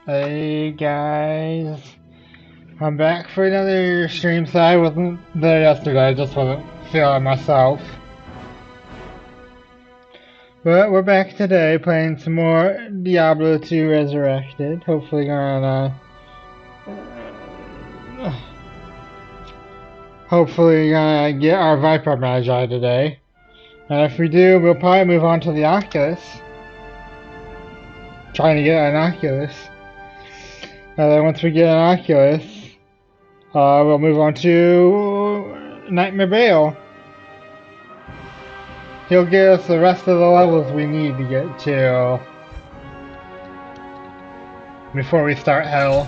Hey guys, I'm back for another stream. So I wasn't there yesterday, I just wasn't feeling myself. But we're back today playing some more Diablo 2 Resurrected. Hopefully gonna get our Viper Magi today. And if we do, we'll probably move on to the Oculus. Trying to get an Oculus. And then once we get an Oculus, we'll move on to Nightmare Bale. He'll give us the rest of the levels we need to get to before we start Hell.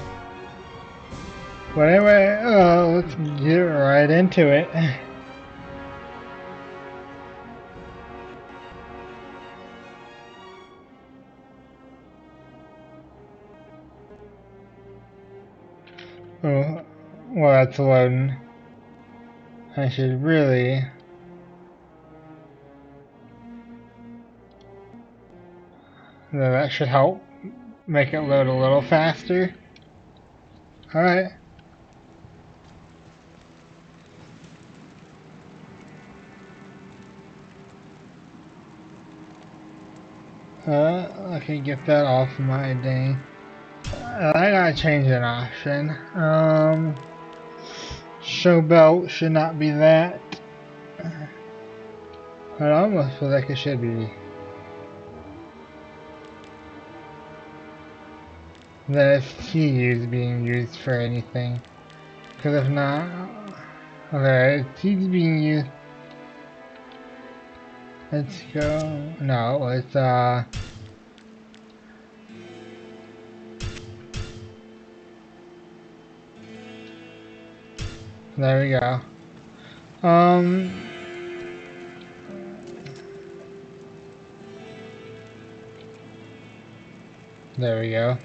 But anyway, let's get right into it. Oh, well, that's loading. I should really... That should help make it load a little faster. Alright. I can get that off my thing. I gotta change an option. Show belt should not be that. I almost feel like it should be. That if T is being used for anything. Because if not... Okay, T is being used... Let's go... No, it's there we go. There we go.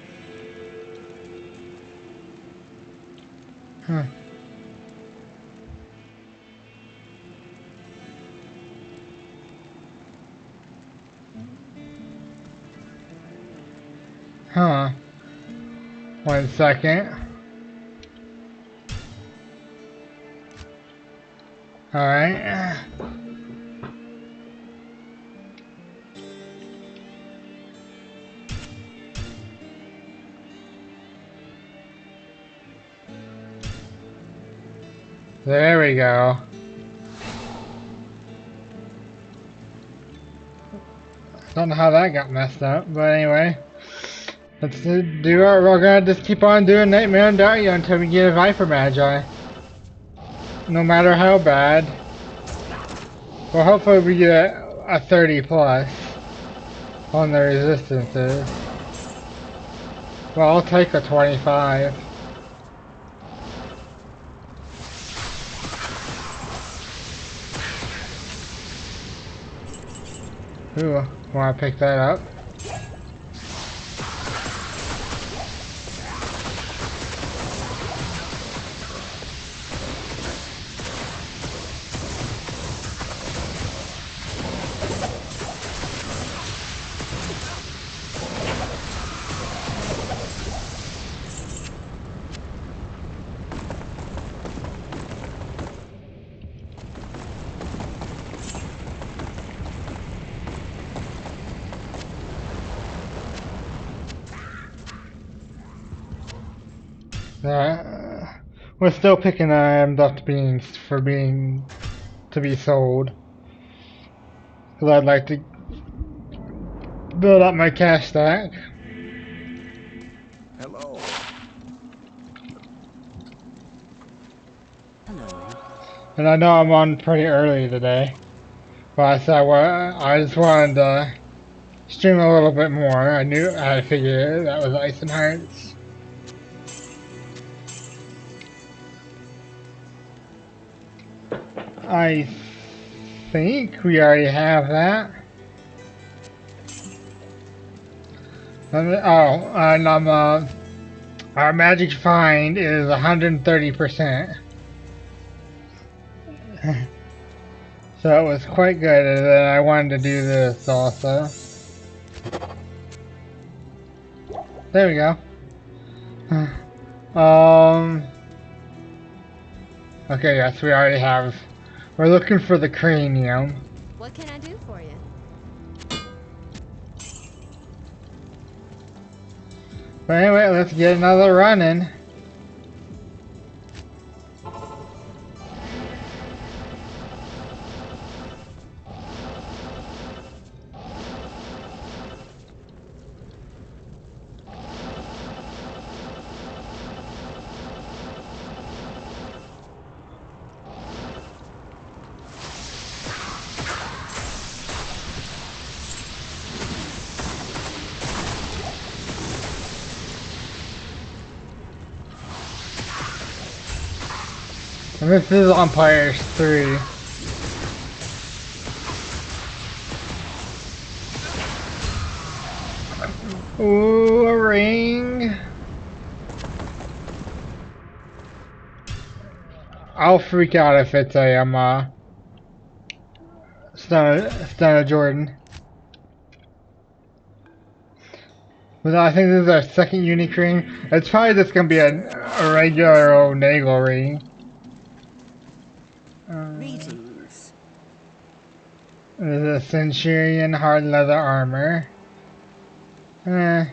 Huh. Huh. 1 second. Alright. There we go. Don't know how that got messed up, but anyway. Let's do our, we're gonna just keep on doing Nightmare on Andariel until we get a Viper Magi. No matter how bad. Well, hopefully we get a 30 plus on the resistances. Well, I'll take a 25. Ooh, wanna pick that up? We're still picking ducked beans for to be sold. Cause I'd like to build up my cash stack. Hello. Hello. And I know I'm on pretty early today. But I said I just wanted to stream a little bit more. I figured that was Ice and Hearts. I think we already have that. And our magic find is 130%. So it was quite good, and then I wanted to do this also. There we go. um. Okay, yes, we already have. We're looking for the cranium. What can I do for you? But anyway, let's get another run in. And this is on players 3. Ooh, a ring. I'll freak out if it's a Stone of Jordan. But I think this is our second unique ring. It's probably just gonna be a regular old Nagel ring. Greetings. There's a Centurion hard leather armor. Eh.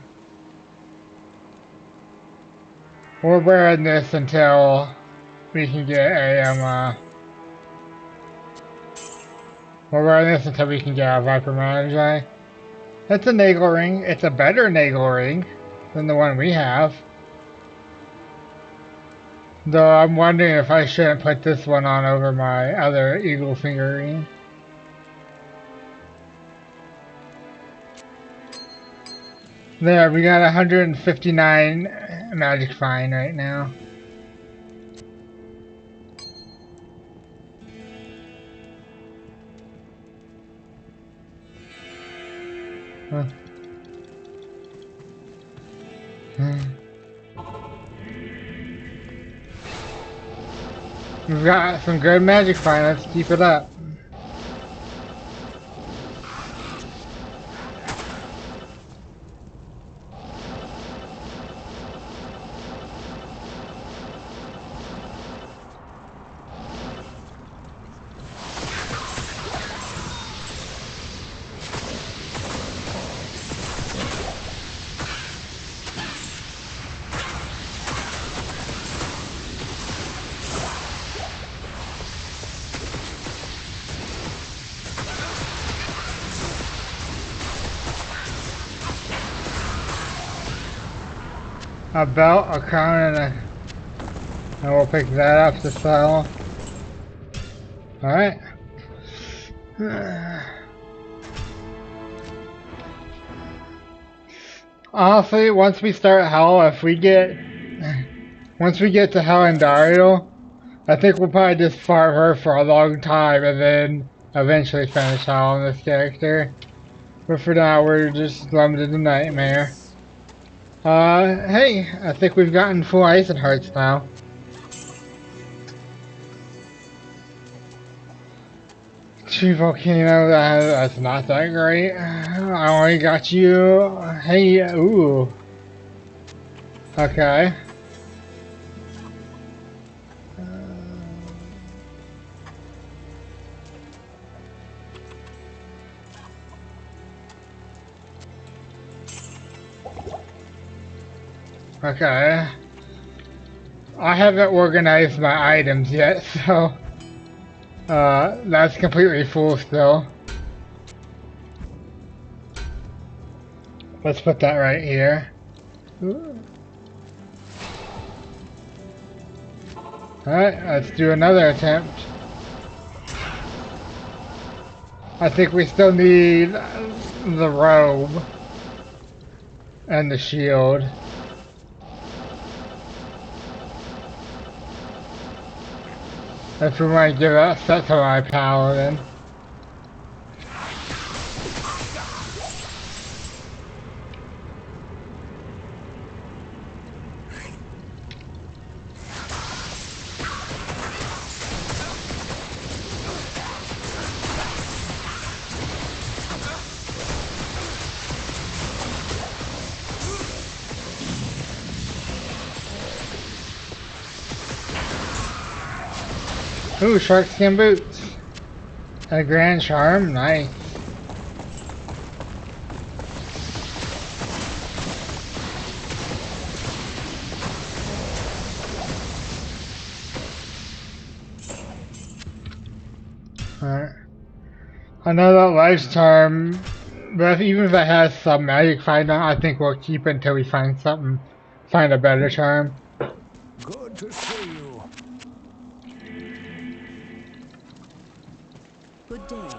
We're wearing this until we can get a we're wearing this until we can get a Viper Magi. It's a Nagel ring. It's a better Nagel ring than the one we have. Though I'm wondering if I shouldn't put this one on over my other Eagle Finger ring. There, we got 159 magic fine right now. Huh. We've got some good magic fine, let's keep it up. A belt, a crown, and we'll pick that up to sell. Alright. Honestly, once we start Hell, once we get to Hell Andariel, I think we'll probably just farm her for a long time and then eventually finish Hell on this character. But for now, we're just limited to Nightmare. Hey, I think we've gotten full Ice and Hearts now. Tree Volcano, that's not that great. I only got you. Hey, ooh. Okay. Okay. I haven't organized my items yet, so that's completely full still. Let's put that right here. Alright, let's do another attempt. I think we still need the robe and the shield. If we want to give that set to my paladin. Ooh, shark skin boots. A grand charm, nice. Alright. I know that life's charm, but even if it has some magic find on, I think we'll keep it until we find something, find a better charm. Good to see you. Good day.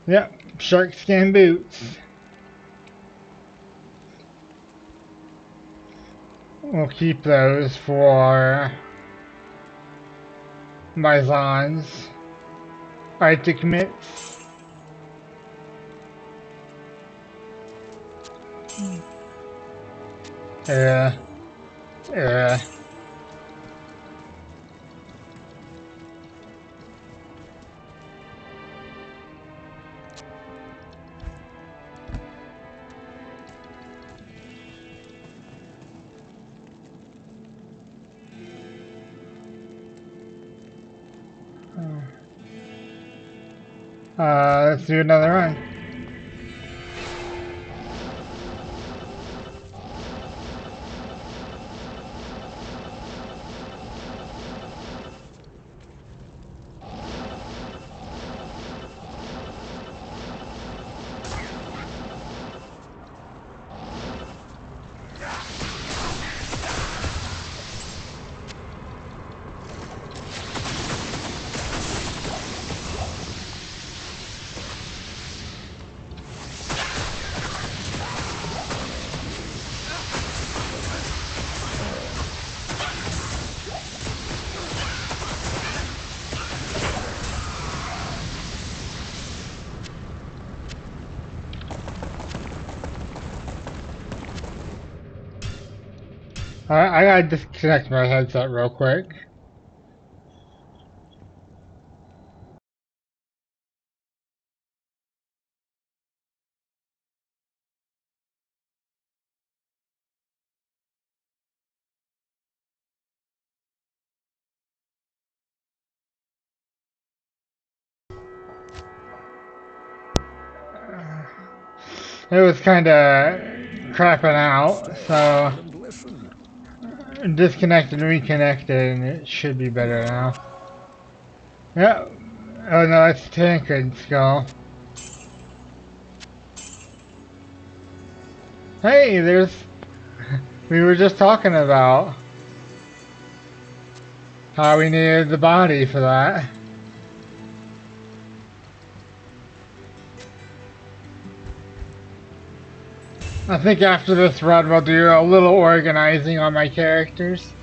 Yep, shark skin boots. We'll keep those for my Zons. Arctic mitts. Yeah. Yeah. Let's do another run. I gotta disconnect my headset real quick. It was kinda crapping out, so And listen. disconnected and reconnected, and it should be better now. Yep. Oh no, it's Tancred Skull. Hey, there's... We were just talking about how we needed the body for that. I think after this run we'll do a little organizing on my characters.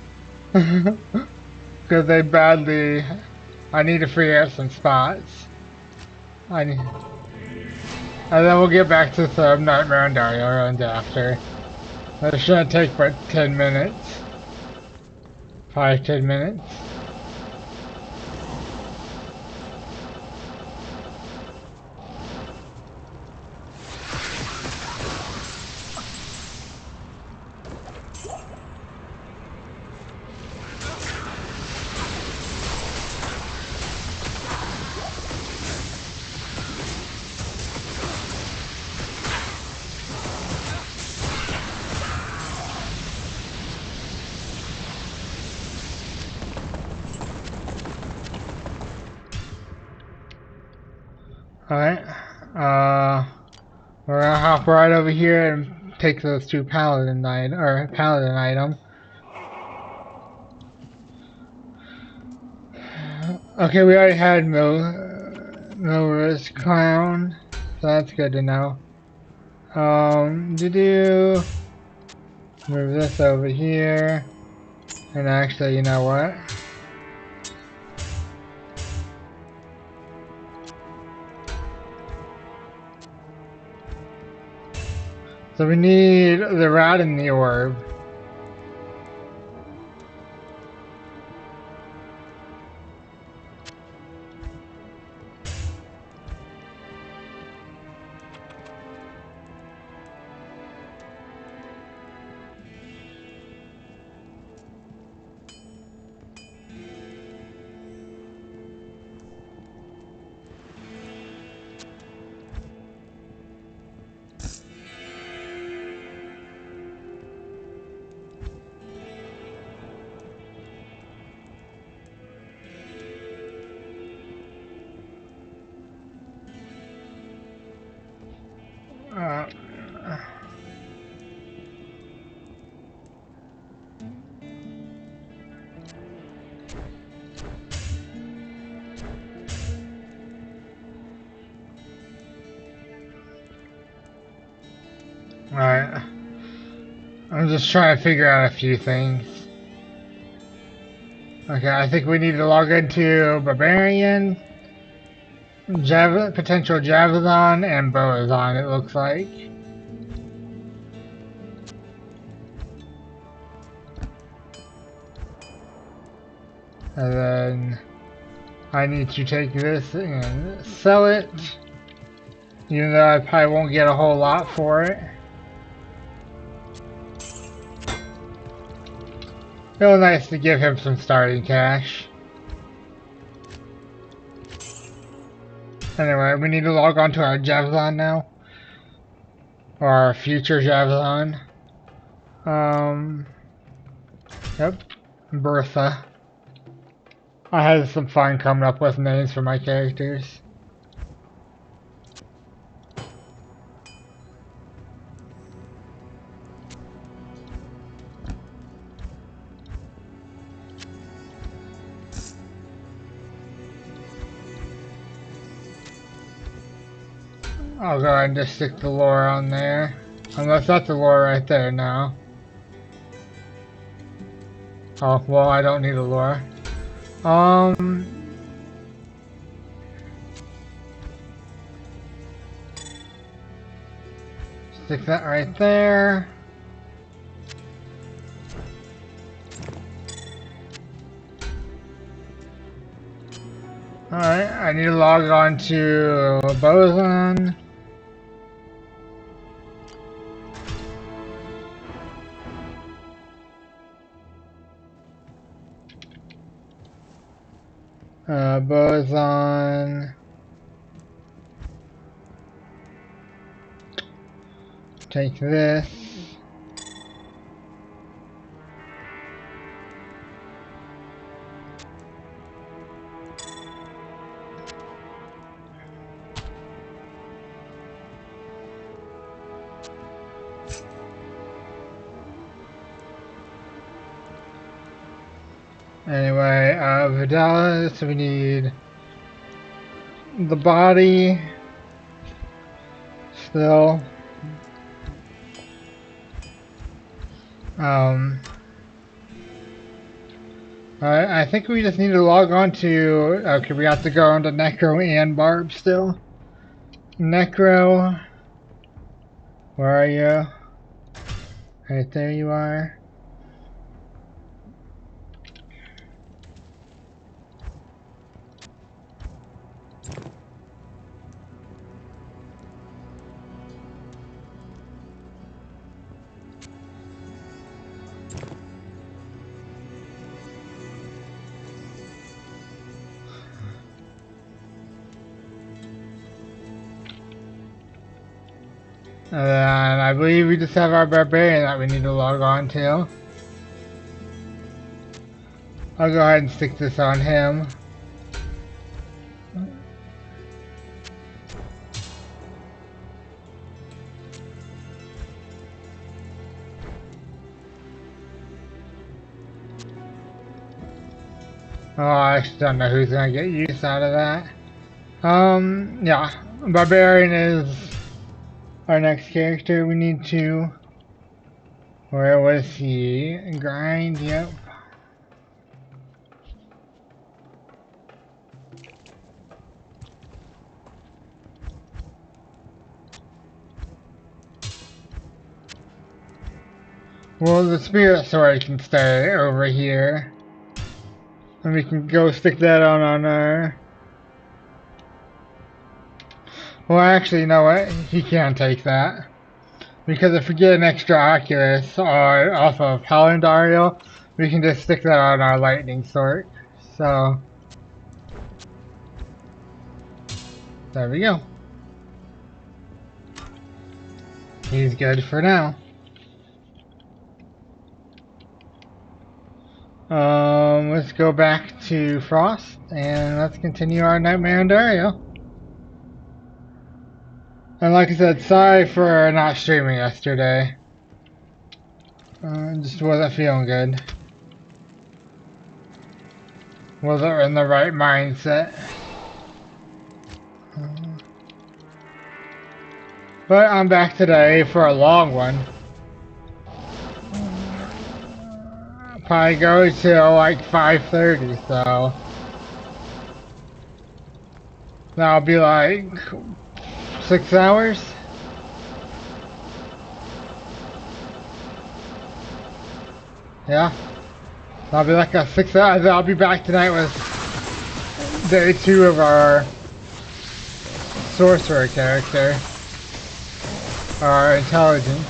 Because they badly... I need to free up some spots. I need... And then we'll get back to some Nightmare on Dario runs after. That shouldn't take but 10 minutes. 5-10 minutes. Alright. We're gonna hop right over here and take those two paladin item. Okay, we already had Milra's crown, so that's good to know. Move this over here, and actually, you know what? So we need the rat in the orb. Uh, Alright. I'm just trying to figure out a few things. Okay, I think we need to log into Barbarian, potential Javelin, and Boazon, it looks like. And then I need to take this and sell it, even though I probably won't get a whole lot for it. Feels nice to give him some starting cash. Anyway, we need to log on to our Javelin now. Or our future Javelin. Yep. Bertha. I had some fun coming up with names for my characters. I'll go ahead and just stick the lore on there. Unless that's the lore right there now. Oh, well, I don't need a lore. Stick that right there. Alright, I need to log on to Boson. Boson. Take this. Anyway, Vidalis, we need the body still. I think we just need to log on to, okay, we have to go into Necro and Barb still. Necro, where are you? Right there you are. And I believe we just have our Barbarian that we need to log on to. I'll go ahead and stick this on him. Oh, I actually don't know who's gonna get use out of that. Yeah, Barbarian is our next character. We need to. Where was he? Grind, yep. Well, the spirit sword can stay over here. And we can go stick that on our... Well, actually, you know what? He can't take that. Because if we get an extra Oculus off of Andariel, we can just stick that on our lightning sword. So... there we go. He's good for now. Let's go back to Frost and let's continue our Nightmare Andariel. And like I said, sorry for not streaming yesterday. Just wasn't feeling good. Wasn't in the right mindset. But I'm back today for a long one. Probably go till like 5:30, so that'll be like 6 hours. Yeah, that'll be like a 6 hours. I'll be back tonight with day 2 of our sorcerer character, our intelligence.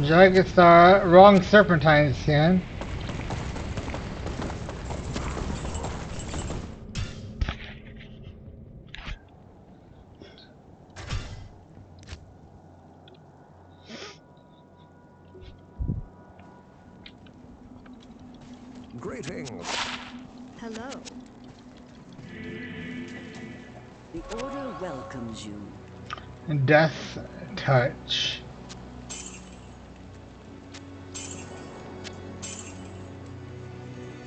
Jug gets the wrong serpentine skin. Greetings. Hello. The Order welcomes you. Death touch.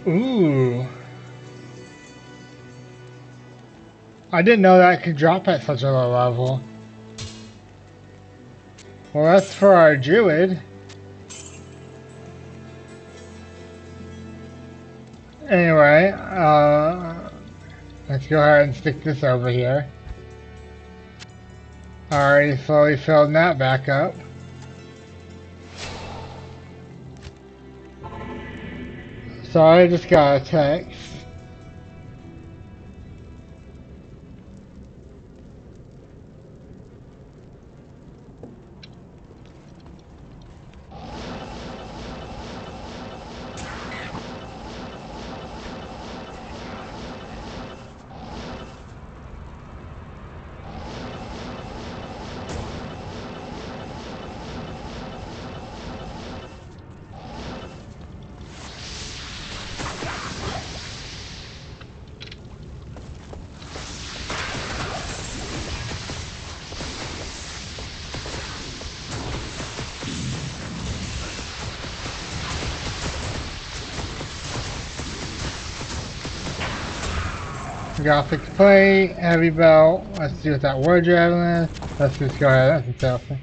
Ooh. I didn't know that could drop at such a low level. Well, that's for our druid. Anyway, let's go ahead and stick this over here. Already slowly filled that back up. Sorry, I just got a text. Gothic plate, heavy belt. Let's see what that wardrobe is. Let's just go ahead. That's a selfie.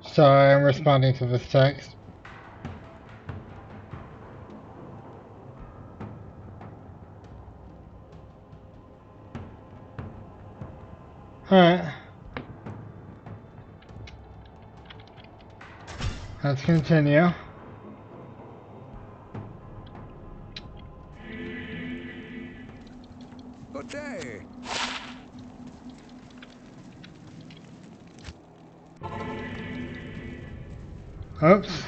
Sorry, I'm responding to this text. Alright. Let's continue. Good day. Oops.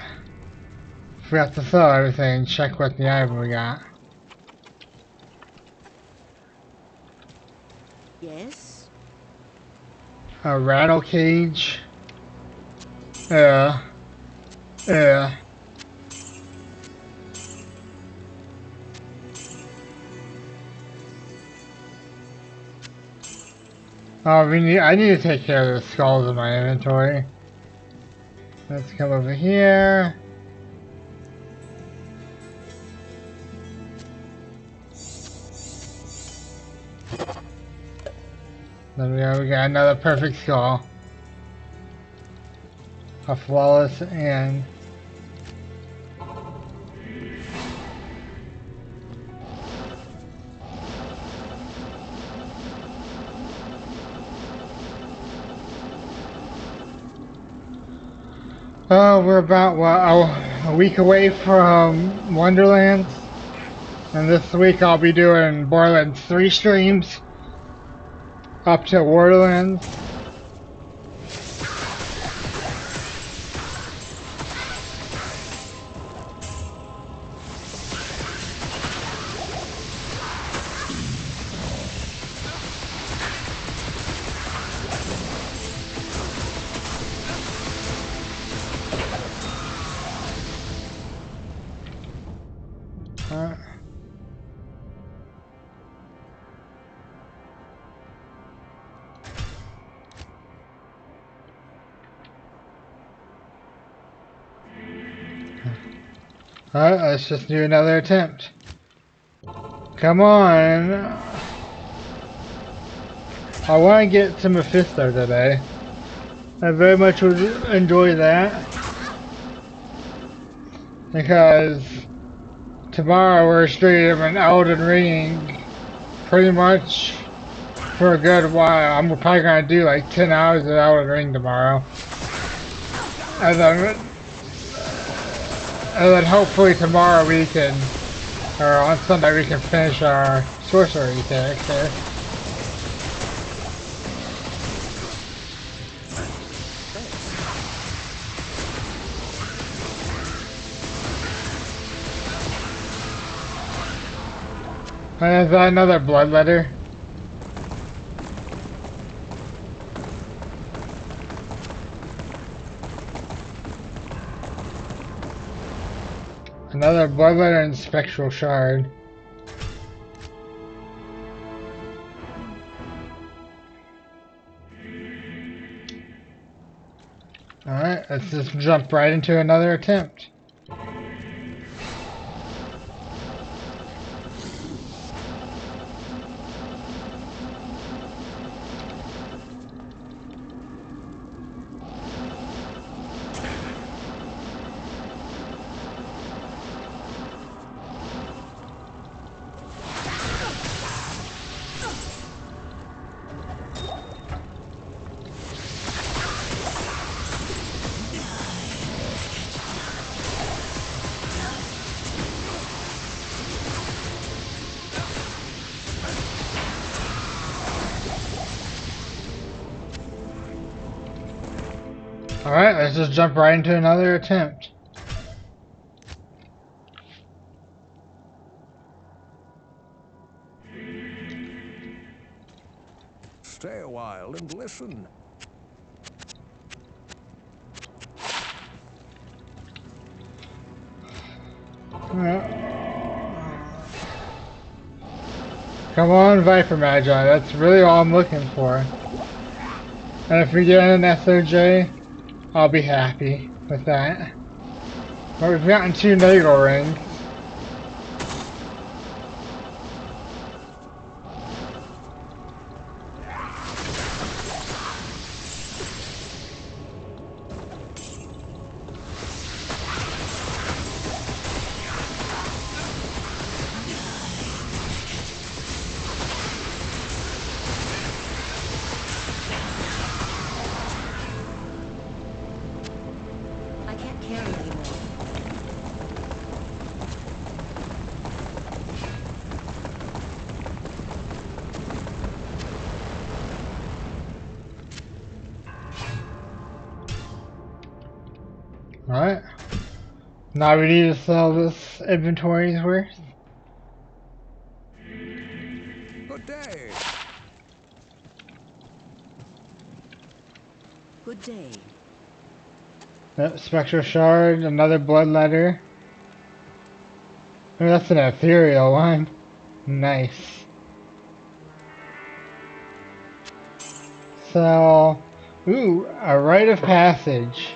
Forgot to sell everything and check what the item we got. Yes? A rattle cage. Yeah. Yeah. Oh, I need to take care of the skulls in my inventory. Let's come over here. Then we got another perfect skull. A flawless and We're about what a week away from Wonderlands, and this week I'll be doing Borderlands 3 streams up to Wonderlands. Alright, let's just do another attempt. Come on! I want to get to Mephisto today. I very much would enjoy that. Because tomorrow we're streaming Elden Ring pretty much for a good while. I'm probably going to do like 10 hours of Elden Ring tomorrow. And then hopefully tomorrow we can, or on Sunday we can finish our sorcery character. And is that another bloodletter? Another bloodletter and spectral shard. Alright, let's just jump right into another attempt. Alright, let's just jump right into another attempt. Stay a while and listen. Come on, Viper Magi, that's really all I'm looking for. And if we get an SOJ, I'll be happy with that. But we've gotten 2 Nagel rings. I can't carry anymore. Alright. Now we need to sell this inventory's worth. Good day. Good day. Yep, Spectral Shard, another bloodletter. Oh, that's an ethereal one. Nice. So, ooh, a rite of passage.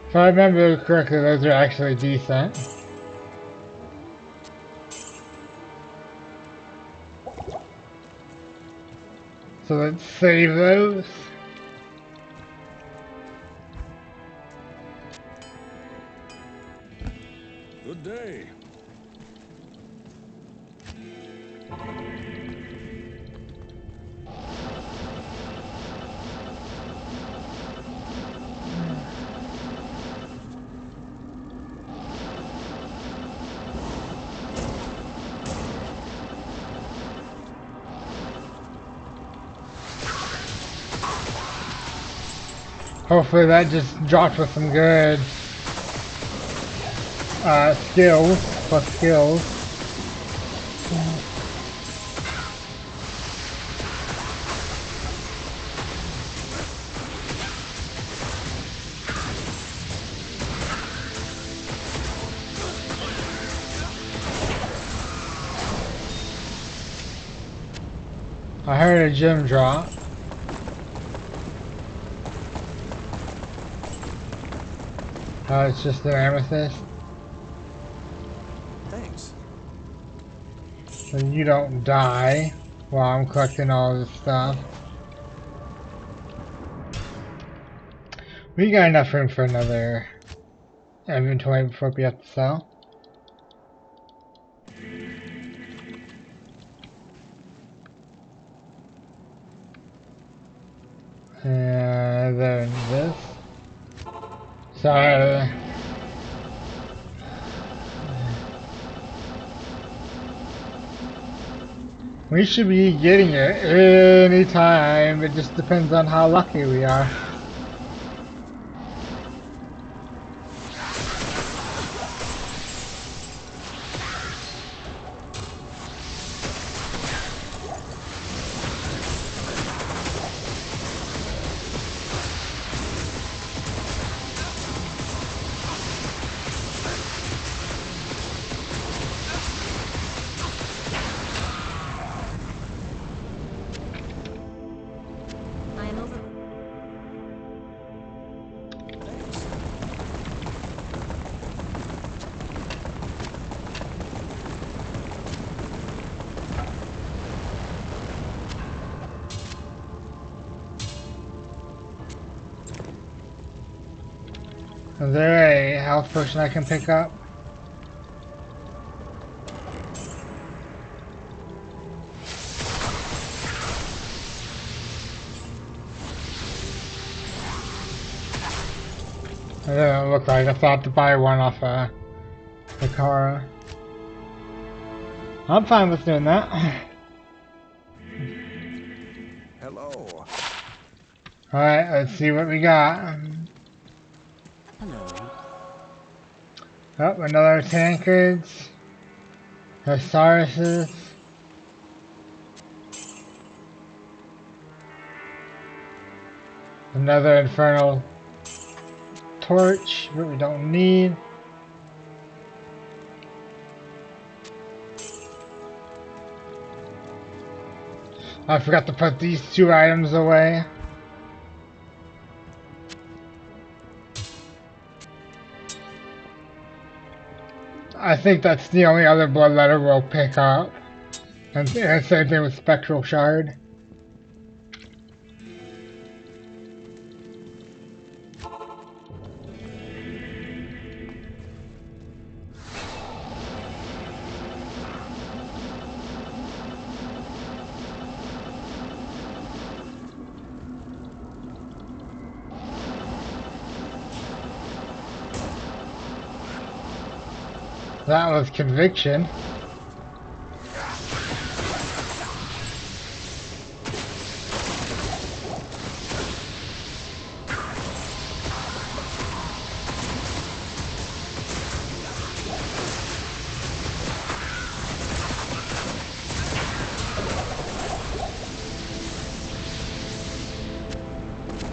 If I remember correctly, those are actually decent. So let's save those. Good day. Hopefully that just dropped with some good skills, plus skills. I heard a gem drop. Oh, it's just an amethyst. Thanks. So you don't die while I'm collecting all this stuff. We got enough room for another inventory before we have to sell. Then this. So, we should be getting it anytime. It just depends on how lucky we are. I'm over. Is there a health potion I can pick up? It doesn't look like I thought to buy one off the car. I'm fine with doing that. Hello. Alright, let's see what we got. Hello. Oh, another tankards. Thesauruses. Another infernal torch, but we don't need. I forgot to put these two items away. I think that's the only other bloodletter we'll pick up. And same thing with Spectral Shard. That was conviction.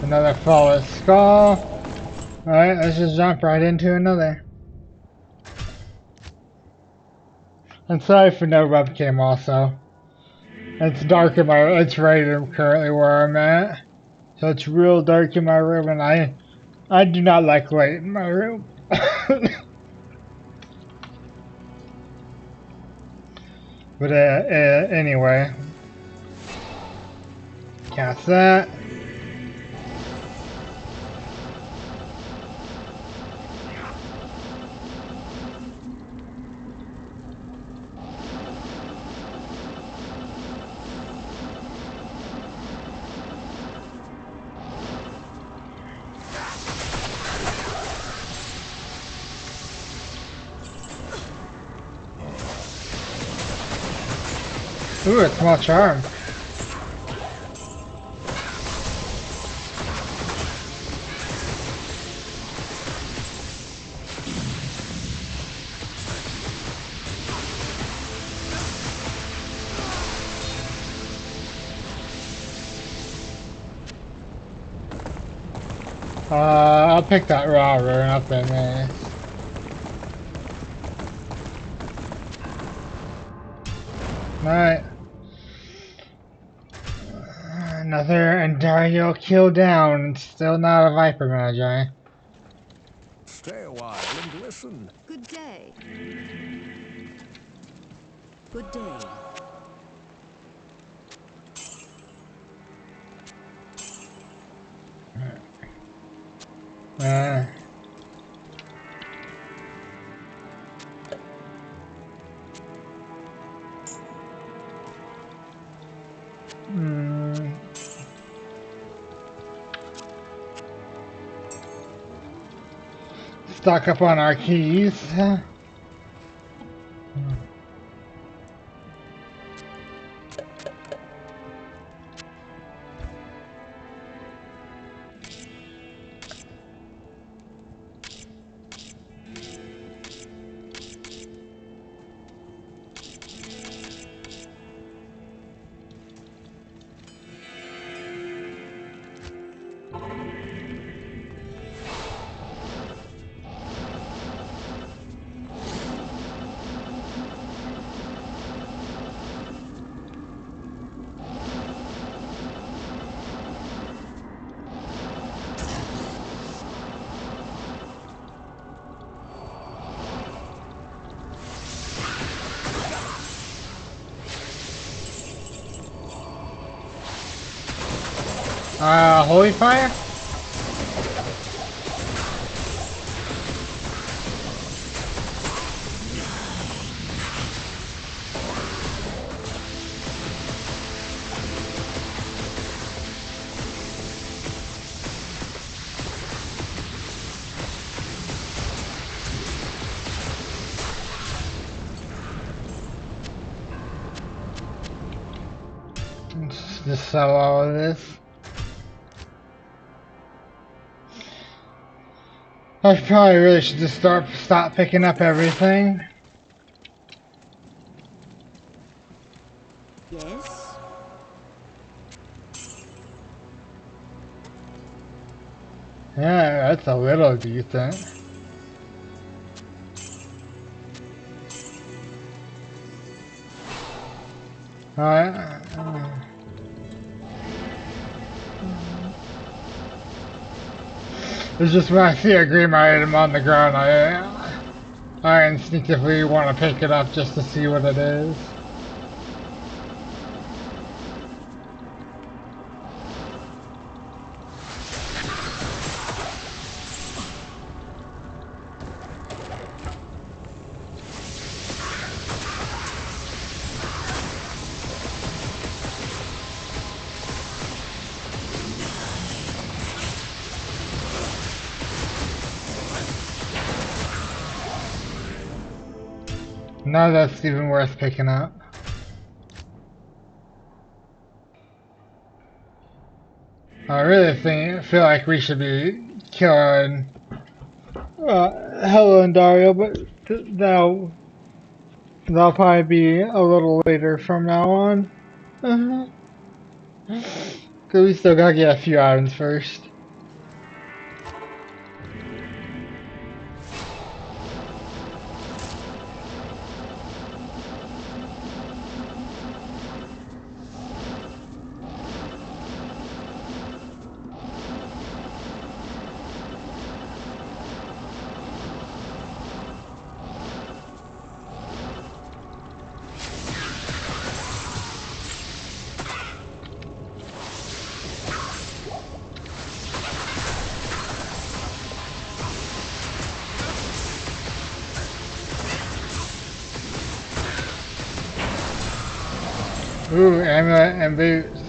Another flawless skull. Alright, let's just jump right into another. And sorry for no webcam also. It's dark in my, it's right currently where I'm at. So it's real dark in my room and I do not like light in my room. But anyway. Cast that. Ooh, a small charm. I'll pick that robber up in there. Alright. Another Andariel kill down. Still not a Viper Magi. Stay a while and listen. Good day. Good day. Uh, mm, stock up on our keys. Holy fire? Let's just sell all of this. I probably really should just stop picking up everything. Yes? Yeah, that's a little decent. Alright. It's just when I see a green item on the ground, I instinctively want to pick it up just to see what it is. Now that's even worth picking up. I really feel like we should be killing Hello and Dario, but that'll probably be a little later from now on. Cause we still gotta get a few items first. Ooh, amulet and boots.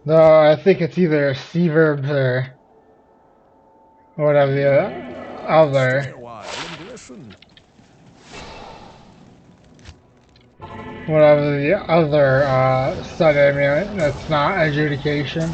No, I think it's either C-verbs or whatever the Stay other. a while and listen. Whatever the other stud amulet that's not adjudication.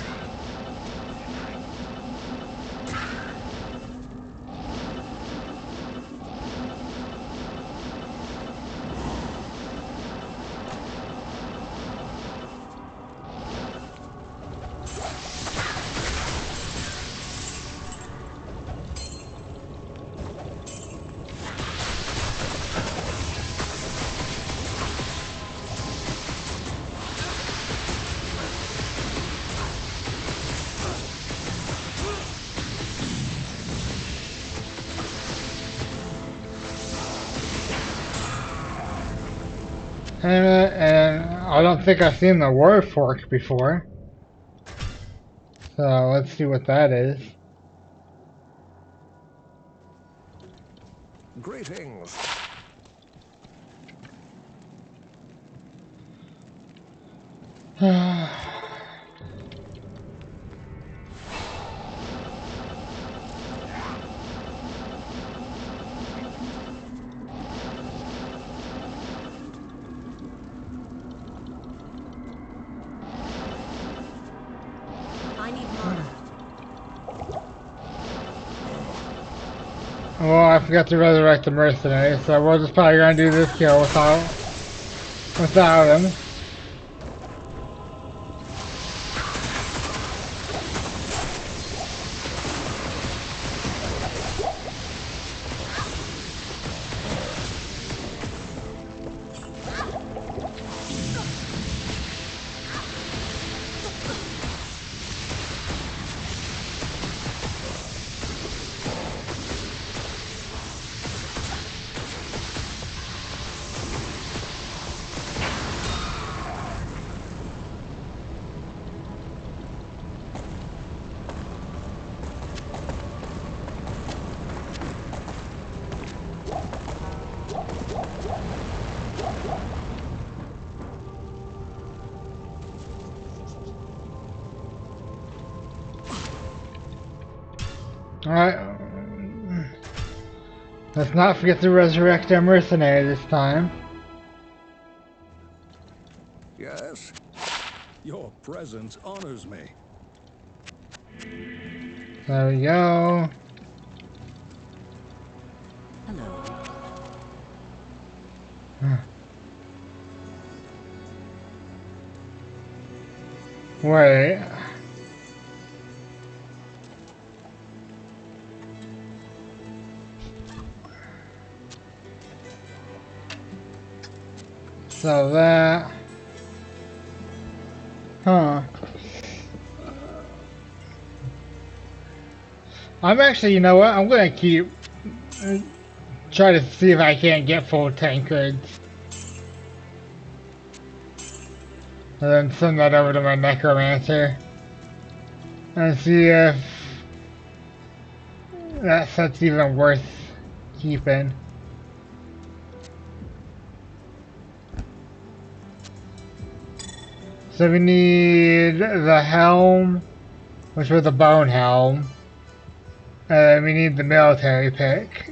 And I don't think I've seen the word fork before. So let's see what that is. Greetings. I need mana. Well, I forgot to resurrect the mercenary, so we're just probably gonna do this kill without him. Alright. Let's not forget to resurrect our mercenary this time. Yes? Your presence honors me. There we go. Hello. Wait. So that... Huh. I'm actually, you know what? I'm gonna keep... Try to see if I can't get full tank goods. And then send that over to my necromancer. And see if... that set's even worth keeping. So we need the helm, which was the bone helm. And we need the military pick.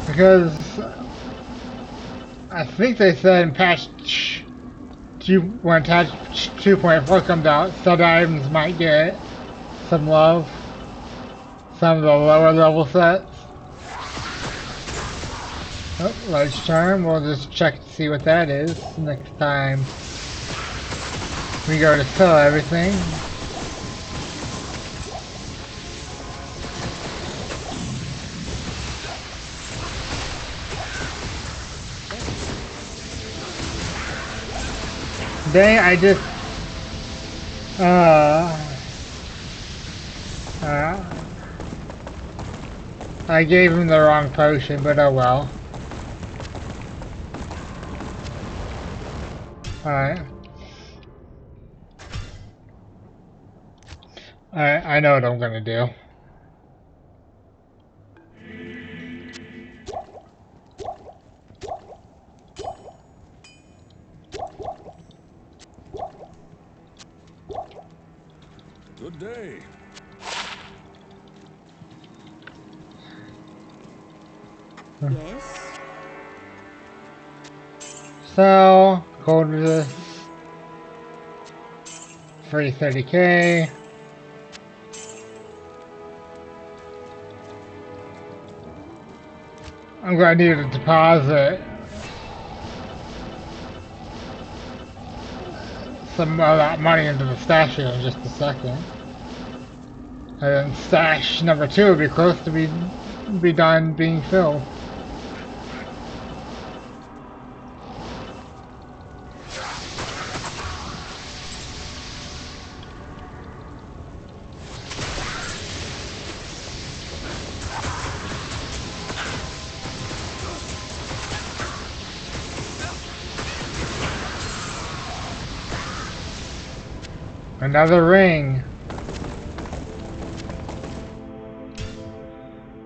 Because I think they said in patch 2, when patch 2.4 comes out, set items might get some love. Some of the lower level sets. Oh, large charm. We'll just check to see what that is next time we go to sell everything. Dang, I just I gave him the wrong potion, but oh well. Alright. I know what I'm gonna do. Good day. Yes? So, gold resist. Free 30k. I'm gonna need a deposit some of that money into the stash here in just a second. And then stash number 2 will be close to be done being filled. Another ring.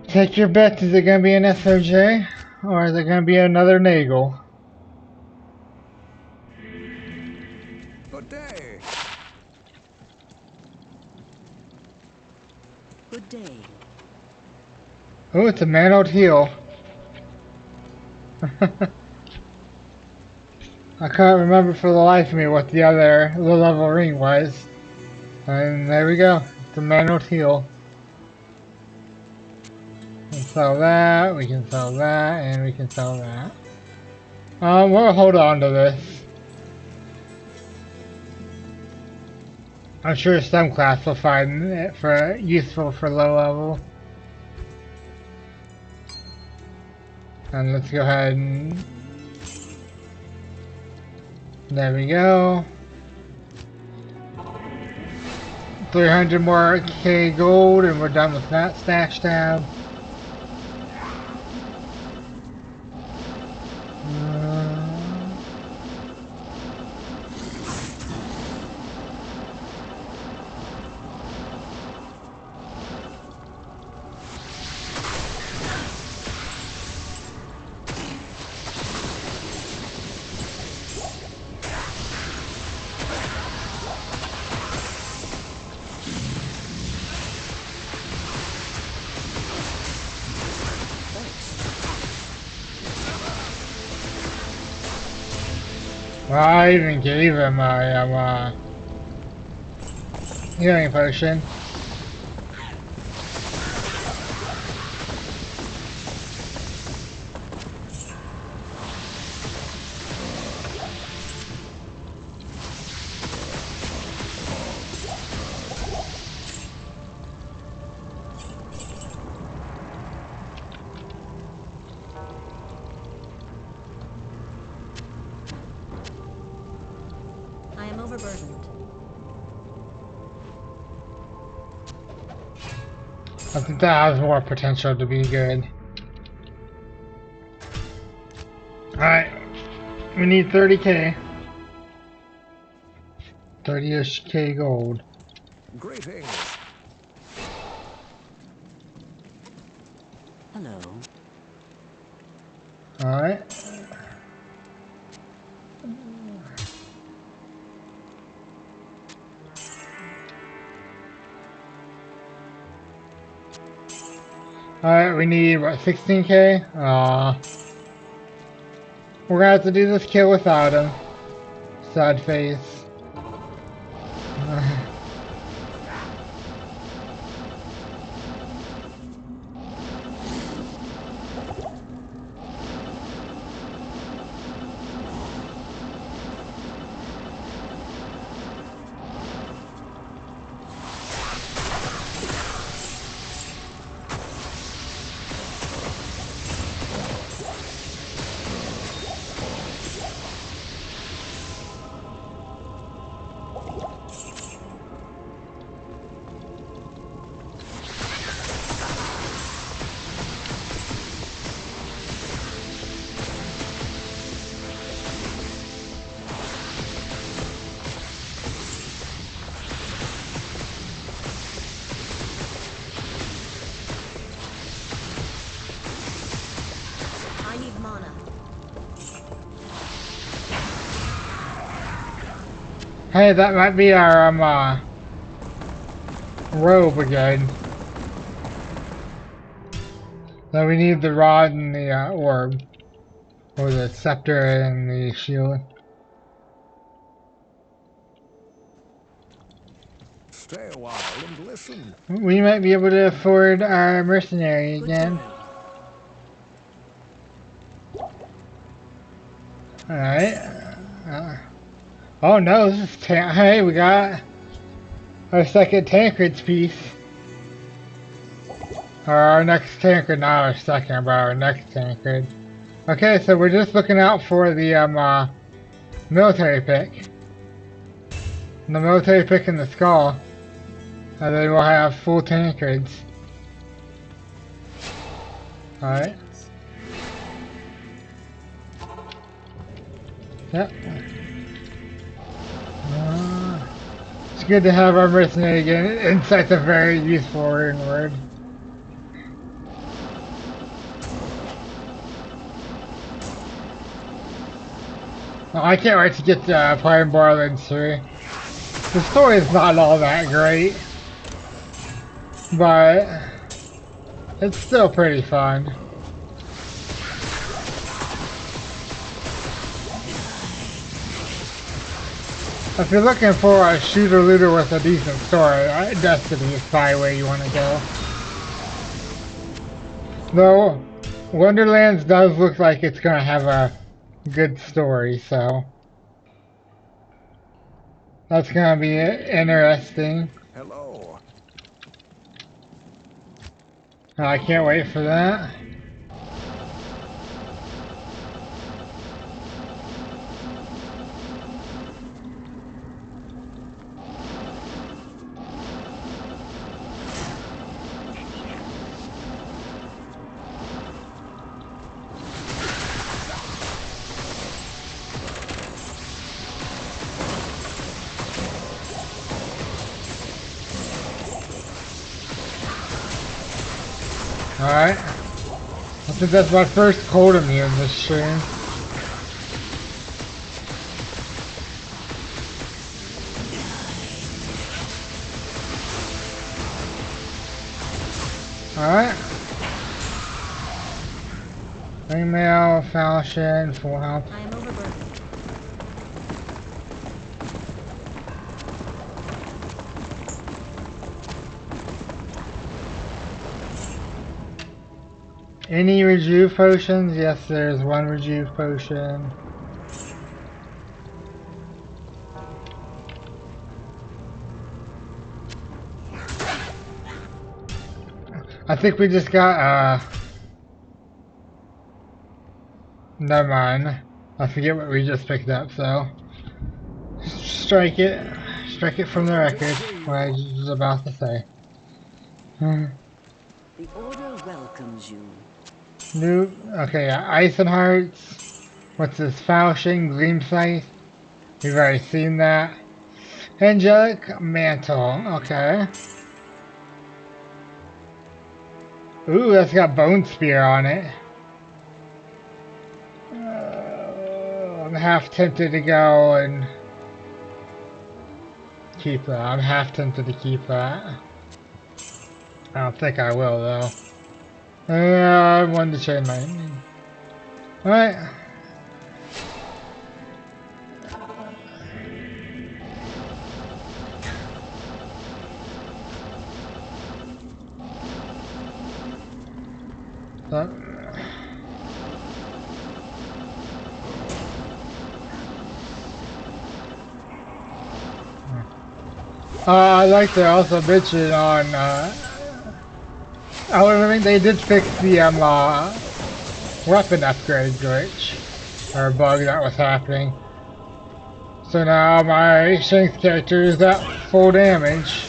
Take your bets. Is it going to be an SOJ? Or is it going to be another Nagel? Good day. Good day. Oh, it's a mantled heel. I can't remember for the life of me what the other low-level ring was. And there we go. It's a mantled heel. We can sell that, we can sell that, and we can sell that. We'll hold on to this. I'm sure some class will find it for useful for low level. And let's go ahead and there we go. 300 more K gold and we're done with that stash tab. Well, I even gave him a healing potion. I am overburdened. I think that has more potential to be good. Alright, we need 30k. 30-ish K gold. Greetings. Hello. Alright. Alright, we need, what, 16k? We're gonna have to do this kill without him. Sad face. I need mana. Hey, that might be our, robe again. So we need the rod and the, orb. Or the scepter and the shield. Stay a while and listen. We might be able to afford our mercenary Good again. day. Alright. Oh no, this is hey, we got our second Tancred's piece. Or our next Tancred, not our second, but our next Tancred. Okay, so we're just looking out for the military pick. The military pick in the skull. And then we'll have full Tancreds. Alright. Yep. It's good to have our mercenary again. Insight's a very useful word. Oh, I can't wait to get to playing Borderlands 3. The story is not all that great, but it's still pretty fun. If you're looking for a shooter-looter with a decent story, Destiny is probably where you want to go. Though, Wonderlands does look like it's going to have a good story, so that's going to be interesting. Hello. I can't wait for that. Alright. I think that's my first cold immune this stream. Alright. Ringmail, Falchion, full health. I am overburdened. Any rejuve potions? Yes, there's one rejuve potion. I think we just got, never mind. I forget what we just picked up, so. Strike it. Strike it from the record. What I was about to say. The Order welcomes you. New, okay, Ice and Hearts. What's this? Falchion, Gleam Scythe. We've already seen that. Angelic Mantle, okay. Ooh, that's got Bone Spear on it. I'm half tempted to go and keep that. I'm half tempted to keep that. I don't think I will though. I wanted to change my. Alright. I'd like to also mention on, I mean, they did fix the weapon upgrade glitch, or bug that was happening. So now my strength character is at full damage.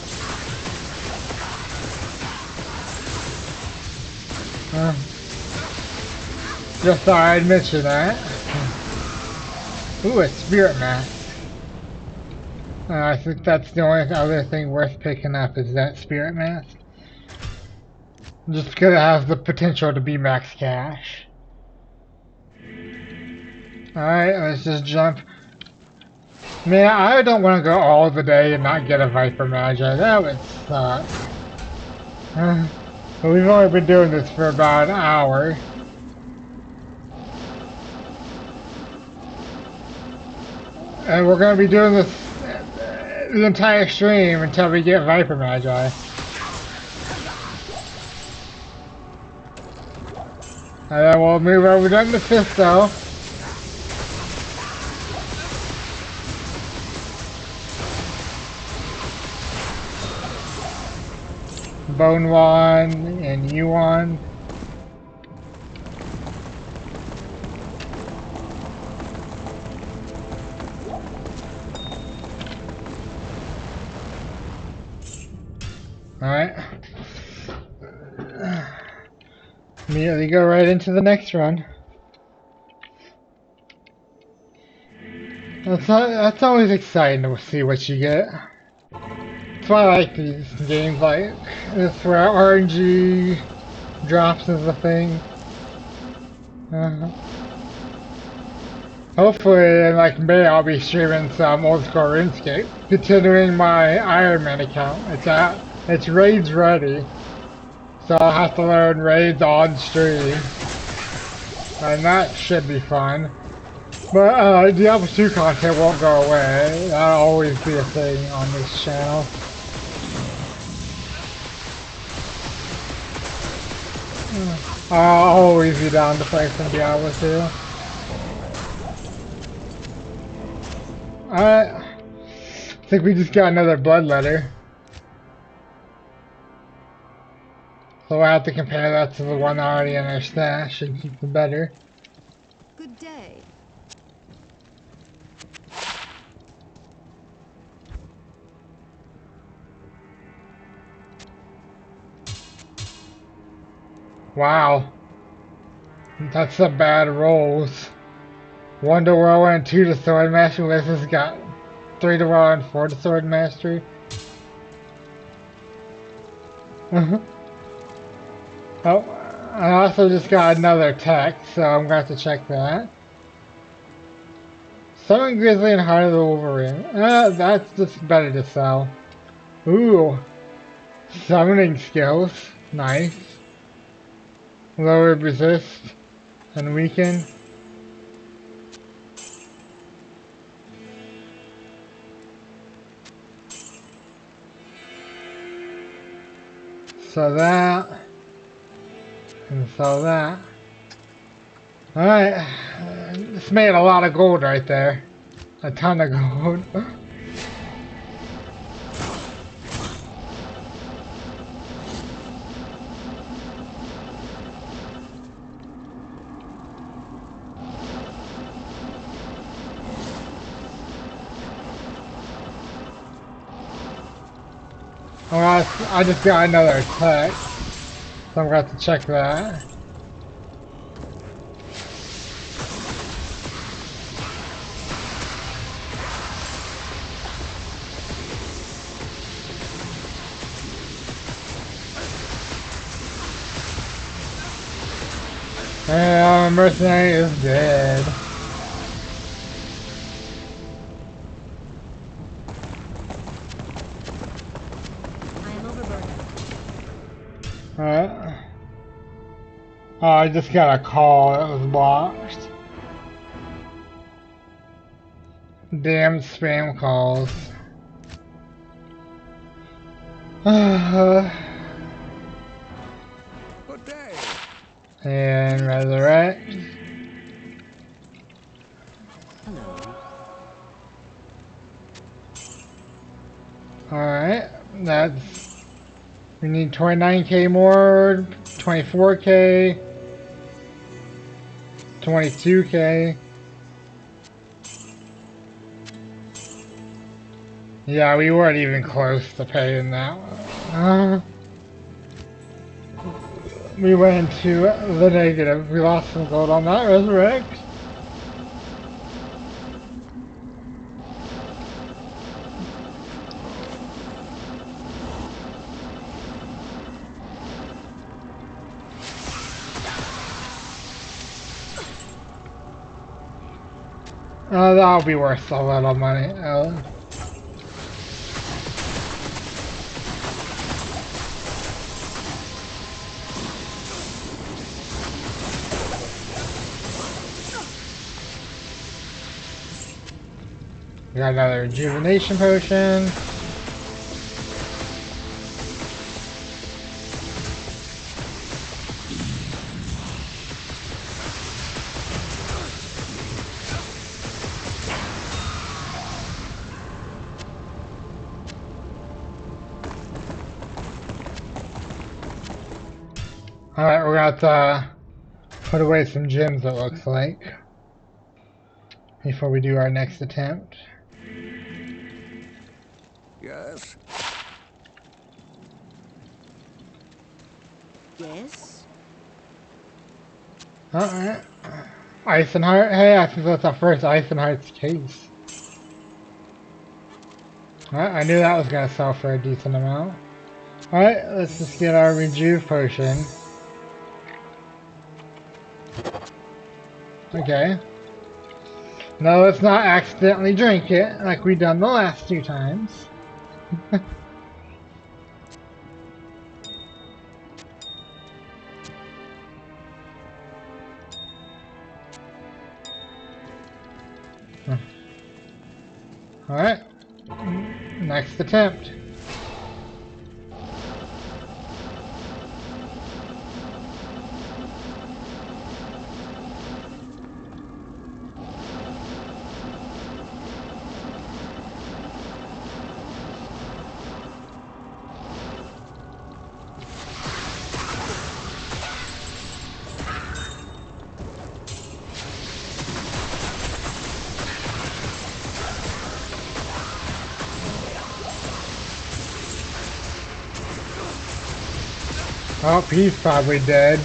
Just thought I'd mention that. Ooh, a spirit mask. I think that's the only other thing worth picking up is that spirit mask. Just because it has the potential to be max cash. Alright, let's just jump. Man, I don't want to go all the day and not get a Viper Magi. That would suck. But we've only been doing this for about an hour. And we're going to be doing this the entire stream until we get Viper Magi. And then we'll move over to Mephisto. Bone One and Yuan. Alright. Immediately go right into the next run. That's always exciting to see what you get. That's why I like these games like this where RNG drops is a thing. Hopefully in like May I'll be streaming some old school RuneScape. Continuing my Iron Man account. It's raids ready. So I'll have to learn raids on stream. And that should be fun. But Diablo 2 content won't go away. That'll always be a thing on this channel. I'll always be down to play some Diablo 2. I think we just got another blood letter. So we'll have to compare that to the one already in our stash and keep the better. Good day. Wow. That's some bad rolls. 1 to Whirl and 2 to Sword Mastery. This has got 3 to Whirl and 4 to Sword Mastery. Oh, I also just got another text, so I'm going to have to check that. Summon Grizzly and Heart of the Wolverine. That's just better to sell. Ooh. Summoning skills. Nice. Lower resist and weaken. So that. And so that. Alright. This made a lot of gold right there. A ton of gold. I just got another text, so I'm going to have to check that. And mercenary is dead. Alright. Oh, I just got a call that was blocked. Damn spam calls. Good day. And resurrect. Hello. Alright, that's... We need 29k more, 24k, 22k. Yeah, we weren't even close to paying that one. We went into the negative. We lost some gold on that resurrect. That'll be worth a lot of money. We got another rejuvenation potion. Alright, we're gonna have to put away some gems, it looks like, before we do our next attempt. Yes? Yes? Alright. Ice and Heart. Hey, I think that's our first Ice and Heart's case. I knew that was gonna sell for a decent amount. Alright, let's just get our Rejuve potion. Okay. Now let's not accidentally drink it like we done the last 2 times. Alright. Next attempt. Oh, he's probably dead.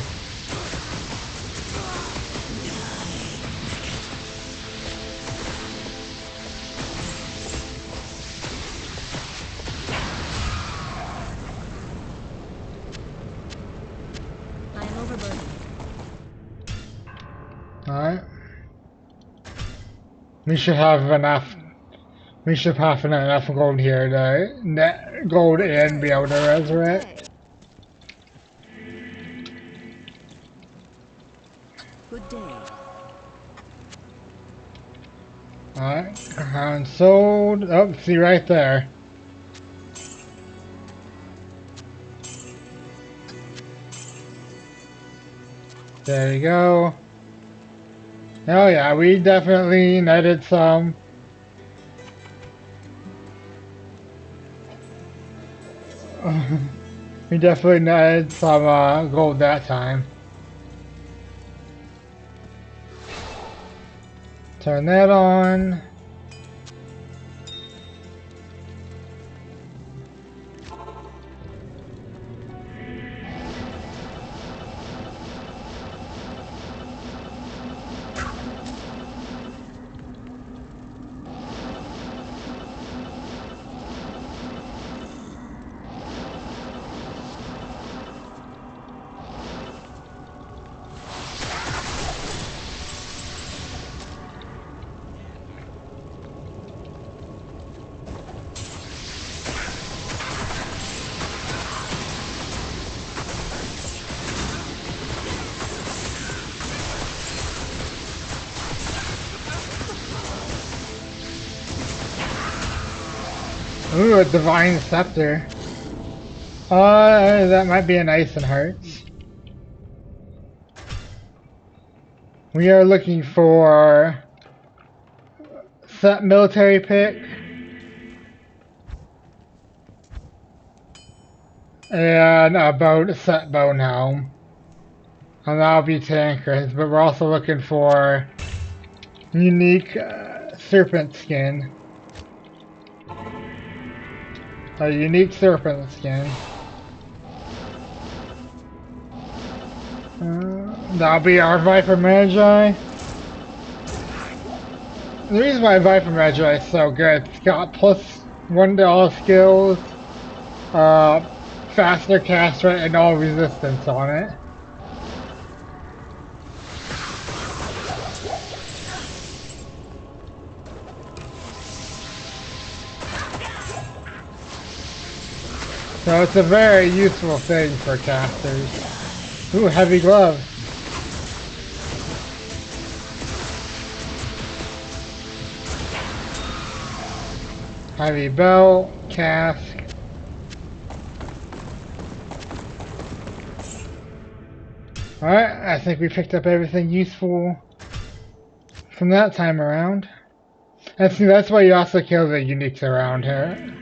I am overburdened. Alright. We should have enough. We should have enough gold here to net gold and be able to resurrect. Good day. Alright, and sold. Oh, see right there. There you go. Oh yeah, we definitely netted some. We definitely netted some gold that time. Turn that on. Ooh, a divine scepter. That might be an ice and hearts. We are looking for set military pick and a set bone helm. And that'll be tankers, but we're also looking for unique serpent skin. A unique serpent skin. That'll be our Viper Magi. The reason why Viper Magi is so good, it's got +1 to all skills, faster cast rate, and all resistance on it. So it's a very useful thing for casters. Ooh, heavy glove. Heavy belt, cask. Alright, I think we picked up everything useful from that time around. And see, that's why you also kill the uniques around here.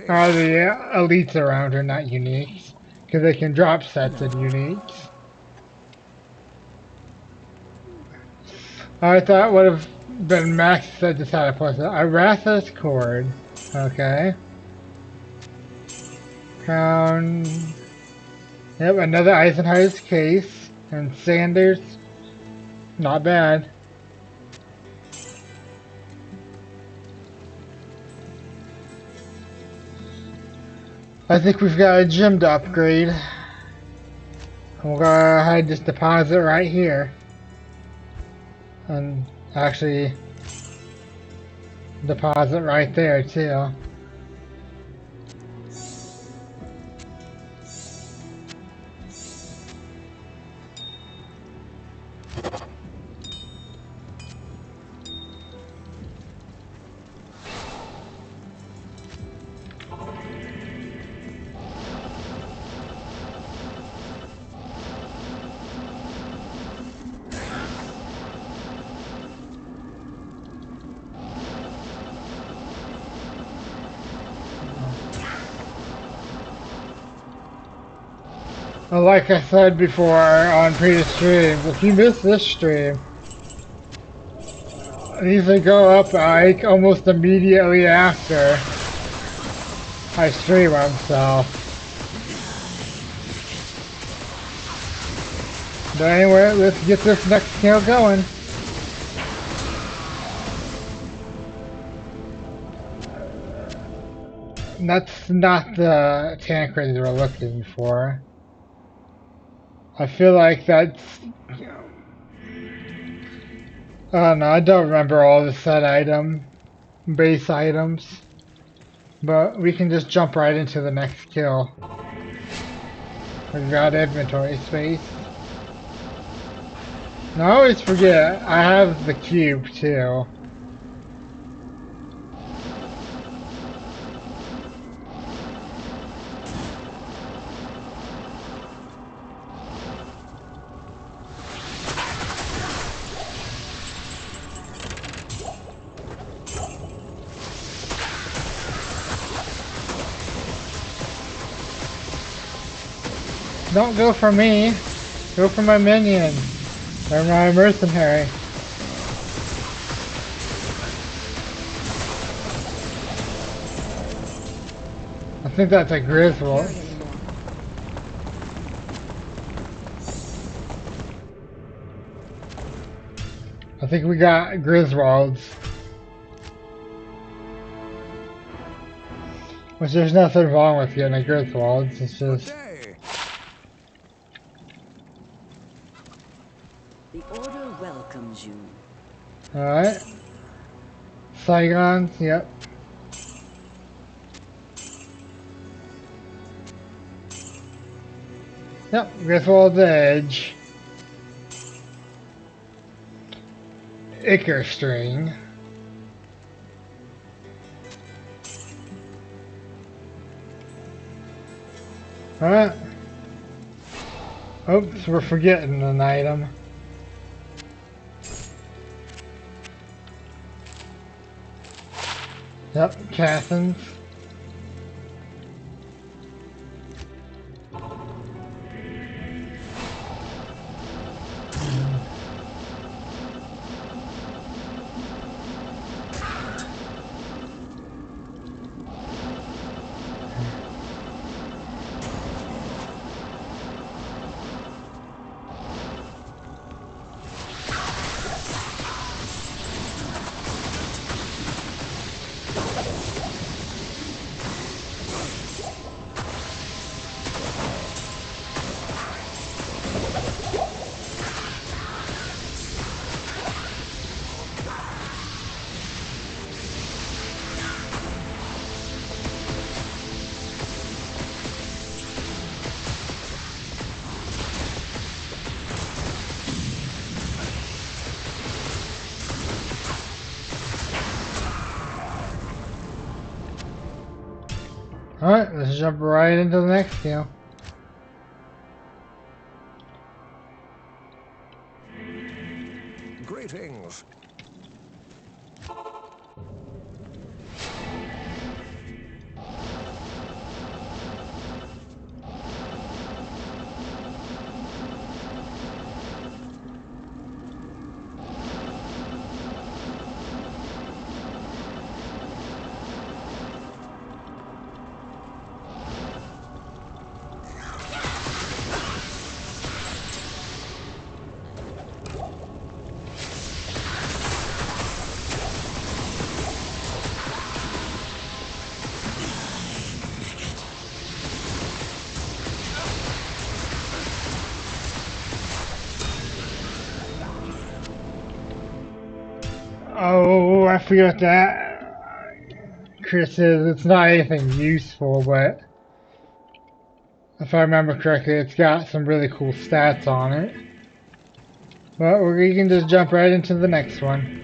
Or the elites around her, not uniques. Because they can drop sets of uniques. I thought would have been max that just had to plus it. Aratha's cord. Okay. Crown. Yep, another Eisenhower's case. And Sanders. Not bad. I think we've got a gym to upgrade. We'll go ahead and just deposit right here. And actually deposit right there too. Well, like I said before on previous streams, if you miss this stream, these will go up like almost immediately after I stream them, so. But anyway, let's get this next kill going. That's not the tank raid we're looking for. I feel like that's... Oh no, I don't remember all the set item, base items. But we can just jump right into the next kill. We've got inventory space. Now I always forget, I have the cube too. Don't go for me. Go for my minion. Or my mercenary. I think that's a Griswold. I think we got Griswolds. Which there's nothing wrong with getting a Griswolds, it's just... The Order welcomes you. Alright. Saigons, yep. Yep, Griswold's Edge. Icar String. Alright. Oops, we're forgetting an item. Yep, Cathins. Alright, let's jump right into the next kill. Greetings. Oh, I forgot that. Chris says it's not anything useful, but if I remember correctly, it's got some really cool stats on it. Well, we can just jump right into the next one.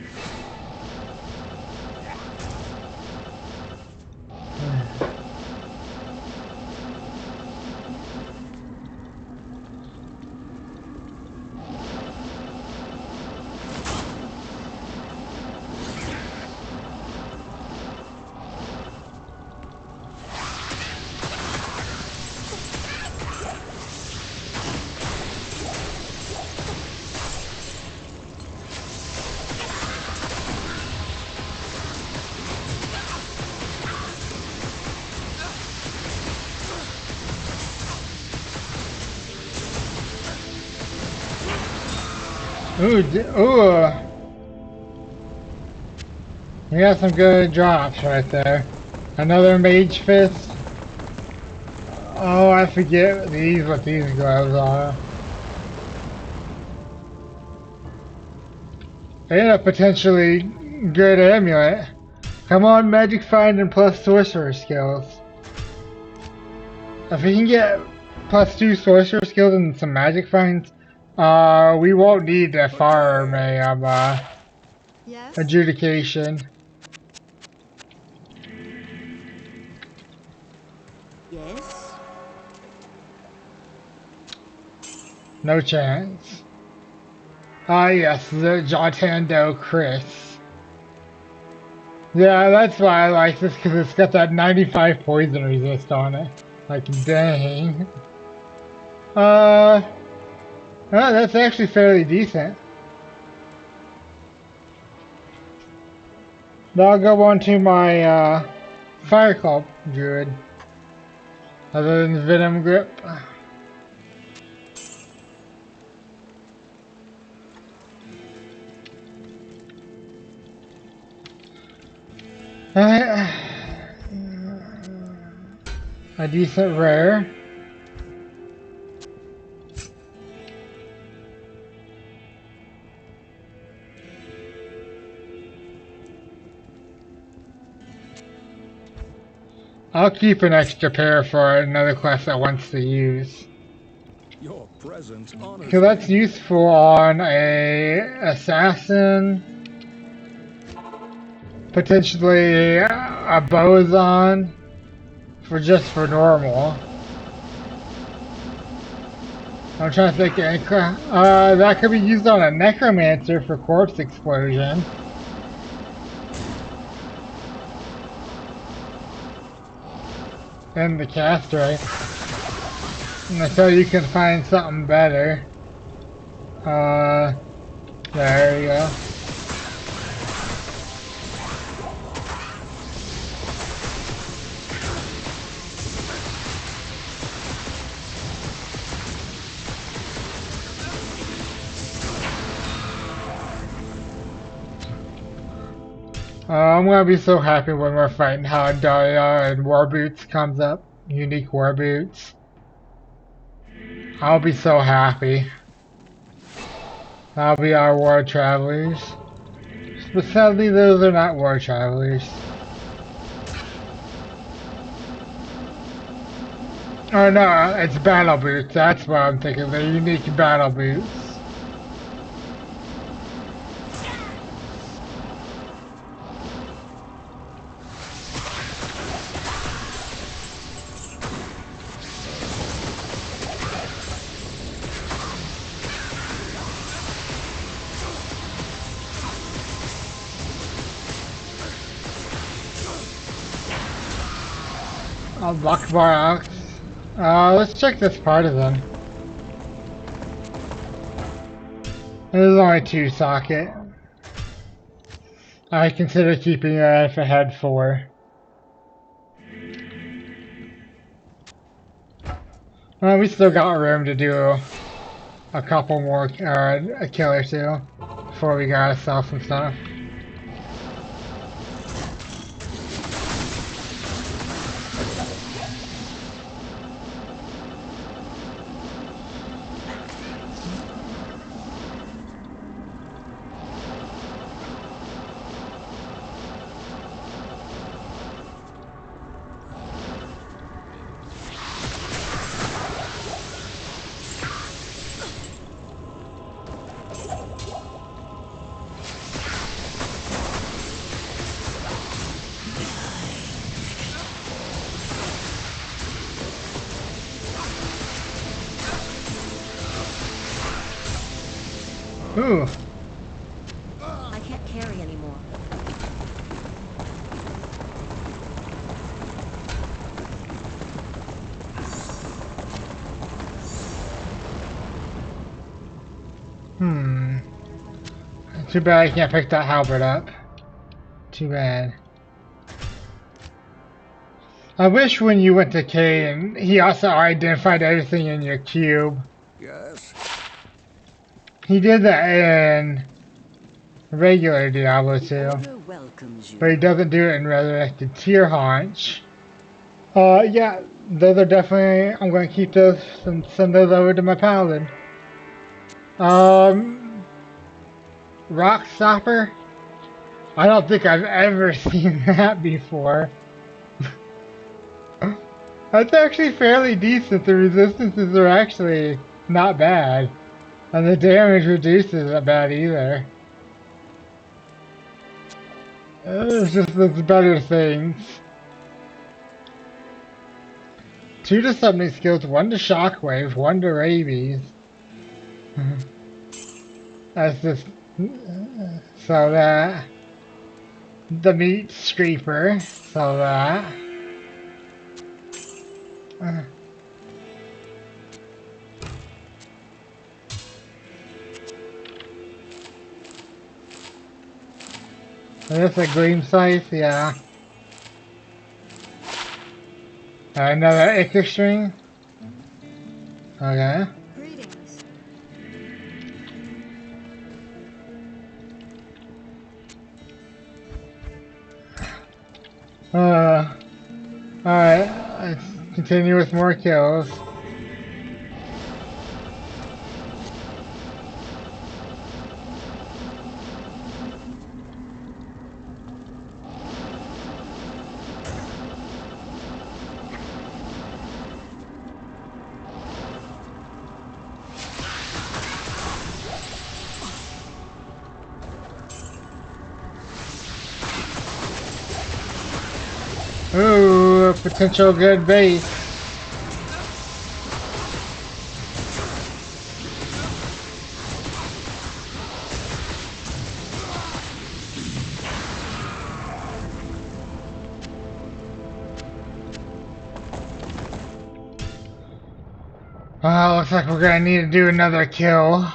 Ooh, ooh. You got some good drops right there. Another mage fist. Oh, I forget what these gloves are. And a potentially good amulet. Come on, magic find and plus sorcerer skills. If we can get +2 sorcerer skills and some magic finds, we won't need the farm Yes? adjudication. Yes? No chance. Ah, yes, the Jotando Chris. Yeah, that's why I like this, because it's got that 95 poison resist on it. Like, dang. That's actually fairly decent. Now I'll go on to my, Fire Call Druid. Other than Venom Grip. Alright. A decent rare. I'll keep an extra pair for another class that wants to use. Your presence honors Because that's me. useful on a assassin, potentially a boson, for normal. I'm trying to think. That could be used on a necromancer for corpse explosion. And the castrate. Until you can find something better. There you go. I'm gonna be so happy when we're fighting how Andariel and War Boots comes up. Unique War Boots. I'll be so happy. That'll be our War Travelers. But sadly, those are not War Travelers. Oh no, it's Battle Boots. That's what I'm thinking. They're unique Battle Boots. Bakbar Ox. Let's check this partisan. There's only 2 socket. I consider keeping it if it had 4. Well, we still got room to do a couple more, a kill or 2 before we gotta sell some stuff. Ooh. I can't carry anymore. Too bad I can't pick that halberd up. Too bad. I wish when you went to K and he also identified everything in your cube. Yes? He did that in regular Diablo too. Order welcomes you. But he doesn't do it in Resurrected. Tier Haunch. Yeah, those are definitely, I'm going to keep those and send those over to my paladin. Rock Stopper? I don't think I've ever seen that before. That's actually fairly decent. The resistances are actually not bad. And the damage reduced isn't bad either. It's just there's better things. 2 to summoning skills, 1 to shockwave, 1 to rabies. That's just so that the meat scraper, so that that's a gleam size, yeah. Another ichor string. Okay. Greetings. Alright, let's continue with more kills. Ooh, a potential good base. Looks like we're gonna need to do another kill.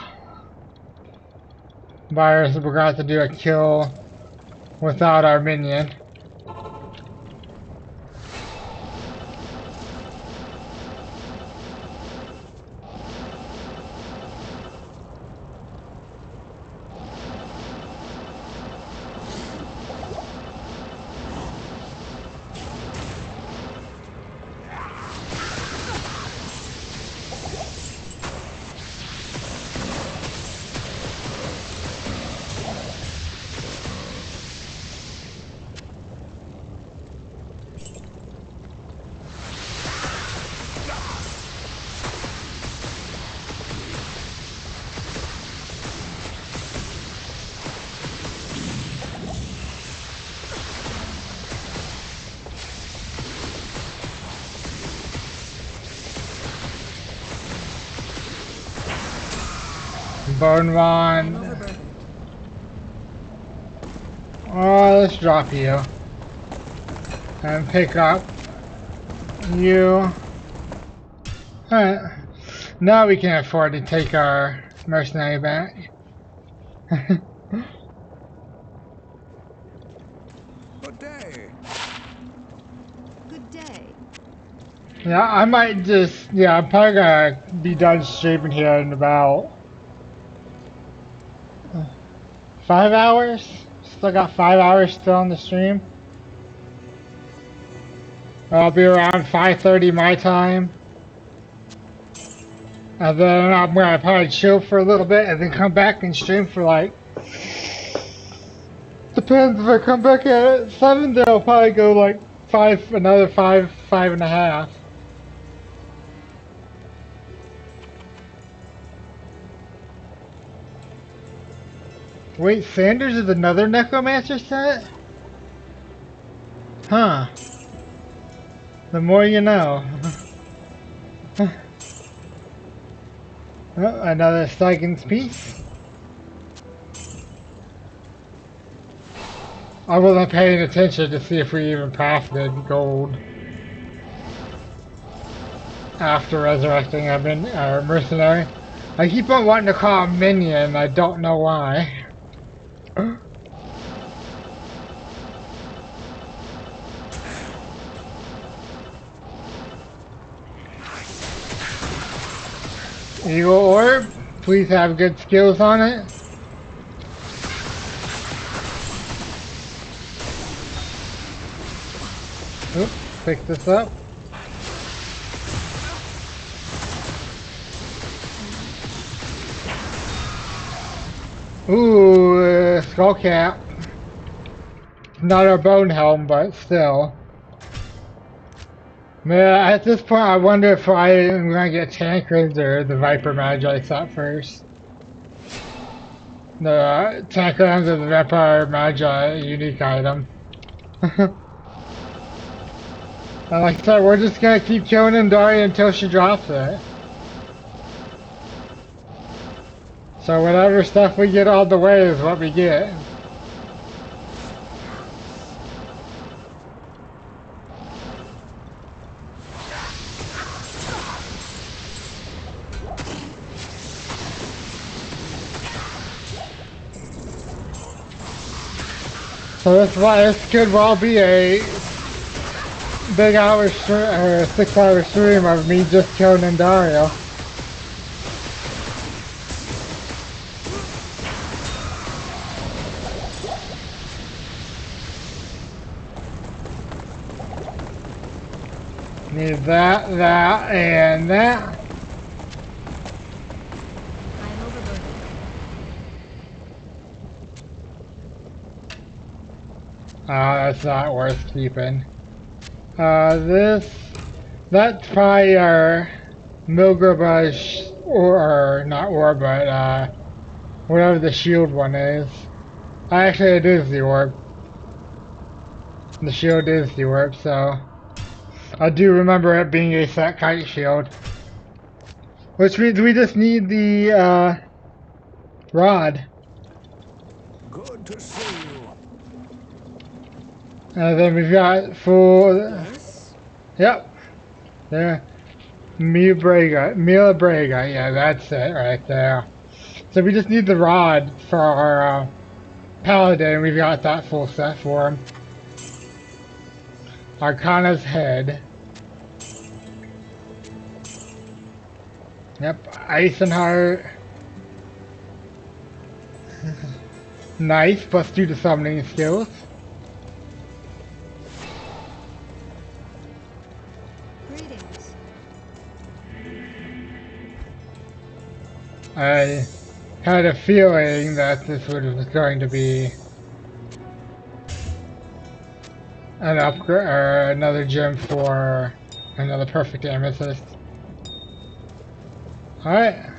Virus, we're gonna have to do a kill without our minion. Bone I'm Wand. overburdened. Oh, let's drop you. And pick up you. Alright. Now we can afford to take our mercenary back. Good day. Good day. Yeah, I might just, yeah, I'm probably gonna be done streaming here in about 5 hours. Still got 5 hours still on the stream. I'll be around 5:30 my time. And then I'm gonna probably chill for a little bit and then come back and stream for like, depends if I come back at 7, then I'll probably go like another 5.5. Wait, Sanders is another Necromancer set? Huh. The more you know. Oh, another Sagan's piece. I wasn't paying attention to see if we even passed the gold. After resurrecting, I've been mercenary. I keep on wanting to call him minion, I don't know why. Eagle Orb, please have good skills on it. Oops, pick this up. Ooh, skull cap. Not a bone helm, but still. Man, at this point, I wonder if I am gonna get Tancreds or the Viper Magi set first. The Tancreds or the Vampire Magi unique item. And like I said, we're just gonna keep killing Andariel until she drops it. So whatever stuff we get all the way is what we get. So this could well be a big hour stream, or a 6-hour stream of me just killing Andariel. Need that, and that. I am overburdened. That's not worth keeping. That's probably our Milgrabush, or not orb, but whatever the shield one is. Actually, it is the orb. The shield is the orb, so I do remember it being a set kite shield. Which means we just need the rod. Good to see you. And then we've got full. Yes? Yep. There. Mila Brega. Yeah, that's it right there. So we just need the rod for our paladin. We've got that full set for him. Arcana's head. Yep, Eisenheart. Nice, plus 2 to summoning skills. Greetings. I had a feeling that this was going to be an upgrade or another gem for another perfect amethyst. Alright.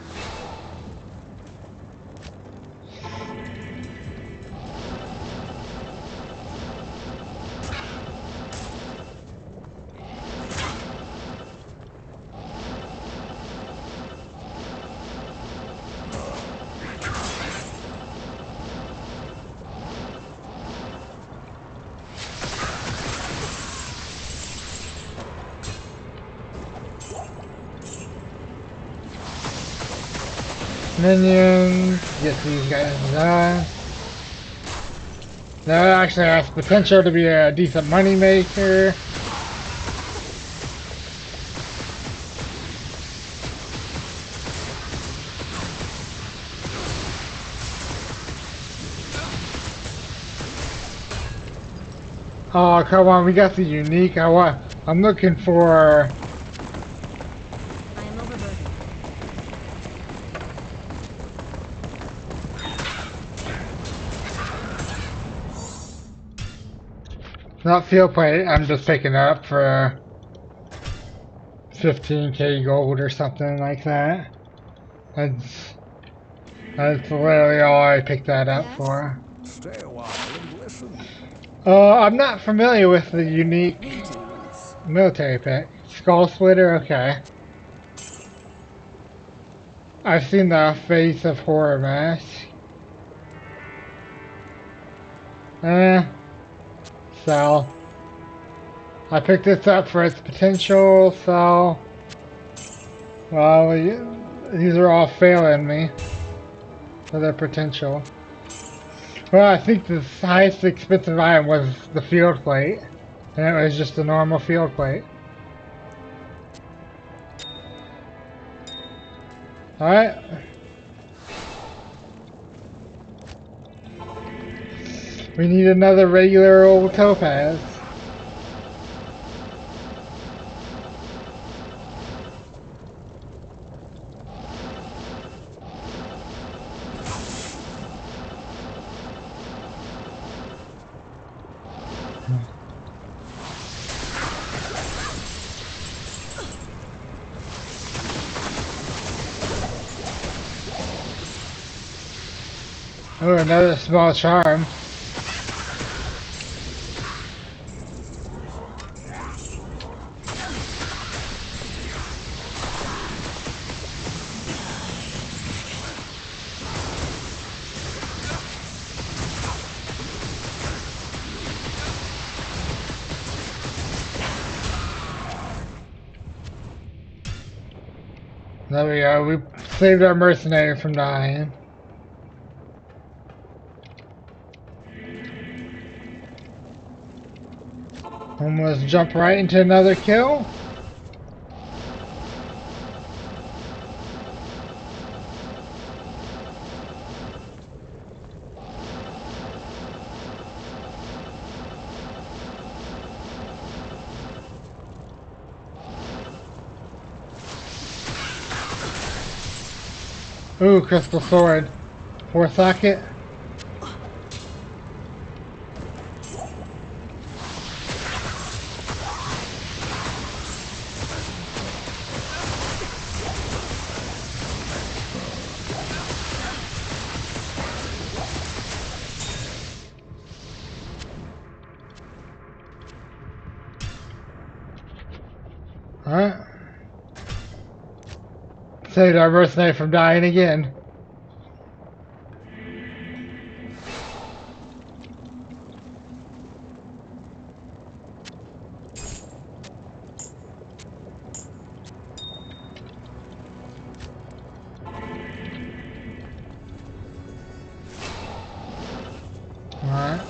Minions, get these guys done. That actually has potential to be a decent money maker. Oh, come on, we got the unique. I'm looking for. I am overburdened. Not field plate, I'm just picking it up for 15k gold or something like that. That's literally all I picked that up Yes? for. Stay a while and listen. I'm not familiar with the unique Greetings. military pick. Skull Splitter, okay. I've seen the Face of Horror mask. So I picked this up for its potential, so well, these are all failing me for their potential. Well, I think the highest expensive item was the field plate, and it was just a normal field plate. Alright. We need another regular old topaz. Oh, another small charm. There we go, we saved our mercenary from dying. Almost jump right into another kill. Ooh, crystal sword. 4 socket. Alright. Saved our mercenary from dying again. Alright.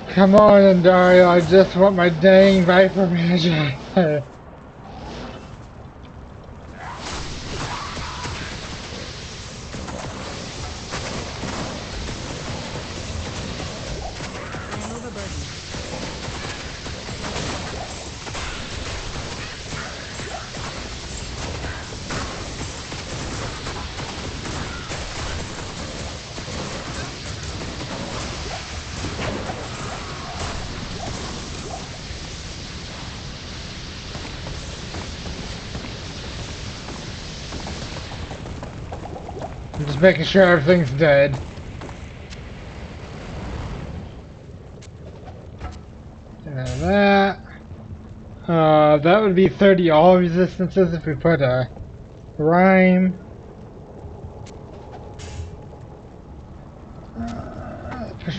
Come on, Andariel, I just want my dang Viper Magi. I am overburdened. I'm just making sure everything's dead. And that would be 30 all resistances if we put a rhyme.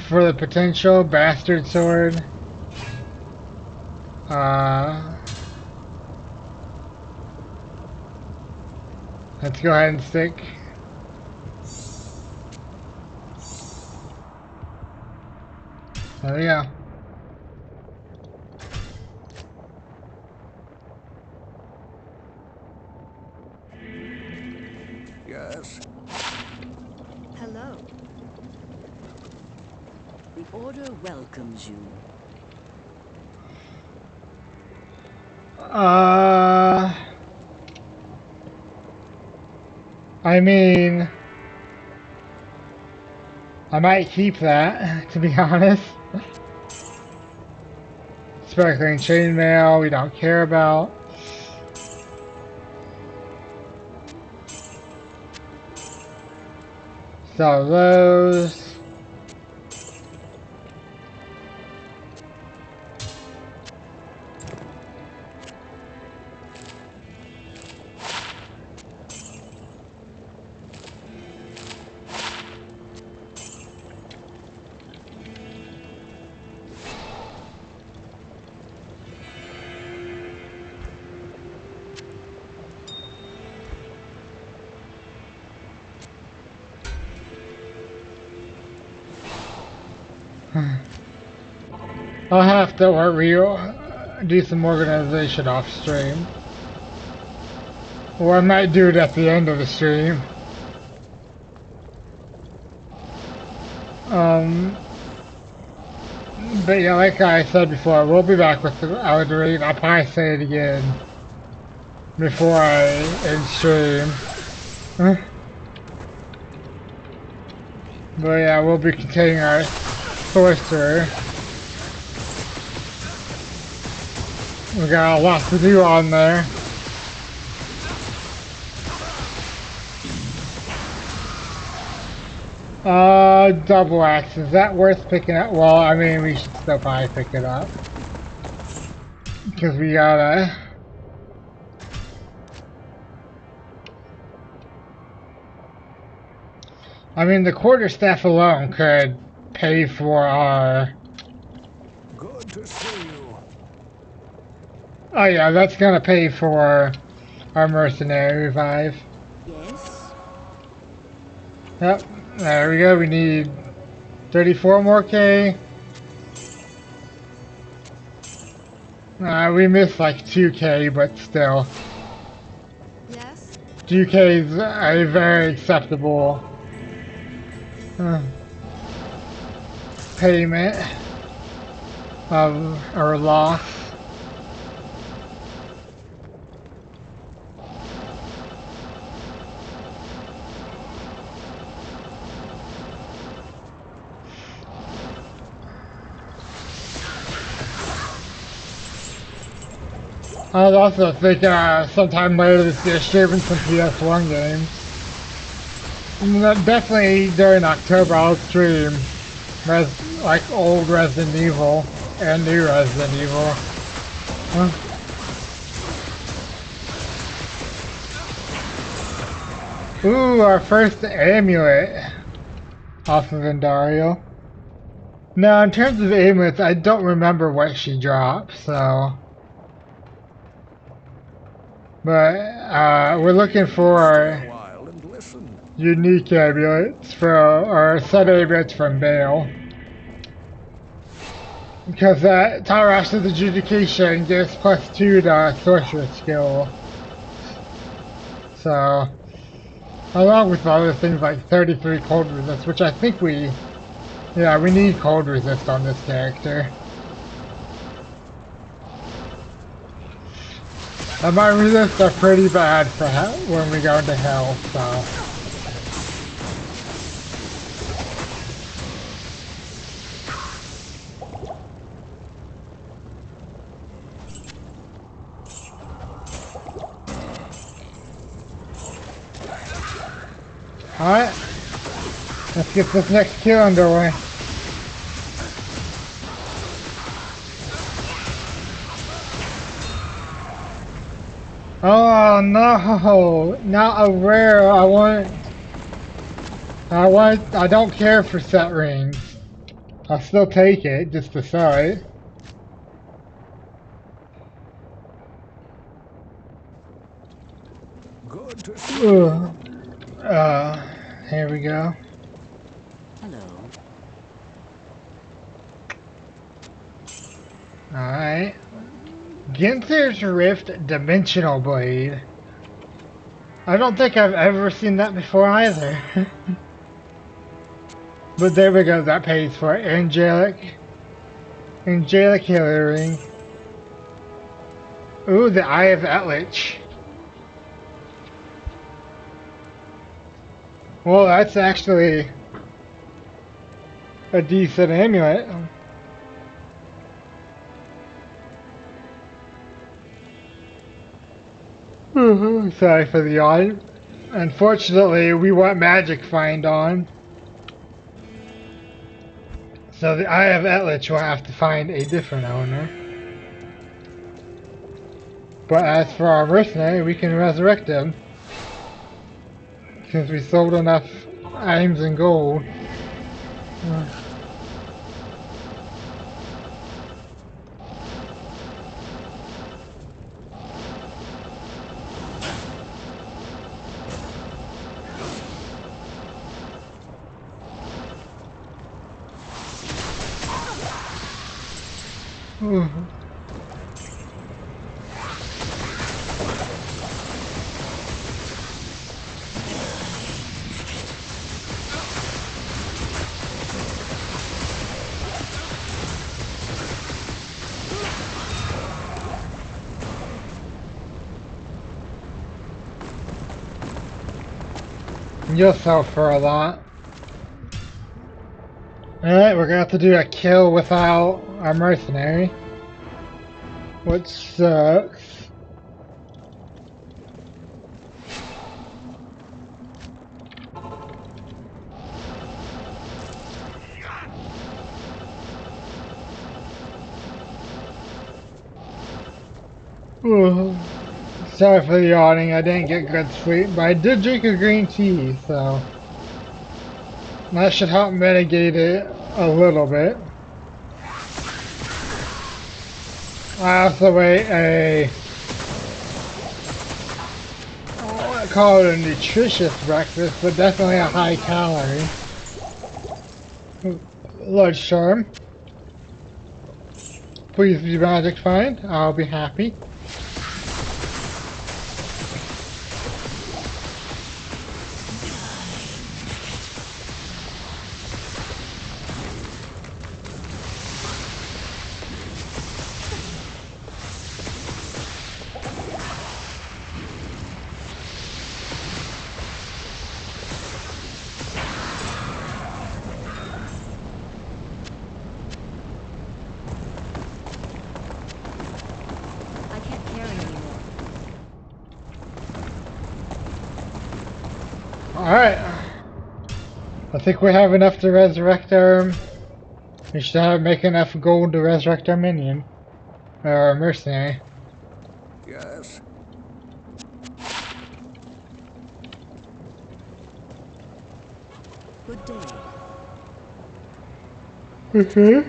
For the potential, bastard sword. Let's go ahead and stick. There we go. Yes. Hello. The Order welcomes you. I mean, I might keep that, to be honest. Sparkling chainmail, we don't care about. Sell those. I'll have to do some organization off stream. Or I might do it at the end of the stream. But yeah, like I said before, we'll be back with the Andariel. I'll probably say it again before I end stream. But yeah, we'll be continuing our sorcerer. We got a lot to do on there. Double axe, is that worth picking up? Well, I mean, we should still probably pick it up. Because we gotta... I mean, the quarterstaff alone could pay for our... Good to see you. Oh yeah, that's gonna pay for our mercenary revive. Yes? Yep, there we go, we need 34 more K. We missed like 2K, but still. Yes? 2K is a very acceptable payment of our loss. I was also thinking sometime later this year streaming some PS1 games. Definitely during October I'll stream like old Resident Evil and new Resident Evil. Ooh, our first amulet off of Andariel. Now, in terms of amulets, I don't remember what she dropped, so... But, we're looking for unique amulets or set amulets from Bale. Because that Tarash's adjudication gives +2 to sorcerer skill. So, along with other things like 33 cold resist, which I think we need cold resist on this character. And my resists are pretty bad for when we go into hell, so. Alright, let's get this next kill underway. Oh no, not a rare. I don't care for set rings. I'll still take it, just to sight. Good to see you. Here we go. Hello. Alright. Ginter's Rift Dimensional Blade. I don't think I've ever seen that before either. But there we go, that pays for it. Angelic Healing. Ooh, the Eye of Etlich. Well, that's actually a decent amulet. Sorry for the yawn. Unfortunately, we want Magic Find on. So the Eye of Etlich will have to find a different owner. But as for our mercenary, we can resurrect him. Since we sold enough items and gold. Ooh. You'll sell for a lot. Alright, we're gonna have to do a kill without our mercenary. Which sucks. Ooh. Sorry for the yawning, I didn't get good sleep, but I did drink a green tea, so that should help mitigate it a little bit. I also ate a, I wouldn't call it a nutritious breakfast, but definitely a high calorie lunch charm. Please be magic fine, I'll be happy. I can't carry anymore. Alright. I think we have enough to resurrect our... We should make enough gold to resurrect our minion. Or our mercenary. Yes. Good day.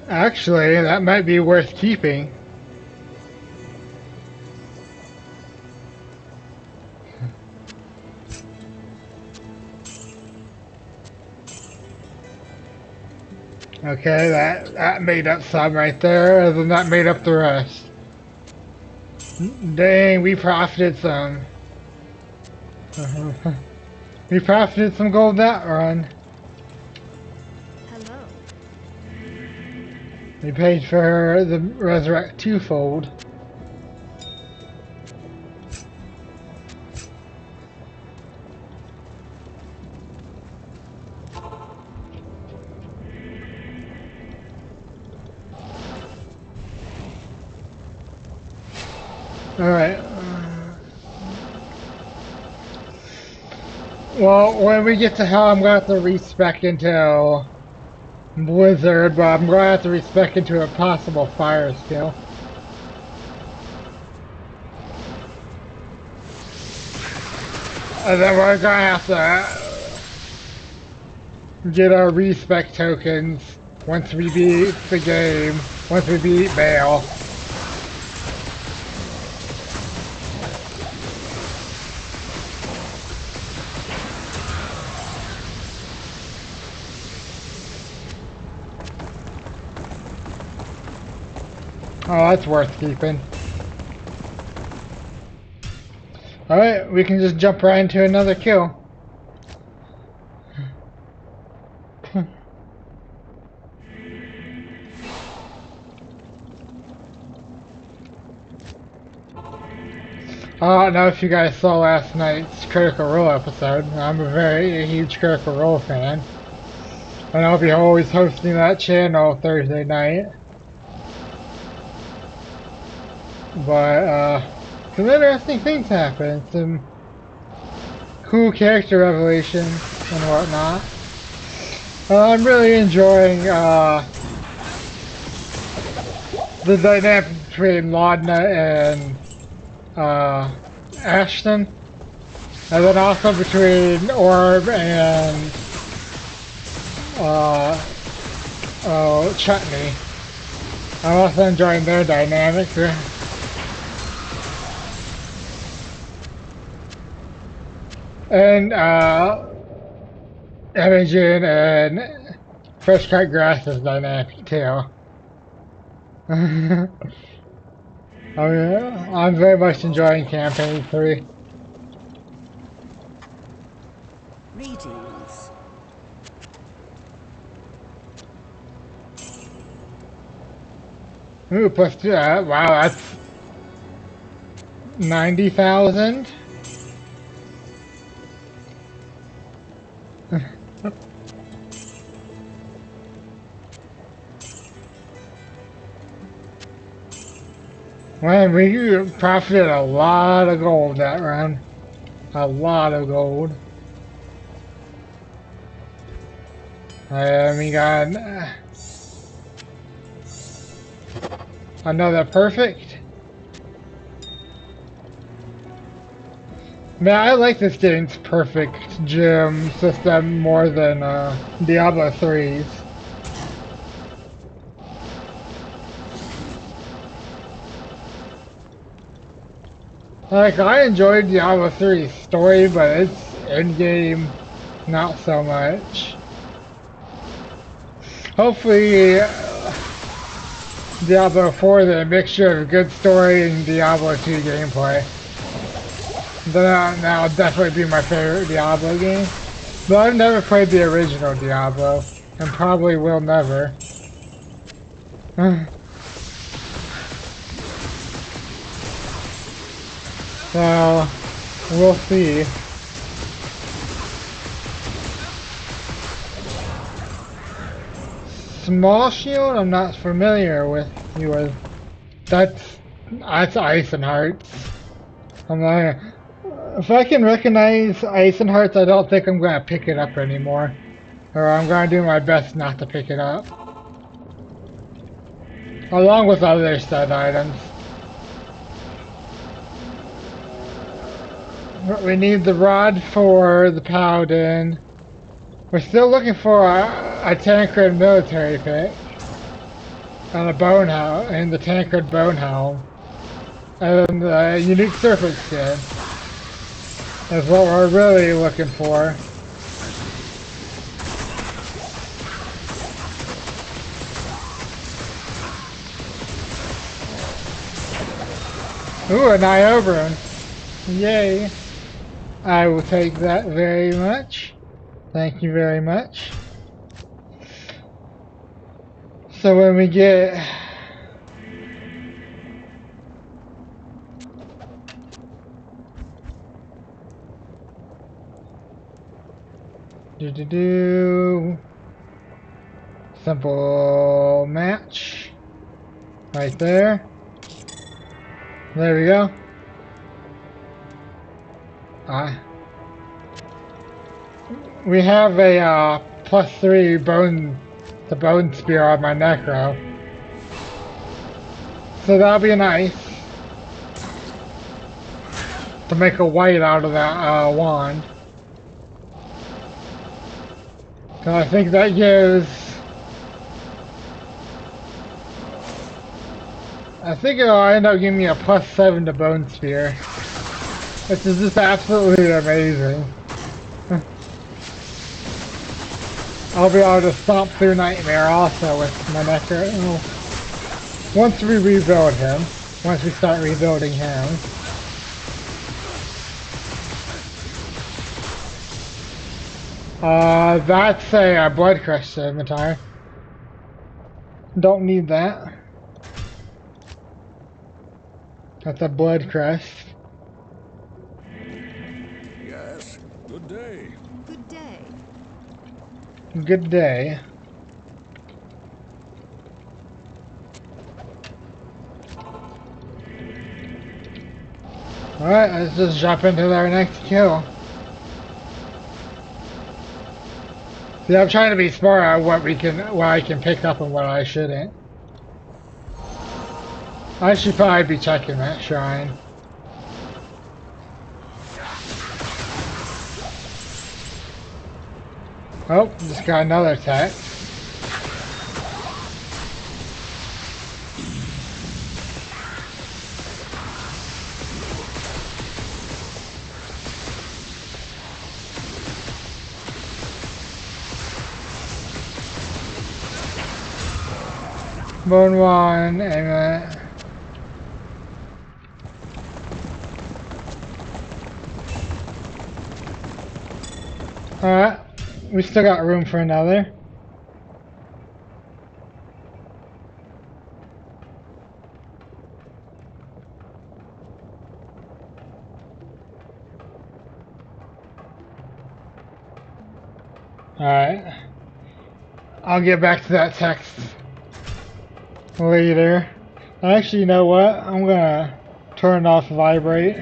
Actually, that might be worth keeping. Okay, that made up some right there, and then that made up the rest. Dang, we profited some. We profited some gold that run. Hello. We paid for the resurrect twofold. Alright. Well, when we get to hell, I'm gonna have to respec into Blizzard, but I'm gonna have to respec into a possible fire skill. And then we're gonna have to get our respec tokens once we beat the game, once we beat Bale. Oh, that's worth keeping. Alright, we can just jump right into another kill. I don't know if you guys saw last night's Critical Role episode. I'm a very huge Critical Role fan. And I'll be always hosting that channel Thursday night. But, some interesting things happen. Some cool character revelations and whatnot. I'm really enjoying, the dynamic between Laudna and, Ashton. And then also between Orb and, Chutney. I'm also enjoying their dynamics. And, Imogen and Fresh cut grass is dynamic too. Oh yeah, I'm very much enjoying campaign 3. Greetings. Ooh, plus 2, wow, that's 90,000? Man, we profited a lot of gold that run. A lot of gold. And we got another perfect. Man, I like this game's perfect gem system more than Diablo 3's. Like, I enjoyed Diablo 3's story, but its endgame, not so much. Hopefully, Diablo 4 is a mixture of good story and Diablo 2 gameplay. Then that'll definitely be my favorite Diablo game. But I've never played the original Diablo, and probably will never. So, we'll see. Small shield, I'm not familiar with you with. That's Ice and Hearts. I'm like, if I can recognize Ice and Hearts, I don't think I'm gonna pick it up anymore. Or I'm gonna do my best not to pick it up. Along with other stud items. We need the rod for the Paladin. We're still looking for a Tancred military pick. And a bone helm, and the Tancred bone helm. And the unique serpent skin. That's what we're really looking for. Ooh, an Iobran. Yay. I will take that very much. Thank you very much. So when we get... Simple match. Right there. There we go. We have a +3 bone spear on my necro. So that'll be nice. To make a white out of that wand. So I think that gives... I think it'll end up giving me a +7 to bone spear. Which is just absolutely amazing. I'll be able to stomp through Nightmare also with my necro. Once we rebuild him. Once we start rebuilding him. That's a Blood Crush Scimitar. Don't need that. That's a Blood Crush. Yes, good day. Good day. Good day. Alright, let's just jump into our next kill. See, I'm trying to be smart on what I can pick up and what I shouldn't. I should probably be checking that shrine. Oh, just got another attack. Bone one, amulet. Alright, we still got room for another. Alright. I'll get back to that text later. Actually, you know what? I'm gonna turn off vibrate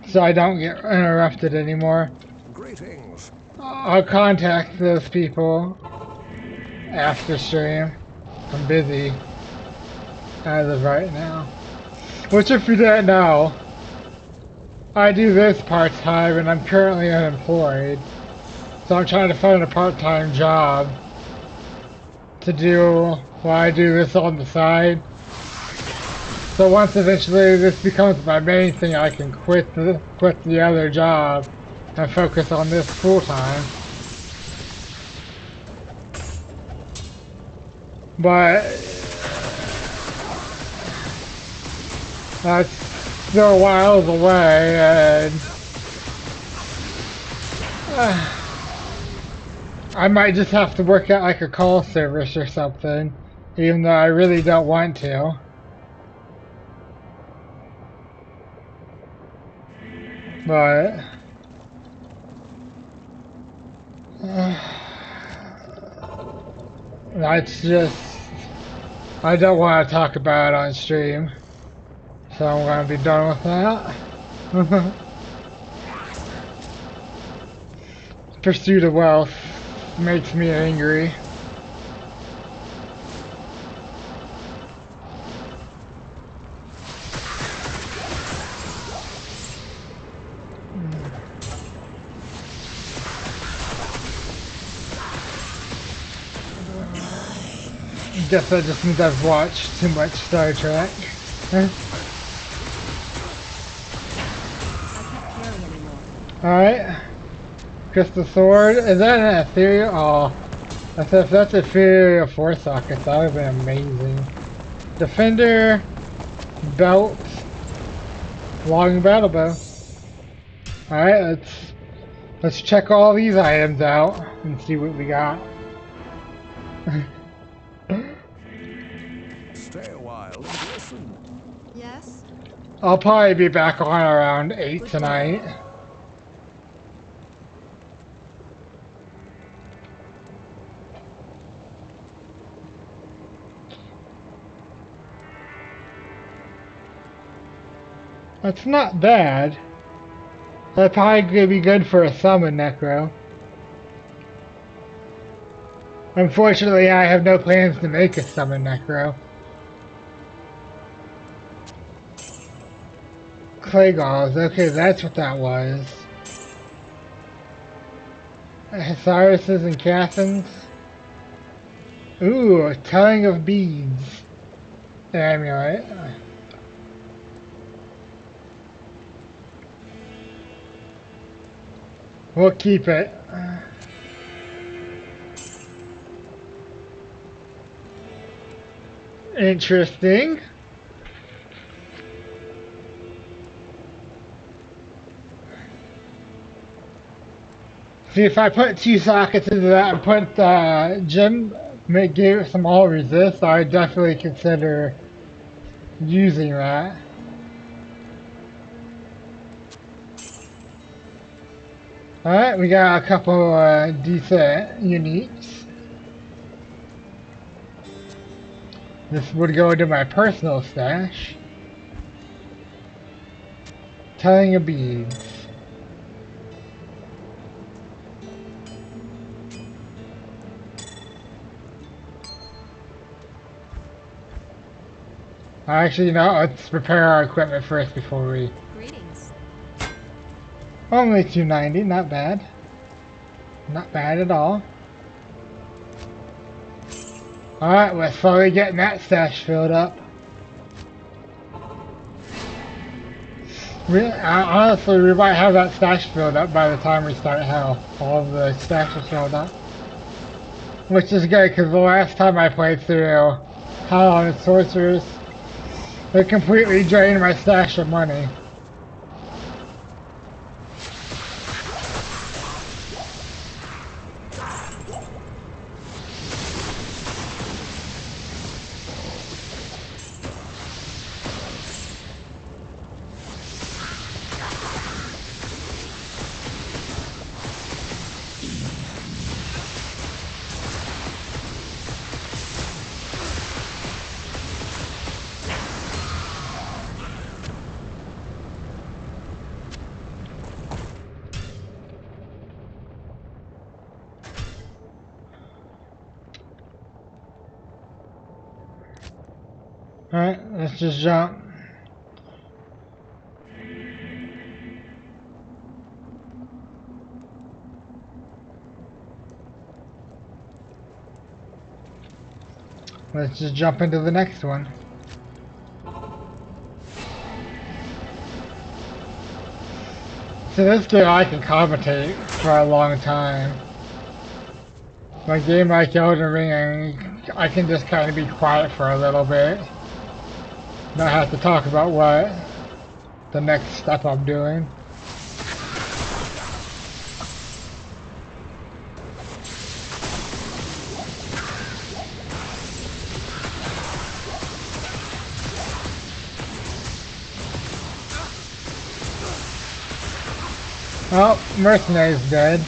so I don't get interrupted anymore. Greetings. I'll contact those people after stream. I'm busy as of right now. Which, if you didn't know, I do this part-time and I'm currently unemployed. So I'm trying to find a part-time job to do while I do this on the side. So once eventually this becomes my main thing, I can quit the other job and focus on this full-time. But that's still whiles away, and I might just have to work at like a call service or something, even though I really don't want to. But that's just, I don't want to talk about it on stream, so I'm going to be done with that. Pursuit of wealth makes me angry. Guess that just means I've watched too much Star Trek. Alright. Crystal Sword. Is that an ethereal? Oh. If that's ethereal 4 sockets, that would have been amazing. Defender. Belt. Long battle bow. Alright, let's check all these items out and see what we got. Stay a while and listen. Yes? I'll probably be back on around 8 tonight. That's not bad. That's probably gonna be good for a summon necro. Unfortunately, I have no plans to make a summon necro. Clay galls, okay, that's what that was. Cyrus's and Cathin's. Ooh, telling of beads. Amulet. We'll keep it. Interesting. See, if I put 2 sockets into that and put gem, gave it some all resist, I would definitely consider using that. Alright, we got a couple decent uniques. This would go into my personal stash. Telling of beads. Actually, no, let's prepare our equipment first before we... Greetings. Only 290, not bad. Not bad at all. Alright, we're slowly getting that stash filled up. Honestly, we might have that stash filled up by the time we start hell. All of the stash is filled up. Which is good, because the last time I played through, Paladin and Sorcerers. They completely drained my stash of money. Alright, let's just jump. Let's just jump into the next one. So this game I can commentate for a long time. Like game like Elden Ring, I can just kind of be quiet for a little bit. Not have to talk about what the next step I'm doing. Oh, Mercenary's dead.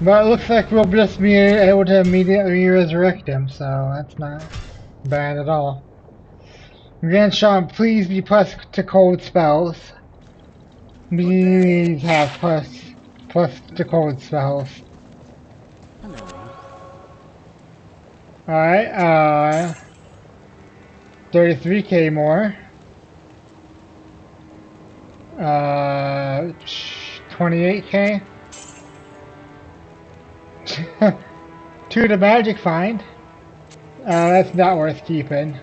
But it looks like we'll just be able to immediately resurrect him, so that's not bad at all. Grand Sean, please be plus to cold spells. Please have plus to cold spells. Hello. Alright, 33k more. 28k. 2 to magic find. That's not worth keeping.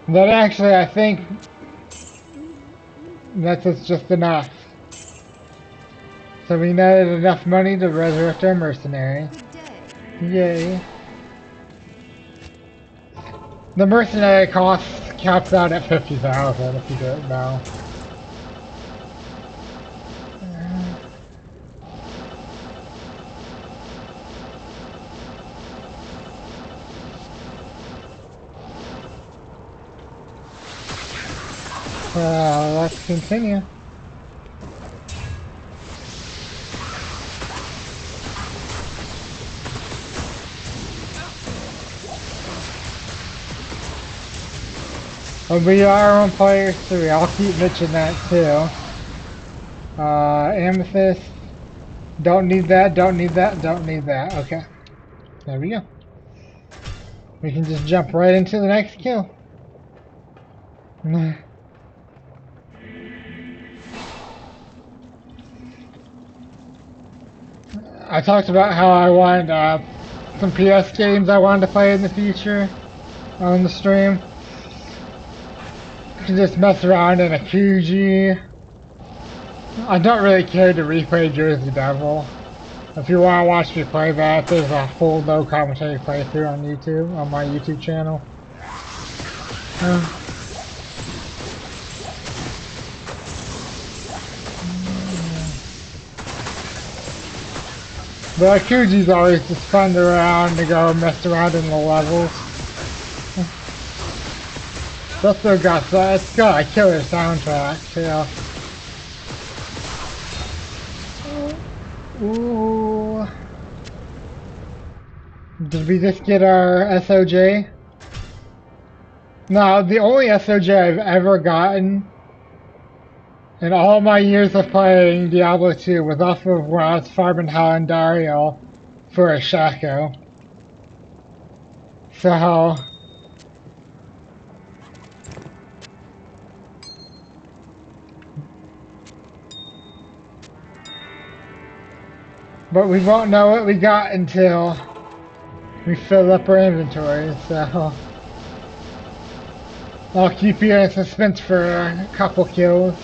But actually, I think that's just enough. So we netted enough money to resurrect our mercenary. Good day. Yay. The mercenary cost caps out at 50,000 if you do it now. Let's continue. But we are on player 3. I'll keep bitching that too. Amethyst. Don't need that, don't need that, don't need that. Okay. There we go. We can just jump right into the next kill. I talked about how I wanted some PS games I wanted to play in the future on the stream. You can just mess around in a QG. I don't really care to replay Jersey Devil. If you want to watch me play that, there's a full no commentary playthrough on YouTube, on my YouTube channel. But QG's always just fun around to go mess around in the levels. It's got a killer soundtrack too. Ooh. Did we just get our SOJ? No, the only SOJ I've ever gotten in all my years of playing Diablo 2 was off of when I was farming Andariel for a Shaco. So... But we won't know what we got until we fill up our inventory, so... I'll keep you in suspense for a couple kills.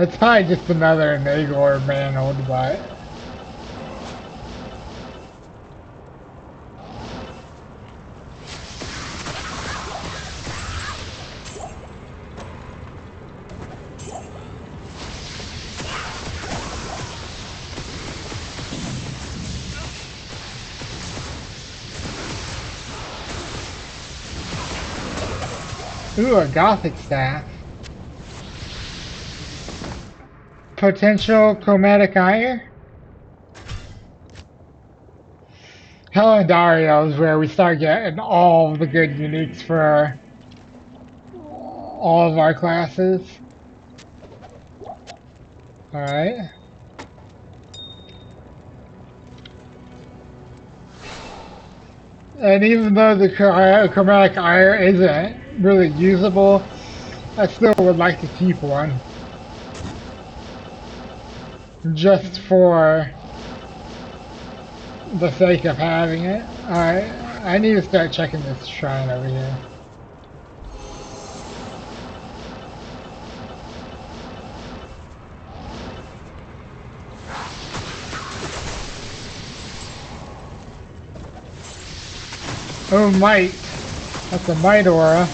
It's probably just another Nagor mangled, but... Ooh, a Gothic staff. Potential chromatic ire? Hell and Andariel is where we start getting all the good uniques for all of our classes. Alright. And even though the chromatic ire isn't really usable, I still would like to keep one. Just for the sake of having it. Alright, I need to start checking this shrine over here. Oh, might. That's a might aura.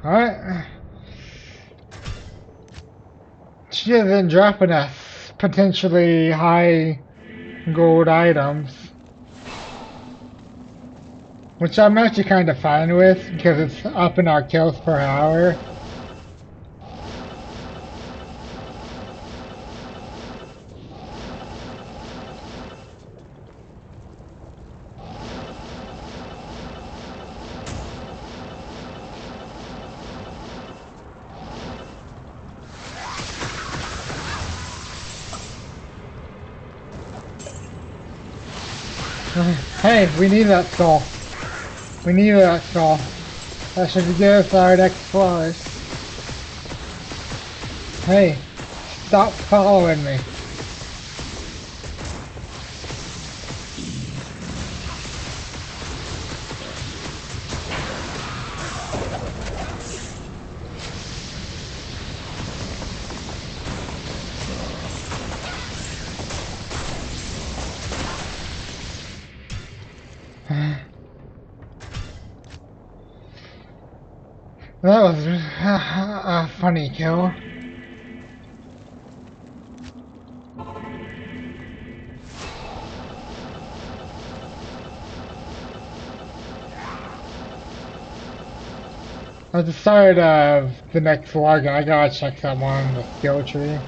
Alright. She isn't dropping us potentially high gold items. Which I'm actually kind of fine with, because it's up in our kills per hour. Hey, we need that skull. We need that skull. That should give us our next flowers. Hey, stop following me. That was a funny kill. At the start of the next log, I gotta check that one on the skill tree.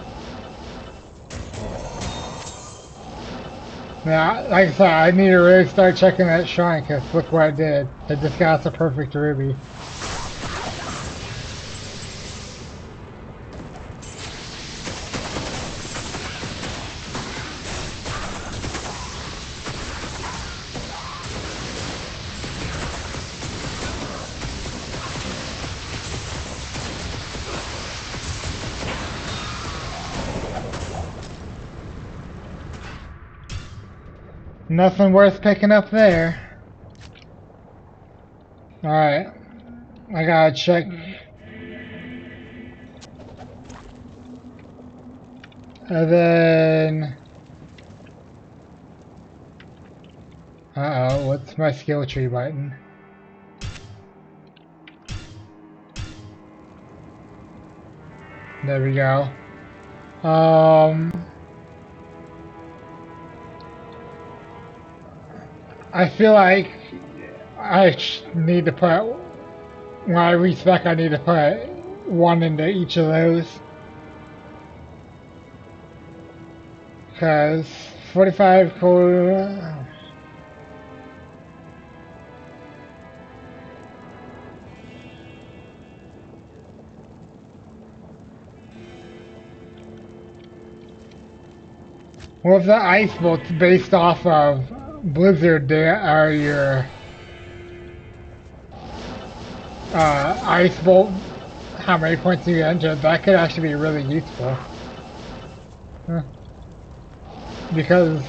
Yeah, like I said, I need to really start checking that shrine, because look what I did. I just got us a perfect ruby. Nothing worth picking up there. Alright. I gotta check. And then... Uh-oh, what's my skill tree button? There we go. I feel like I need to put, when I respec, I need to put one into each of those. Because 45 cool. Well, if the ice bolt's based off of Blizzard, are your ice bolt, how many points you entered, that could actually be really useful. Huh. Because,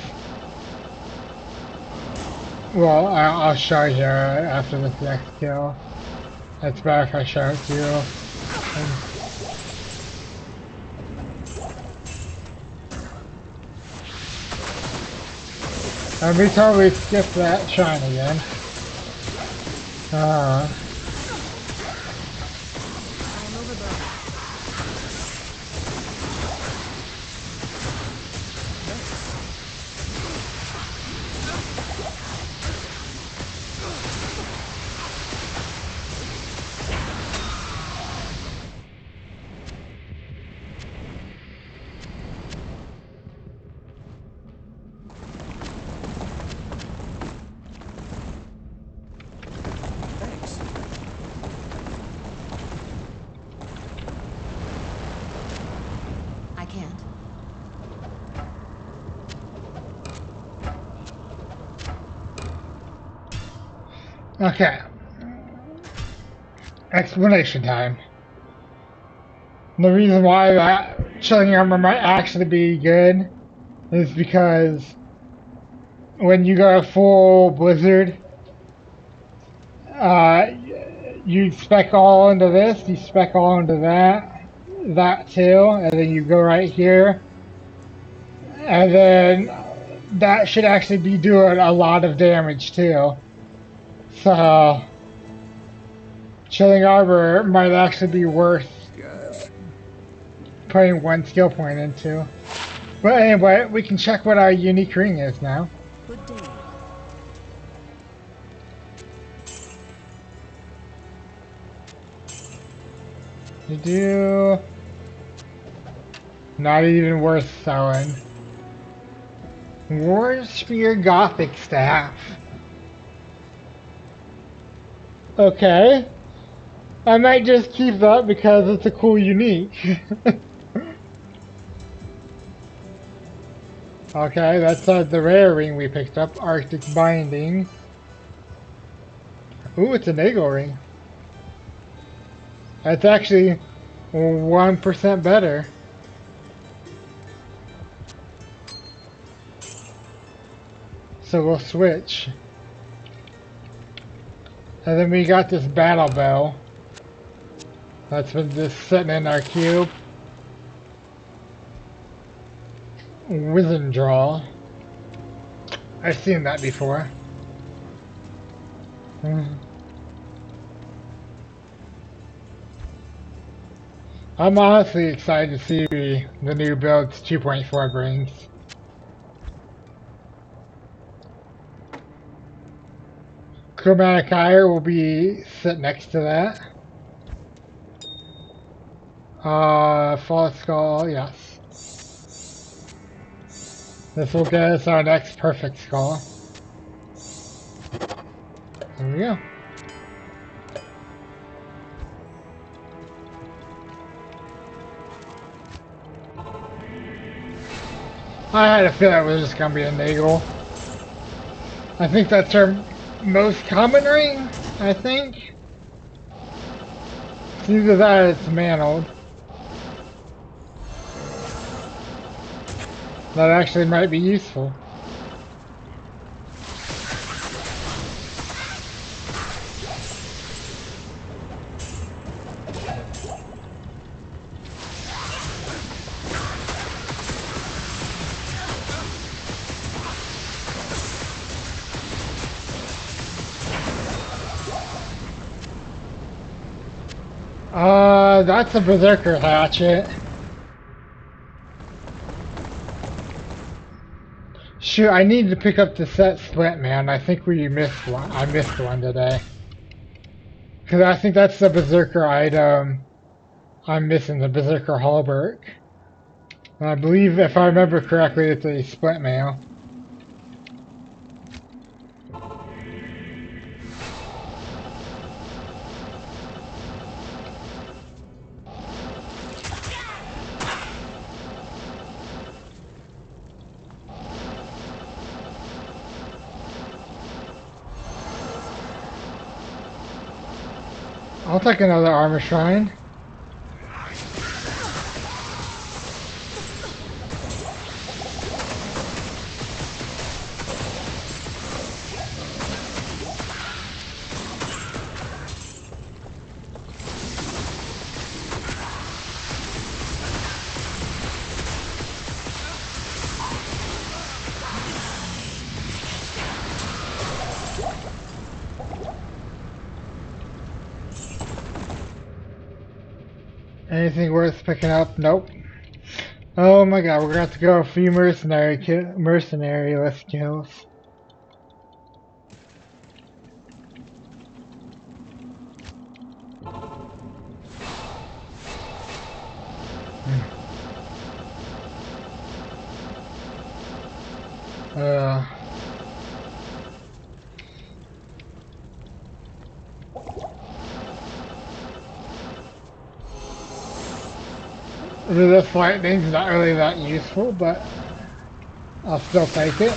well, I'll show you after this next kill. It's better if I show it to you. And we totally skipped that shrine again. I am overburdened. Thanks. I can't. Okay. Explanation time. The reason why that chilling armor might actually be good is because when you go full blizzard, uh, you spec all into this, you spec all into that too, and then you go right here, and then that should actually be doing a lot of damage too. So chilling armor might actually be worth Yes. putting one skill point into. But anyway, we can check what our unique ring is now. Good day. You do not even worth selling. War Spear Gothic Staff. Okay. I might just keep that because it's a cool unique. Okay, that's the rare ring we picked up. Arctic Binding. Ooh, it's an eagle ring. That's actually 1% better. So we'll switch. And then we got this battle bell. That's been just sitting in our cube. Wizard draw. I've seen that before. I'm honestly excited to see the new builds 2.4 brings. Chromatic Ire will be sit next to that. False Skull, yes. This will get us our next perfect skull. There we go. I had a feeling it was just gonna be a Nagel. I think that's our most common ring, I think. It's either that or it's mantled. That actually might be useful. That's a Berserker hatchet. Shoot, I need to pick up the set split, man. I think we missed one. I missed one today. Because I think that's the Berserker item I'm missing, the Berserker Hallberg. And I believe, if I remember correctly, it's a split mail. I'll take another armor shrine. Anything worth picking up? Nope. Oh my god, we're gonna have to go a few mercenary list kills. Uh, this lightning's not really that useful, but I'll still take it.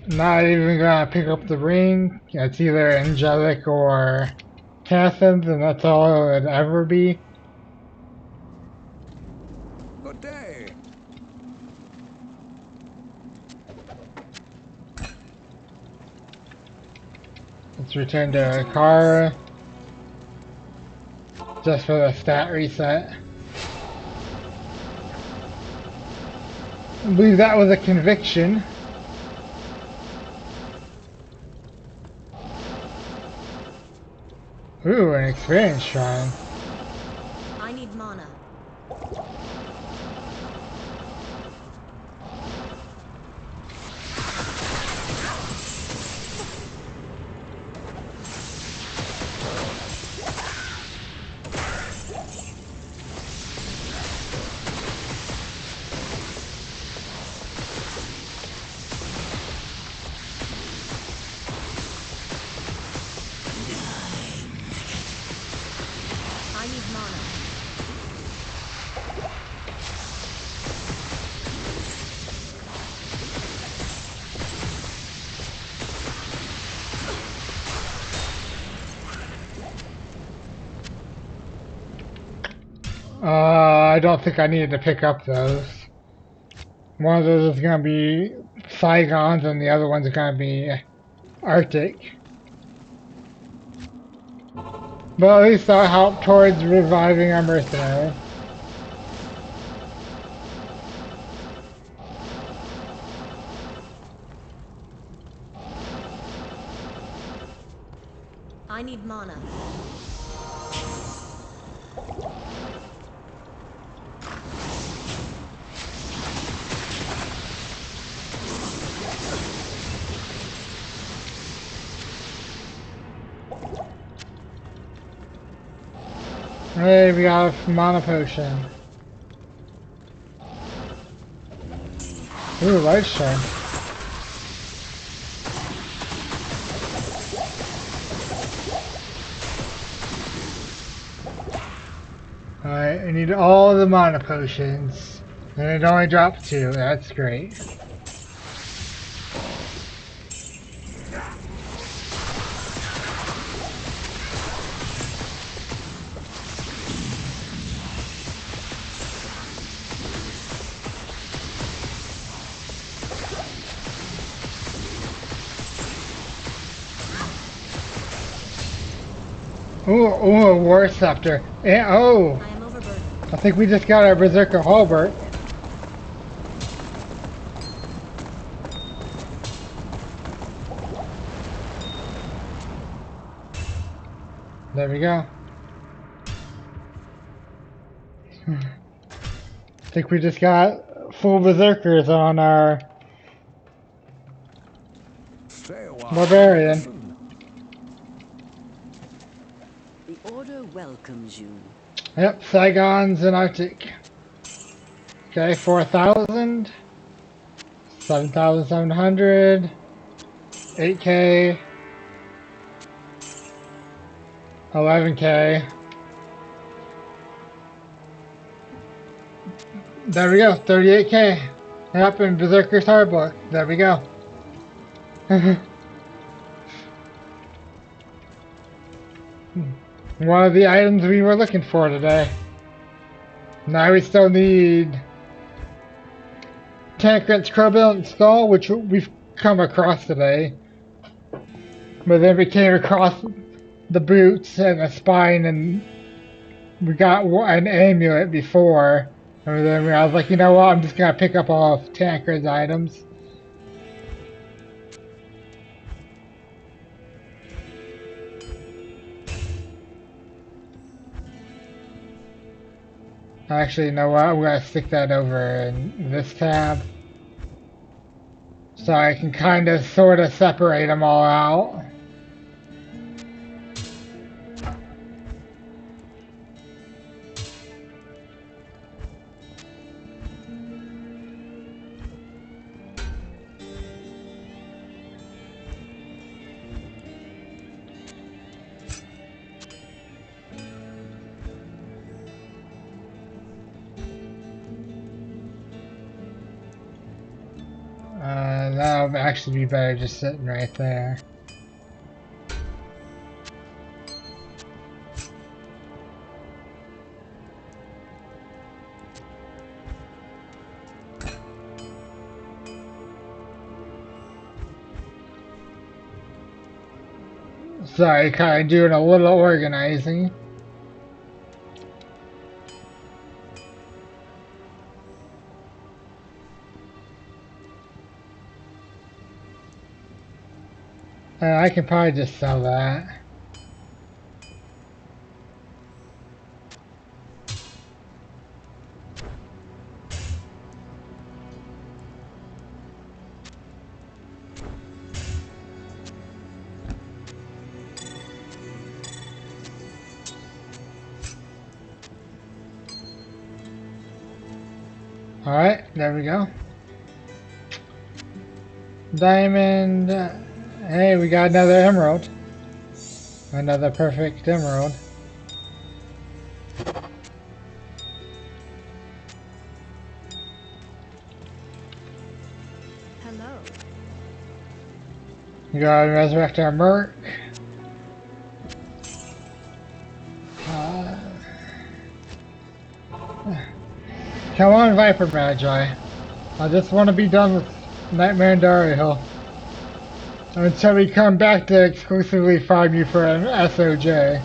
Not even gonna pick up the ring. It's either angelic or Catherine's, and that's all it would ever be. Good day. Let's return to Kara just for the stat reset. I believe that was a conviction. Ooh, an experience shrine. I need mana. I need mana. I don't think I needed to pick up those. One of those is gonna be Saigons and the other one's gonna be Arctic. But at least that'll help towards reviving our mercenary. I need mana. Hey, we got a mana potion. Ooh, light shine. Alright, I need all the mana potions. And it only dropped 2, that's great. Ooh, a War Scepter. And, oh, I am overburdened. I think we just got our Berserker Halberd. There we go. I think we just got full Berserkers on our Stay a while. Barbarian. Listen. The Order welcomes you. Yep, Saigons and Arctic. Okay, 4,000. 7,700. 8K. 11K. There we go, 38K. Yep, and Berserker's Hardbook. There we go. One of the items we were looking for today. Now we still need Tancred's Crowbelt Skull, which we've come across today. But then we came across the boots and the spine, and we got an amulet before. And then I was like, you know what, I'm just gonna pick up all of Tancred's items. Actually, you know what, I'm gonna stick that over in this tab. So I can kind of sort of separate them all out. That would actually be better just sitting right there. Sorry, kind of doing a little organizing. I can probably just sell that. Alright, there we go. Diamond. Hey, we got another emerald. Another perfect emerald. Hello. We gotta resurrect our merc. Come on, Viper Magi. I just want to be done with Nightmare Andariel until we come back to exclusively farm you for an SOJ.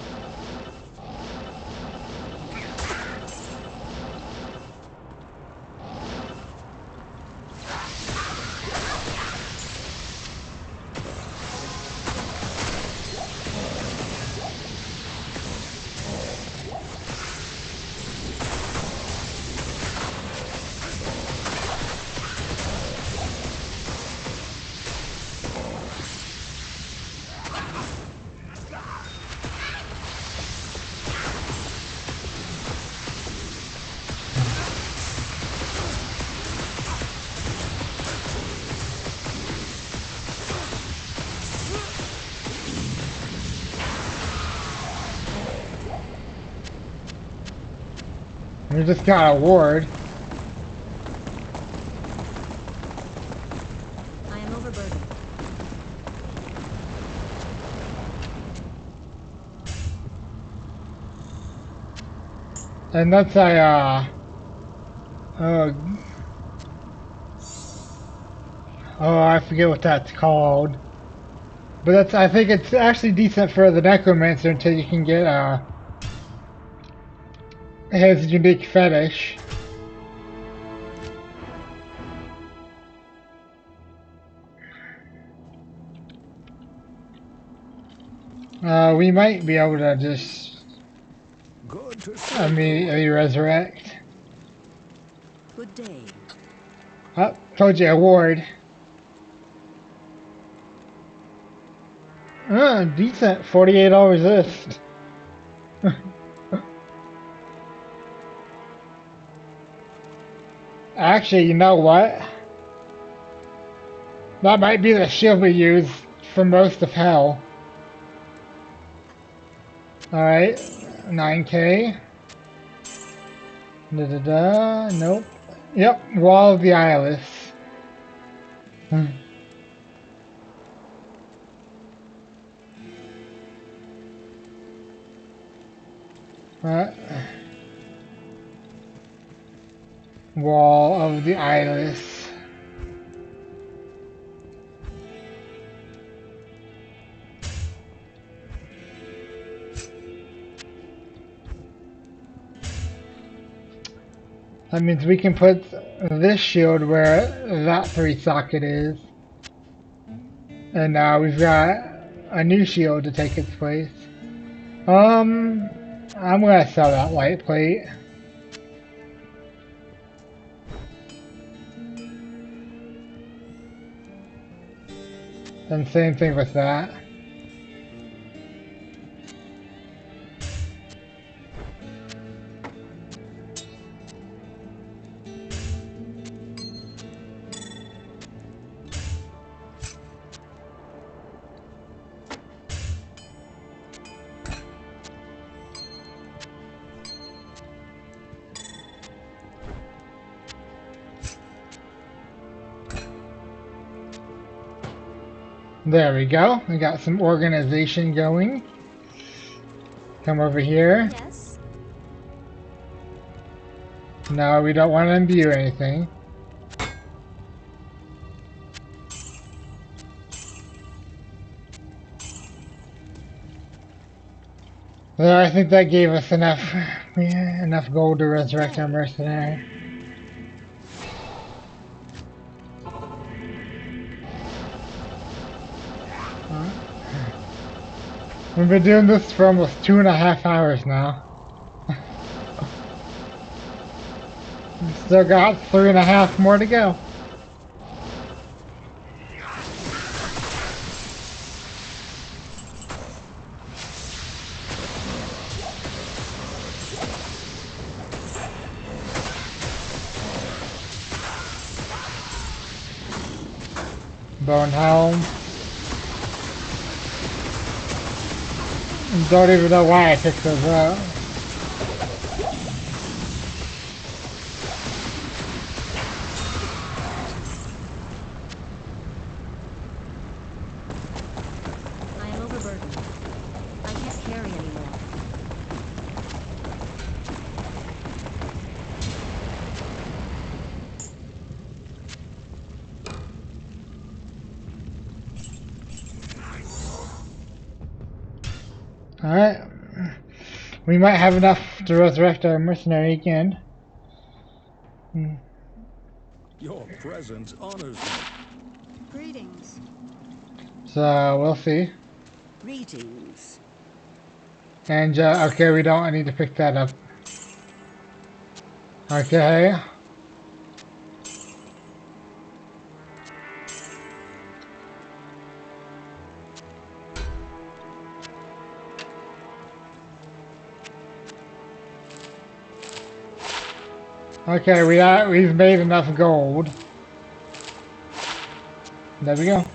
We just got a ward. I am overburdened. And that's a, I forget what that's called. But that's, I think it's actually decent for the Necromancer until you can get, his unique fetish. We might be able to just Good to see immediately resurrect. Good day. Oh, told you a ward. Decent. 48 all resist. Actually, you know what? That might be the shield we use for most of hell. Alright. 9k. Da-da-da. Nope. Yep. Wall of the Eyeless. Uh, Wall of the Eyeless. That means we can put this shield where that 3 socket is. And now we've got a new shield to take its place. I'm gonna sell that light plate. And same thing with that. There we go. We got some organization going. Come over here. Yes? No, we don't want to imbue anything. There, I think that gave us enough gold to resurrect our mercenary. We've been doing this for almost 2.5 hours now. We've still got 3.5 more to go. Bone helm. Don't even know why I picked those up. I am overburdened. I can't carry anymore. Alright. We might have enough to resurrect our mercenary again. Your presence honors me. Greetings. So, we'll see. Greetings. And, okay, we don't need to pick that up. Okay. Okay, we've made enough gold. There we go.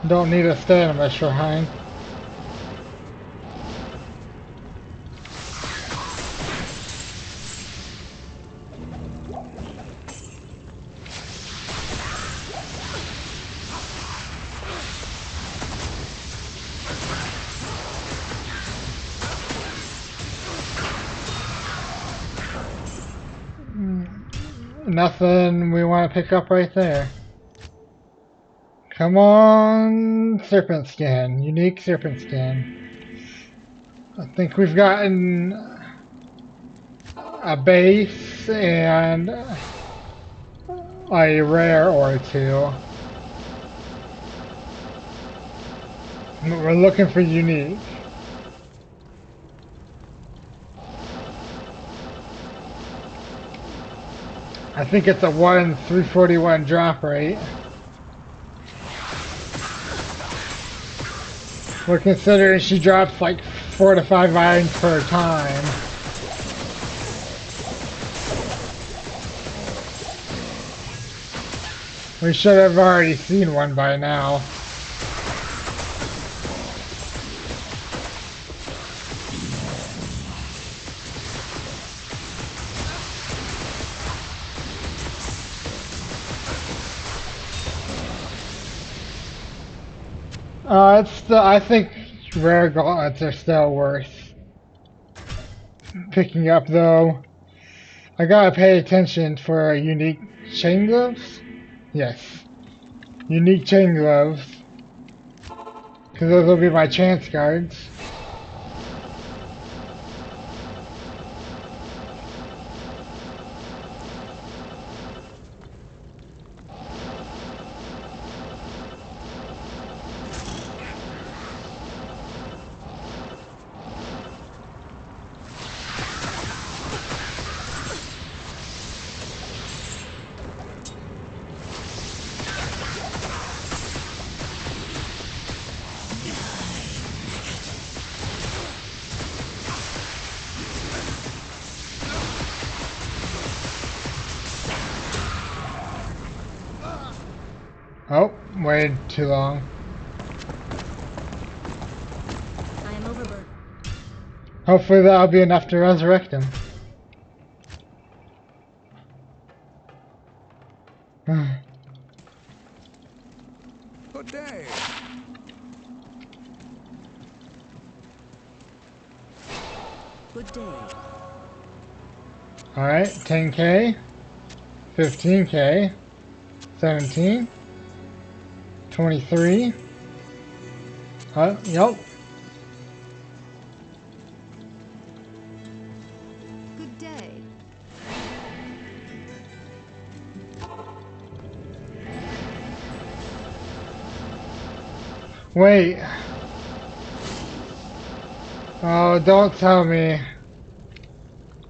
Don't need a stamina shrine. Nothing we want to pick up right there. Come on, serpent skin, unique serpent skin. I think we've gotten a base and a rare or two. We're looking for unique. I think it's a 1 in 341 drop rate. Well, considering she drops like 4 to 5 items per time. We should have already seen one by now. I think rare gauntlets are still worth picking up though. I gotta pay attention for unique chain gloves. Yes, unique chain gloves, because those will be my chance cards. Oh, waited too long. I am overburdened. Hopefully that'll be enough to resurrect him. Good day. Good day. Alright, 10k, 15k, 17, 23. Yep. Good day. Wait. Oh, don't tell me.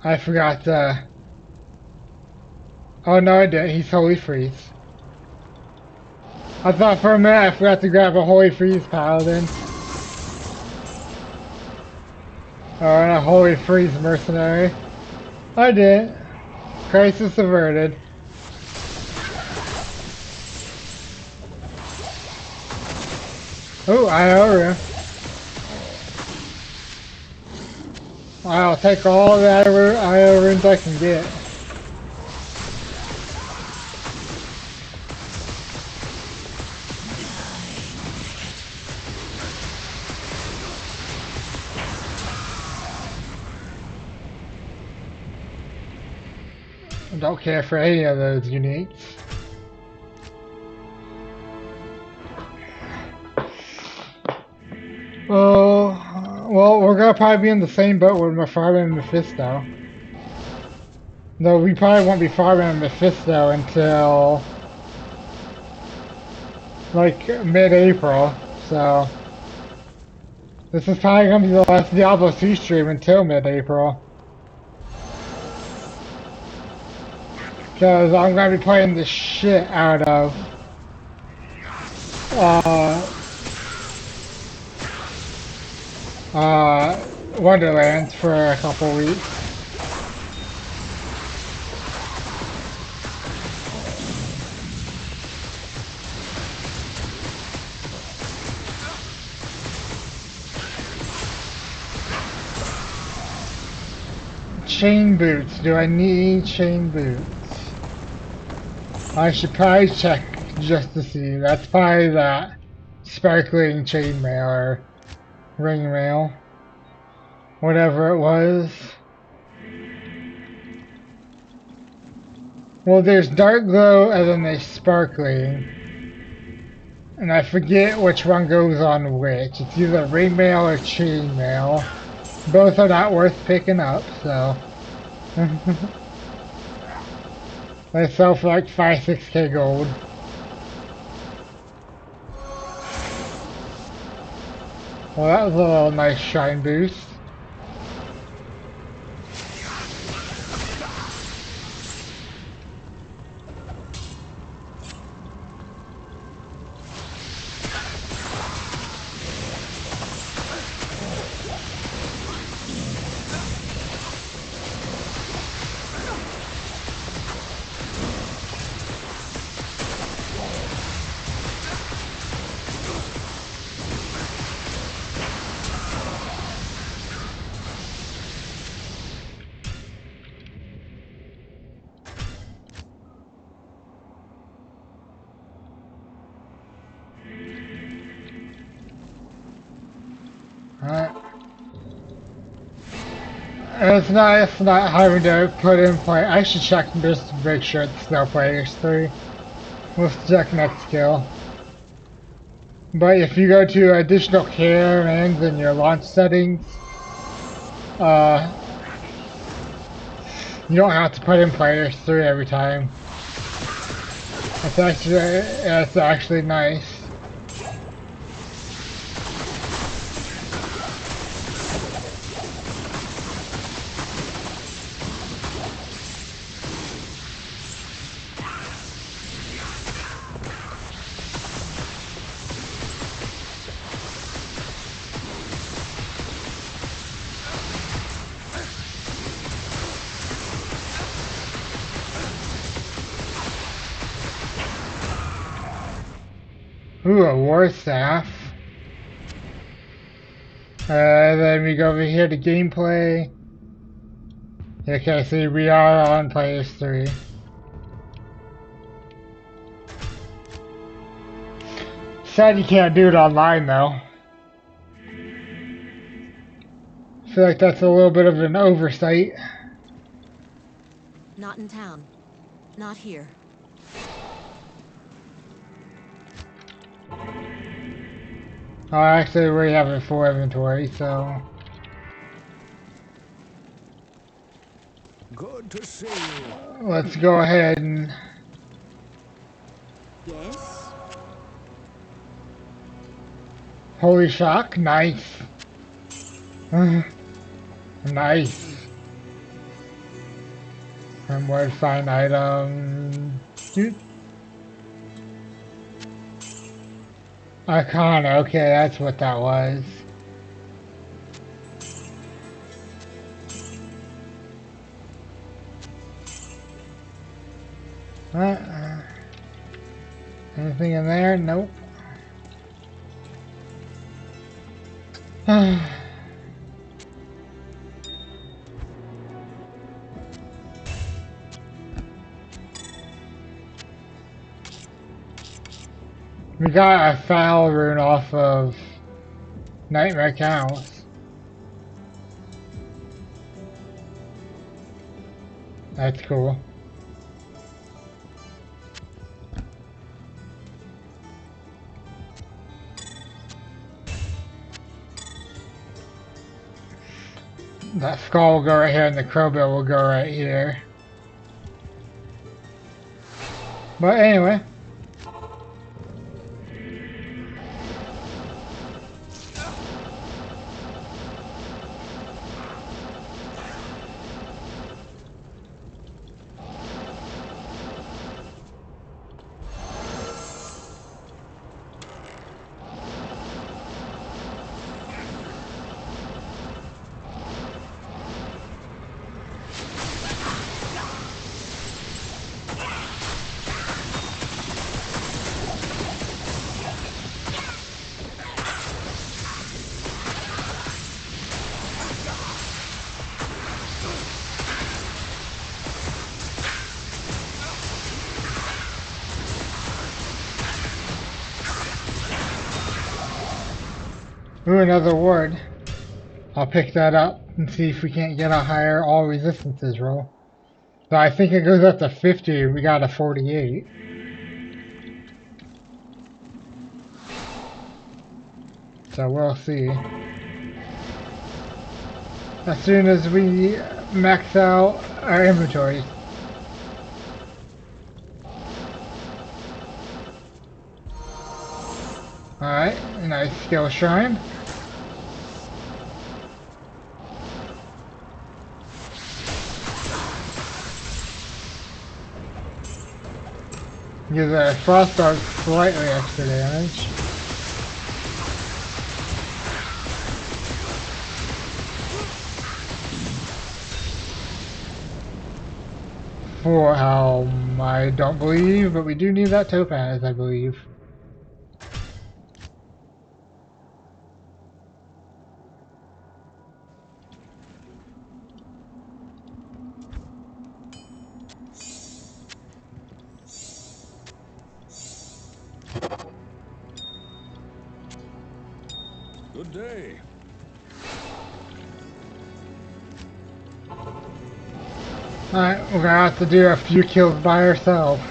I forgot to... Oh no, I didn't. He's Holy Freeze. I thought for a minute I forgot to grab a Holy Freeze Paladin. Or a Holy Freeze Mercenary. I did. Crisis averted. Oh, Iora. I'll take all the IO runes I can get. I don't care for any of those uniques. Well, we're gonna probably be in the same boat with farming and Mephisto. Though we probably won't be farming Mephisto until like mid-April, so this is probably gonna be the last Diablo 2 stream until mid-April. Because I'm gonna be playing the shit out of Wonderlands for a couple weeks. Chain boots. Do I need chain boots? I should probably check just to see. That's probably that sparkling chainmail or ring mail. Whatever it was. Well, there's dark glow and then there's sparkling. And I forget which one goes on which. It's either ring mail or chainmail. Both are not worth picking up, so. They sell for like 5-6k gold. Well, that was a little nice shine boost. Alright. It's not having to put in play. I should check just to make sure it's no players 3. We'll check next skill. But if you go to additional commands in your launch settings, you don't have to put in players 3 every time. It's actually nice. Ooh, a war staff. Then we go over here to gameplay. Okay, see, we are on players 3. Sad you can't do it online though. I feel like that's a little bit of an oversight. Not in town. Not here. Oh, actually, we have a full inventory, so. Good to see you. Let's go ahead and. Yes? Holy shock, nice. Nice. And what find item. Arcana, okay, that's what that was. Anything in there? Nope. We got a foul rune off of Nightmare Cows. That's cool. That skull will go right here and the crowbill will go right here. But anyway. Ooh, another ward. I'll pick that up and see if we can't get a higher all resistances roll. So I think it goes up to 50, we got a 48. So we'll see. As soon as we max out our inventories. Alright, nice skill shrine. Gives a frost dart slightly extra damage. For helm, I don't believe, but we do need that topaz, I believe. Good day. Alright, we're gonna have to do a few kills by ourselves.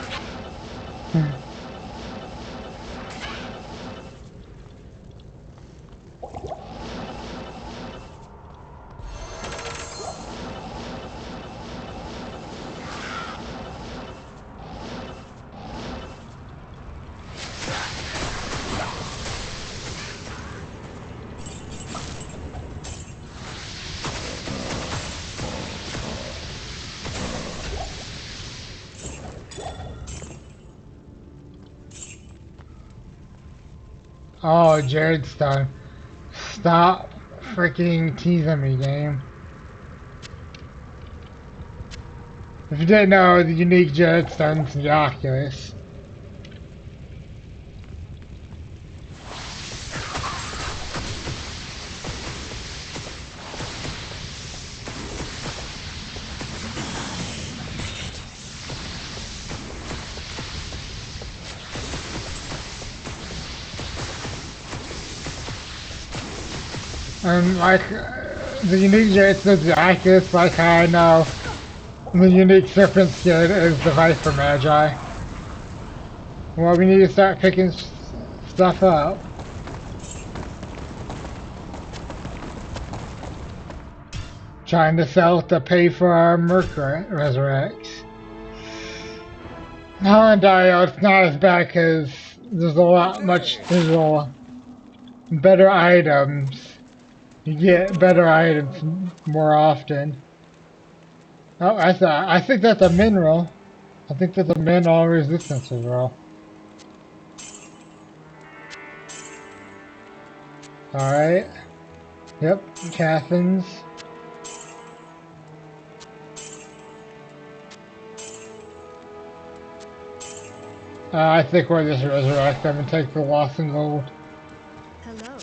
Oh, Jared's done. Stop freaking teasing me, game. If you didn't know, the unique Jared stun's the Oculus. And like, the unique Jared stun's the Oculus, like how I know the unique Serpent skin is the Viper Magi. Well, we need to start picking stuff up. Trying to sell it to pay for our Mercury Resurrects. No, Andariel, it's not as bad because there's there's a better items. You get better items more often. Oh, I think that's a mineral. I think that's a mineral resistance roll. Alright. Yep, Cathins. I think we're just resurrect them and take the loss and gold. Hello.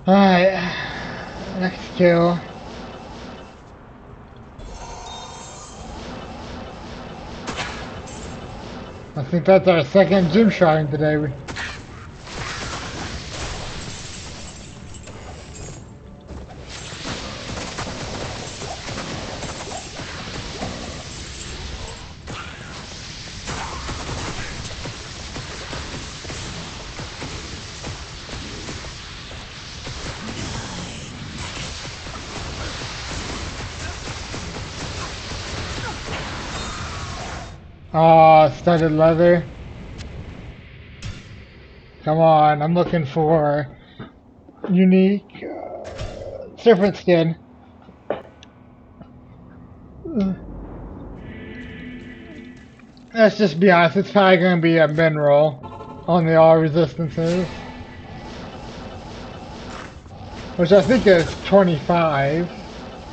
Alright. Next kill. I think that's our second gym shrine today. Oh, studded leather. Come on, I'm looking for unique serpent skin. Let's just be honest, it's probably going to be a mineral on the all resistances. Which I think is 25. You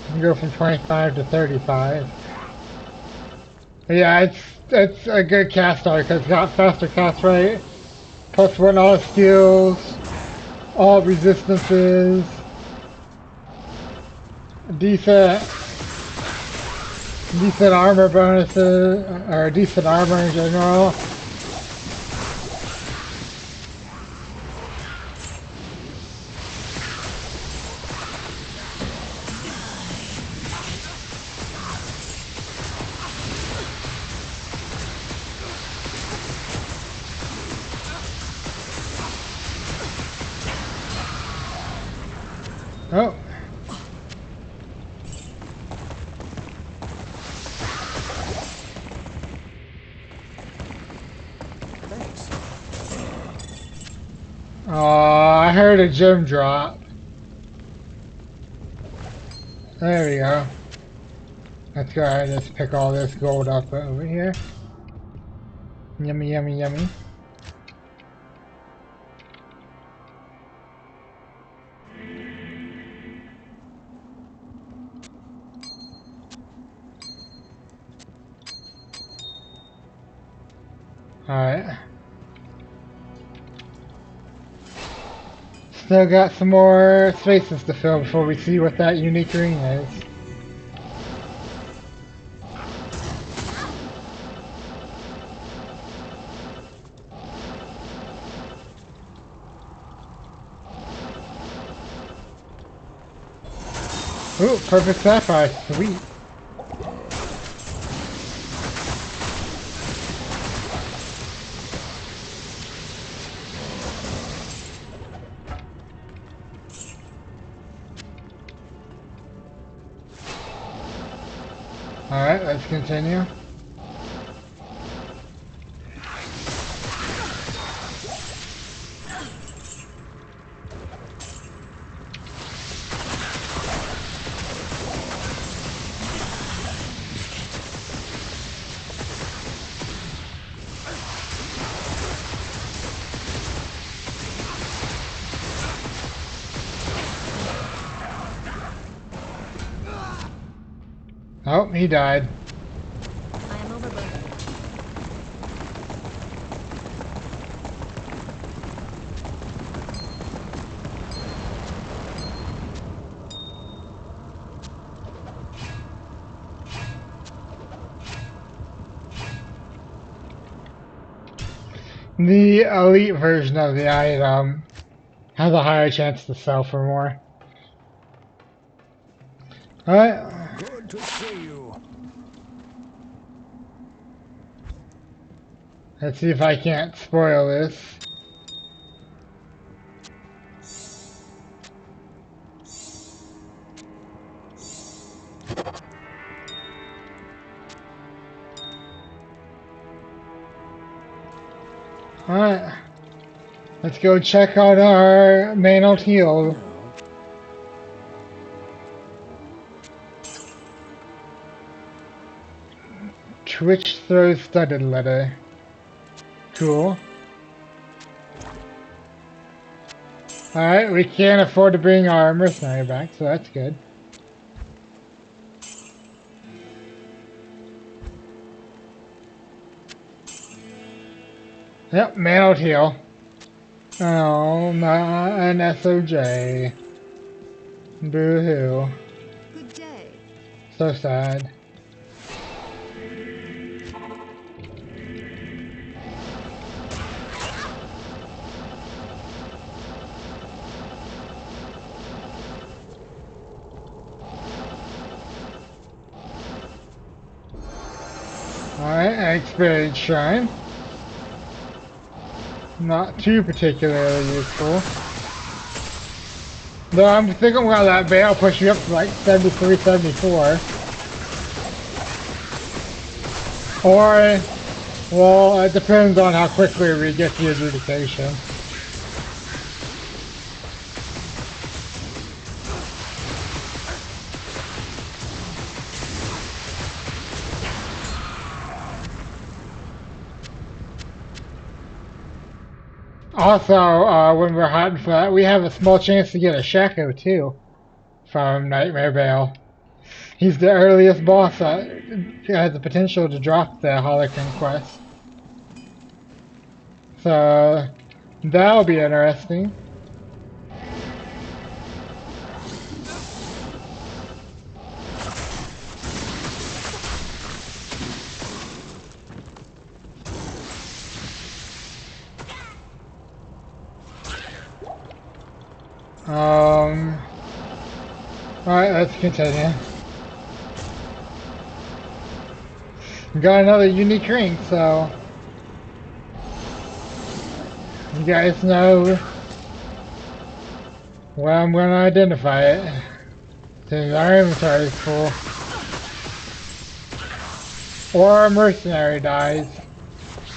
can go from 25 to 35. But yeah, it's a good cast start because it's got faster cast rate, plus one all skills, all resistances, decent armor bonuses, or decent armor in general. Oh. Thanks. Oh, I heard a gem drop. There we go. Let's go ahead and just pick all this gold up over here. Yummy, yummy, yummy. Alright. Still got some more spaces to fill before we see what that unique ring is. Ooh, perfect sapphire, sweet. Alright, let's continue. Oh, he died. I am overburdened. The elite version of the item has a higher chance to sell for more. Alright, Good to see you. let's see if I can't spoil this. Alright, let's go check out our main heal. Twitch throws studded letter. Cool. Alright, we can't afford to bring our mercenary back, so that's good. Yep, mailed heal. Oh, not an SOJ. Boo-hoo. Good day. So sad. Alright, experience shrine. Not too particularly useful. Though I'm thinking, well, that bail push you up to like 73, 74. Or, well, it depends on how quickly we get the adjudication. Also, when we're hunting for that, we have a small chance to get a Shaco too from Nightmare Vale. He's the earliest boss that has the potential to drop the Holocron quest. So, that'll be interesting. Alright, let's continue. We got another unique ring, so you guys know where I'm gonna identify it. Since our inventory is full. Or a mercenary dies.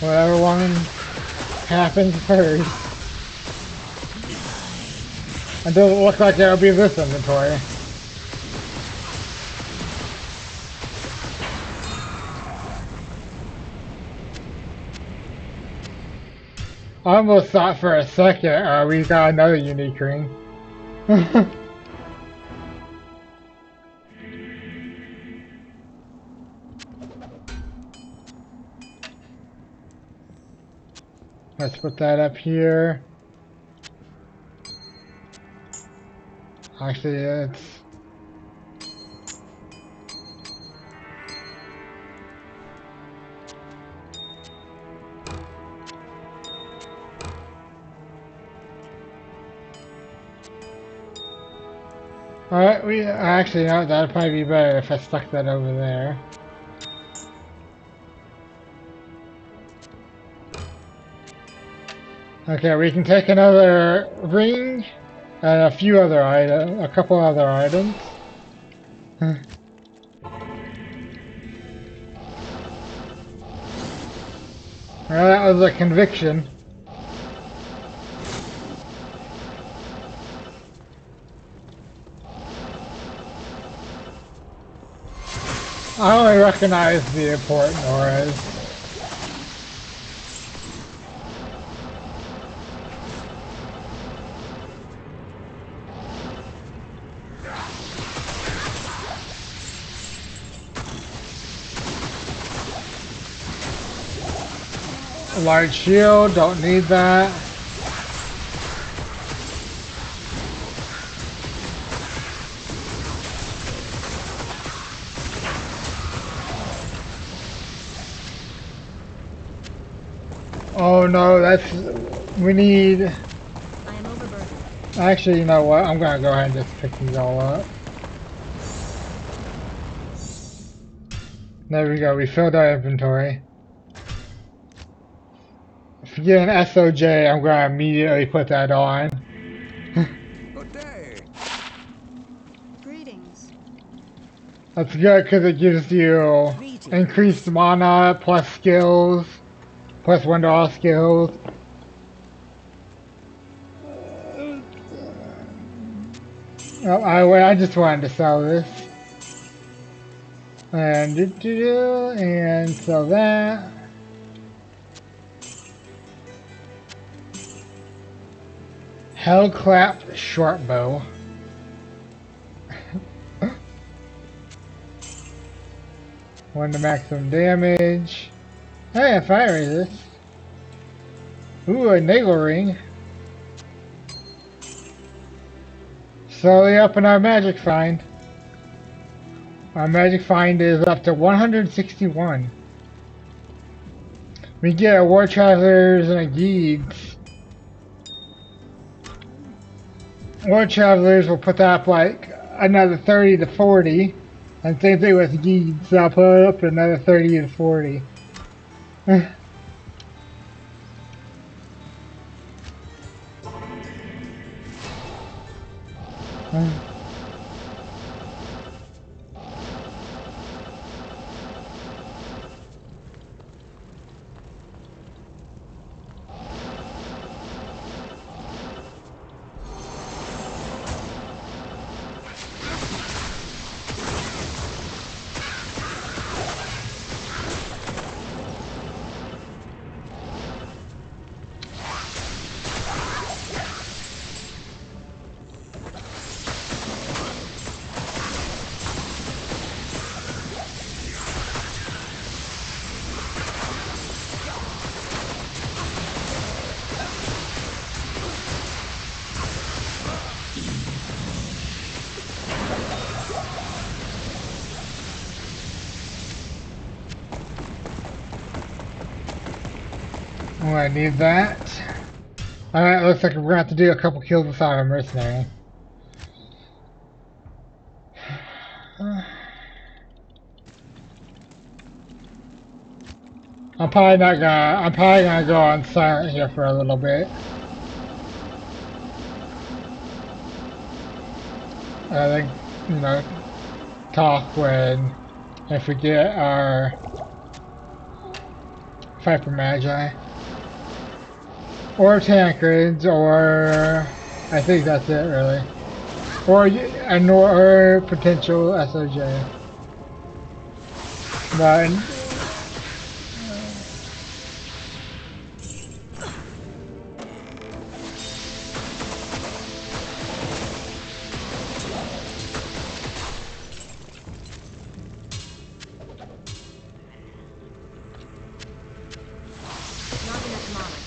Whatever one happens first. It doesn't look like there'll be this inventory. I almost thought for a second we got another unique ring. Let's put that up here. Actually, it's... Alright, we actually, no, that'd probably be better if I stuck that over there. Okay, we can take another ring and a few other items, a couple other items. Well, that was a conviction. I only recognize the important auras. Large shield, don't need that. Oh no, that's... we need... I am overburdened. Actually, you know what? I'm gonna go ahead and just pick these all up. There we go, we filled our inventory. If you get an SOJ, I'm gonna immediately put that on. Good day. Greetings. That's good because it gives you increased mana, plus skills, plus 1 to all skills. Oh, I just wanted to sell this. And and sell that. Hellclap short bow. One to maximum damage. Hey, a fire resist. Ooh, a naval ring. Slowly up in our magic find. Our magic find is up to 161. We get a War Travelers and a Geeds. War Travelers will put that up like another 30 to 40. And same thing with Geeds, so I'll put it up to another 30 to 40. Oh, I need that. Alright, looks like we're gonna have to do a couple kills without a mercenary. I'm probably gonna go on silent here for a little bit. I think, you know, talk if we get our Viper Magi. Or Tankards, or I think that's it really. Or potential SOJ. But Not enough mana.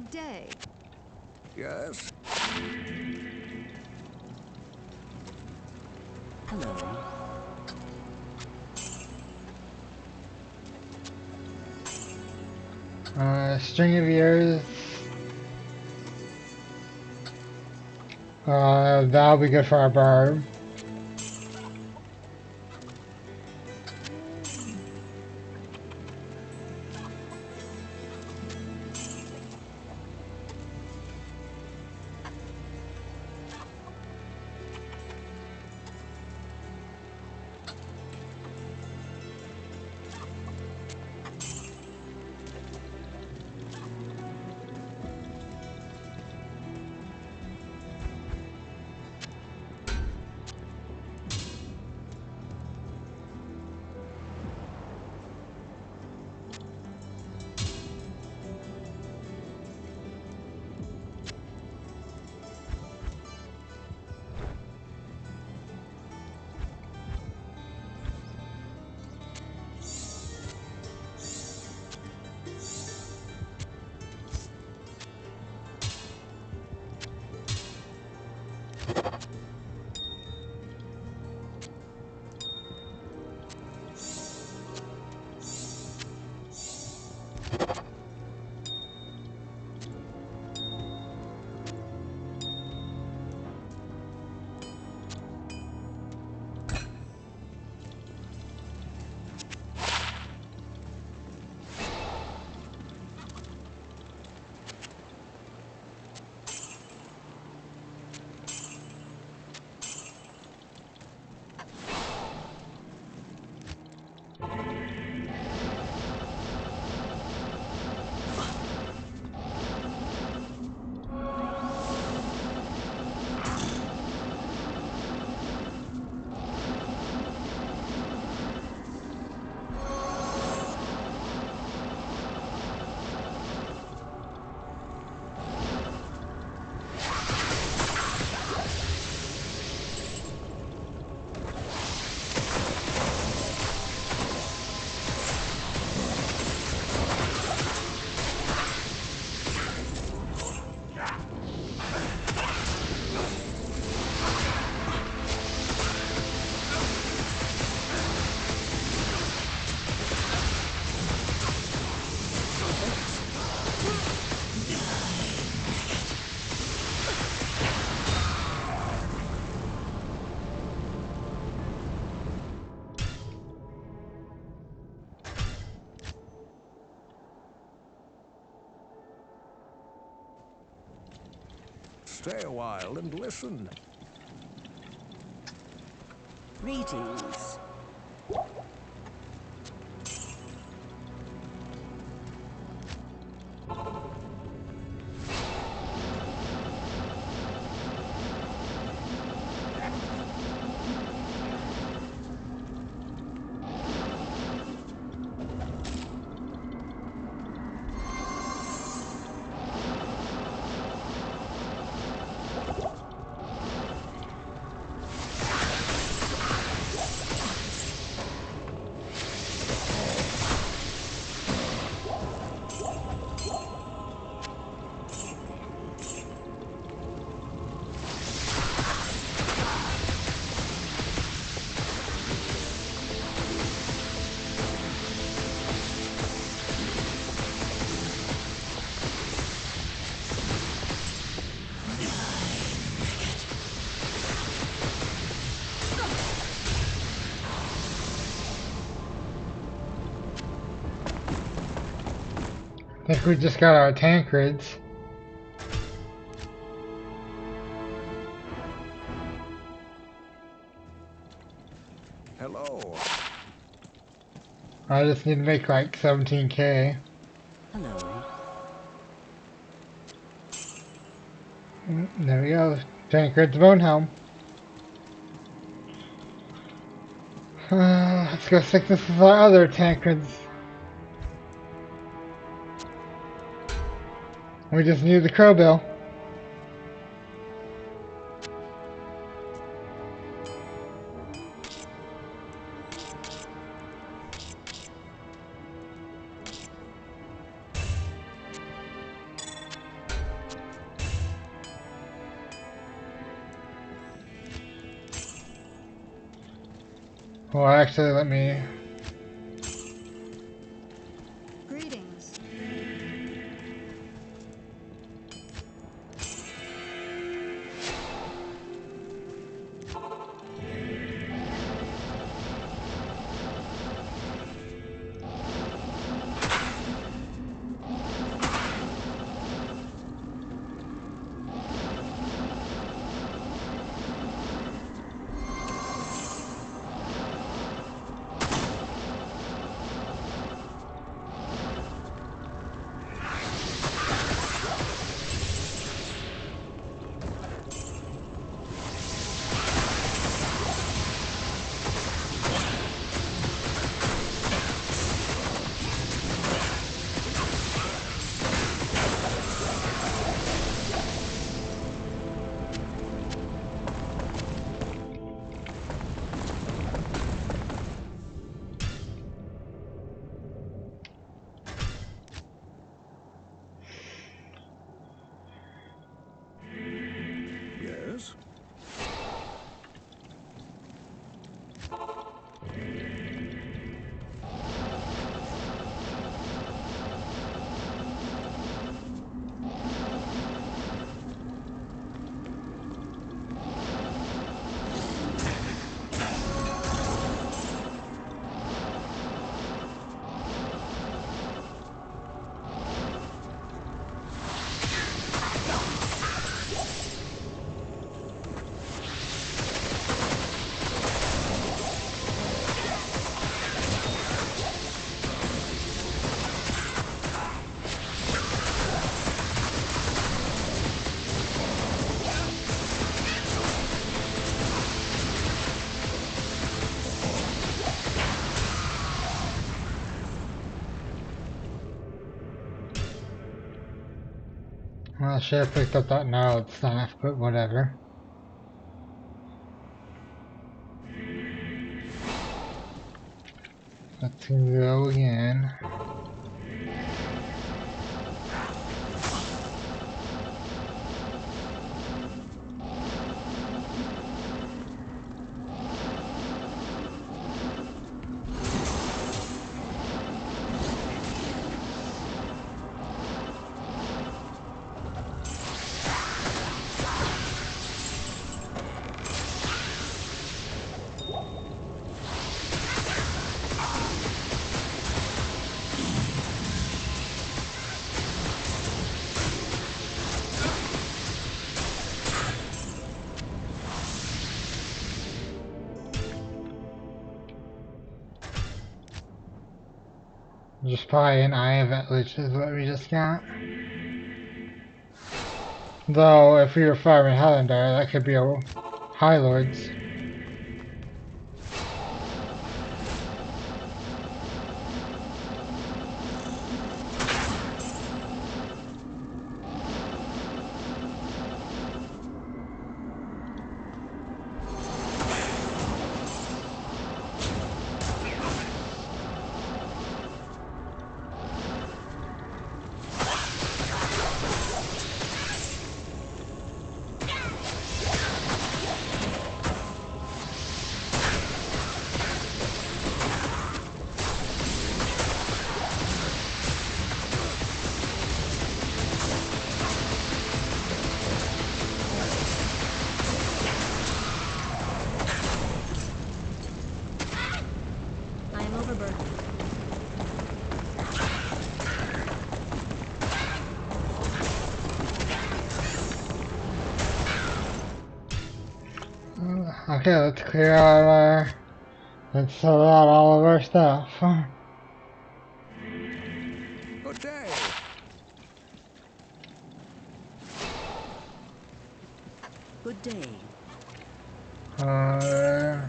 Good day. Yes? Hello. String of years. That'll be good for our barb. Stay a while and listen. Greetings. I think we just got our tankards. Hello. I just need to make like 17k. Hello. There we go. Tankard's bone helm. Let's go stick this with our other tankards. We just need the crow bill. Well, actually, let me. Greetings. Yes? Well, I should have picked up that gnarled staff, but whatever. Let's go again. Just probably an eye of it, which is what we just got. Though, if we were firing Highlander, that could be a High Lords. I am overburdened. Okay, let's clear out our... Let's sell out all of our stuff. Good day. Good day. Uh...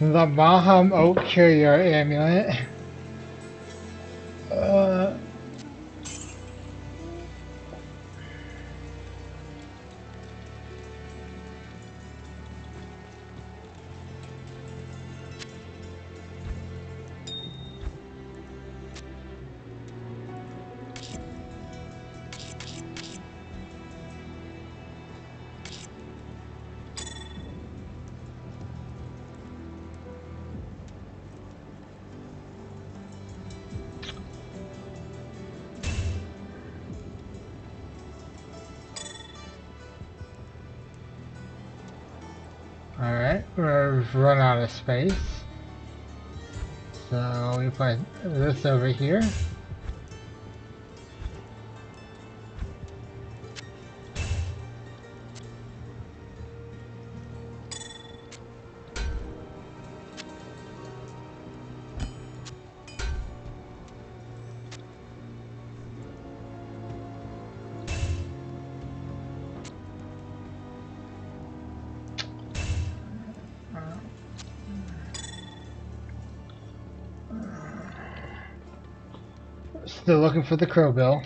The Maham Oak Carrier Amulet. Uh... we've run out of space. So we put this over here. Still looking for the crow bill,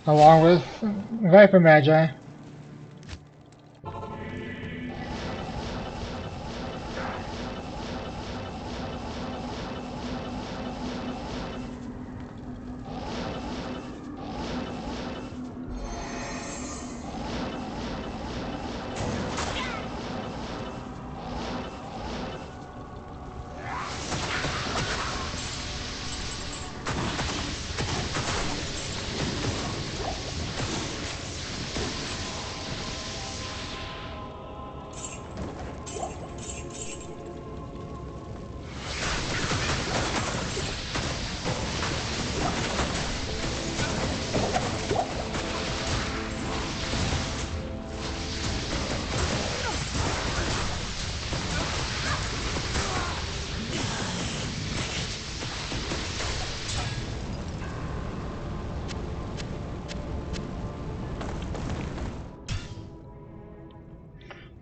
along with Viper Magi.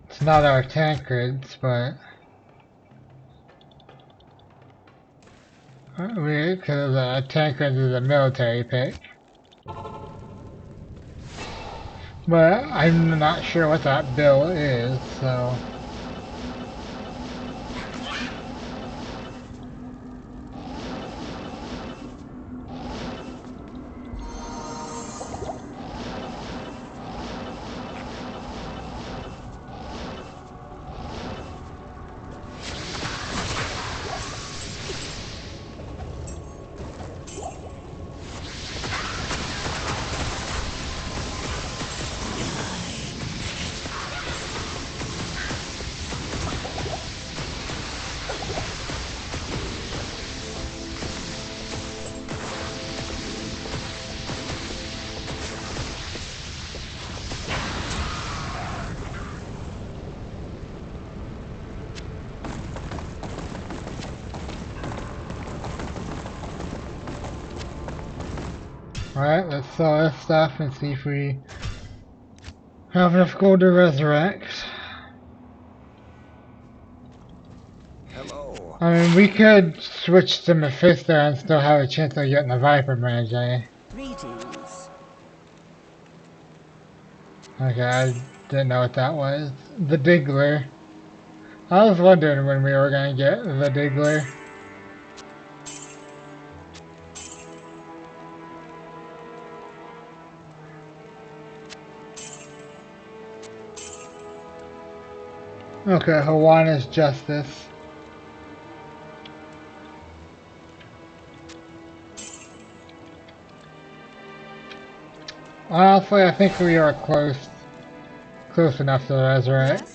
It's not our tankards, but because the tankards is a military pick. But I'm not sure what that bill is, so. Alright, let's sell this stuff and see if we have enough gold to resurrect. Hello. I mean, we could switch to Mephisto and still have a chance of getting the Viper Magi. Greetings. Okay, I didn't know what that was. The Diggler. I was wondering when we were gonna get the Diggler. Okay, Hawana's Justice. Honestly, I think we are close enough to resurrect. Yes?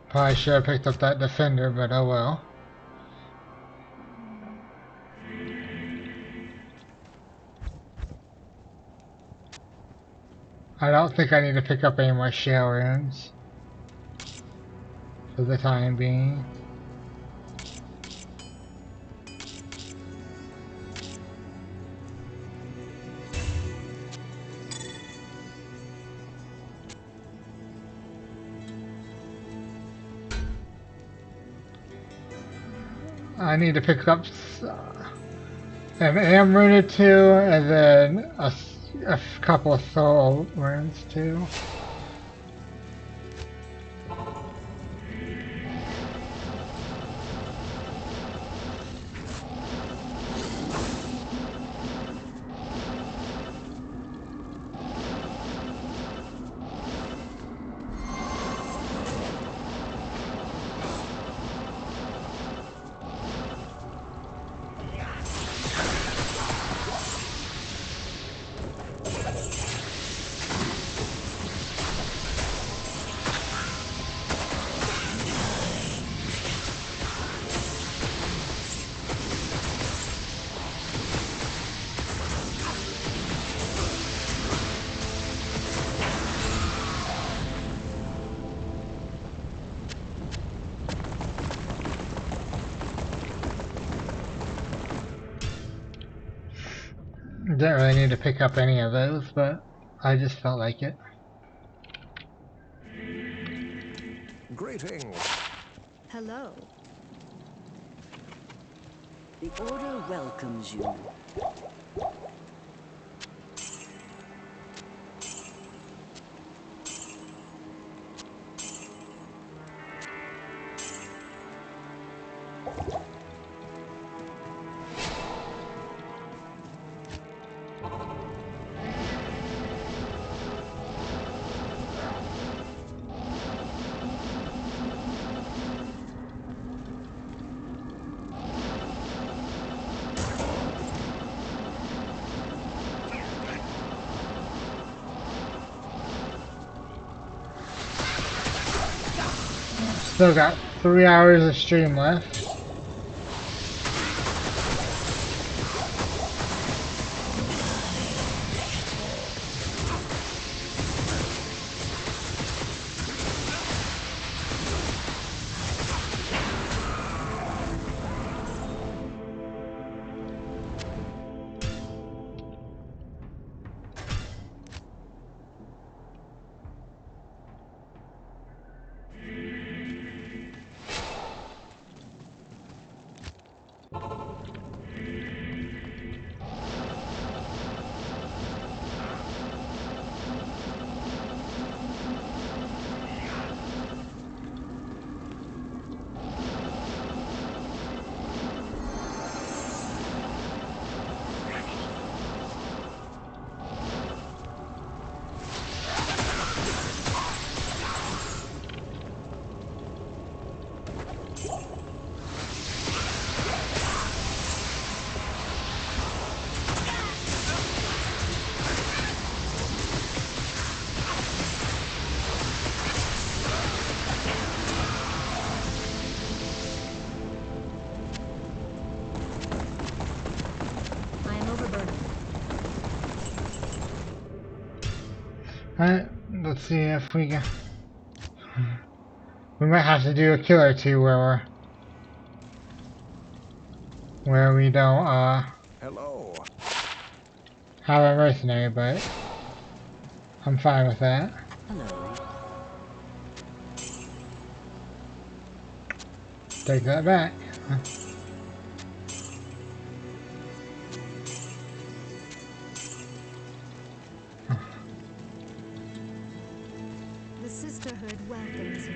Probably should have picked up that defender, but oh well. I don't think I need to pick up any more shell rooms for the time being. I need to pick up an AM rune or two, and then a couple of soul runes too. Didn't really need to pick up any of those, but I just felt like it. Greetings. Hello. The Order welcomes you. Still got 3 hours of stream left. I am overburdened. Alright, let's see if we can. We might have to do a kill or two where we don't Hello. have a mercenary, but I'm fine with that. Hello. Take that back. The Sisterhood welcomes you.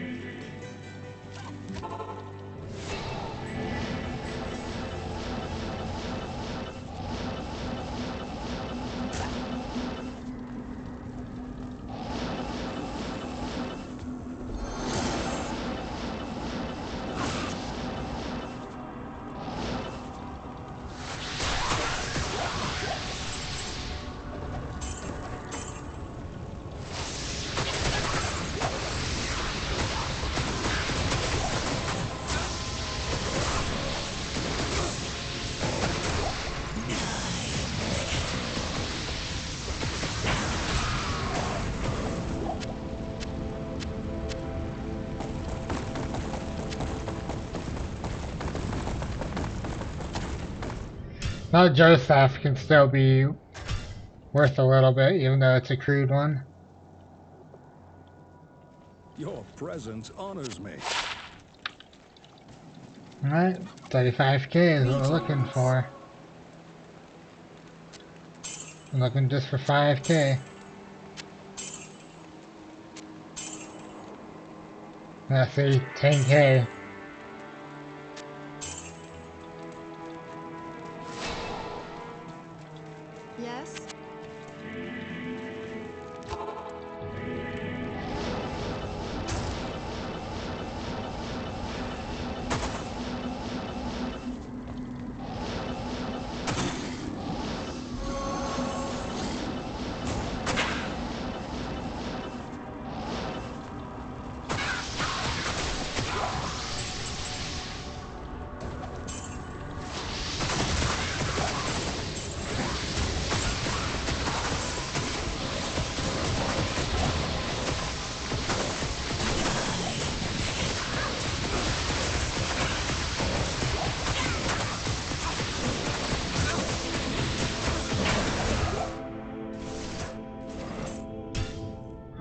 That Joseph can still be worth a little bit, even though it's a crude one. Your presence honors me. Alright, 35k is what we're looking for. I'm looking just for 5k. Let's see, 10k. Yes?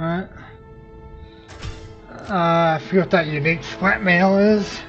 Alright. I forget what that unique splat mail is.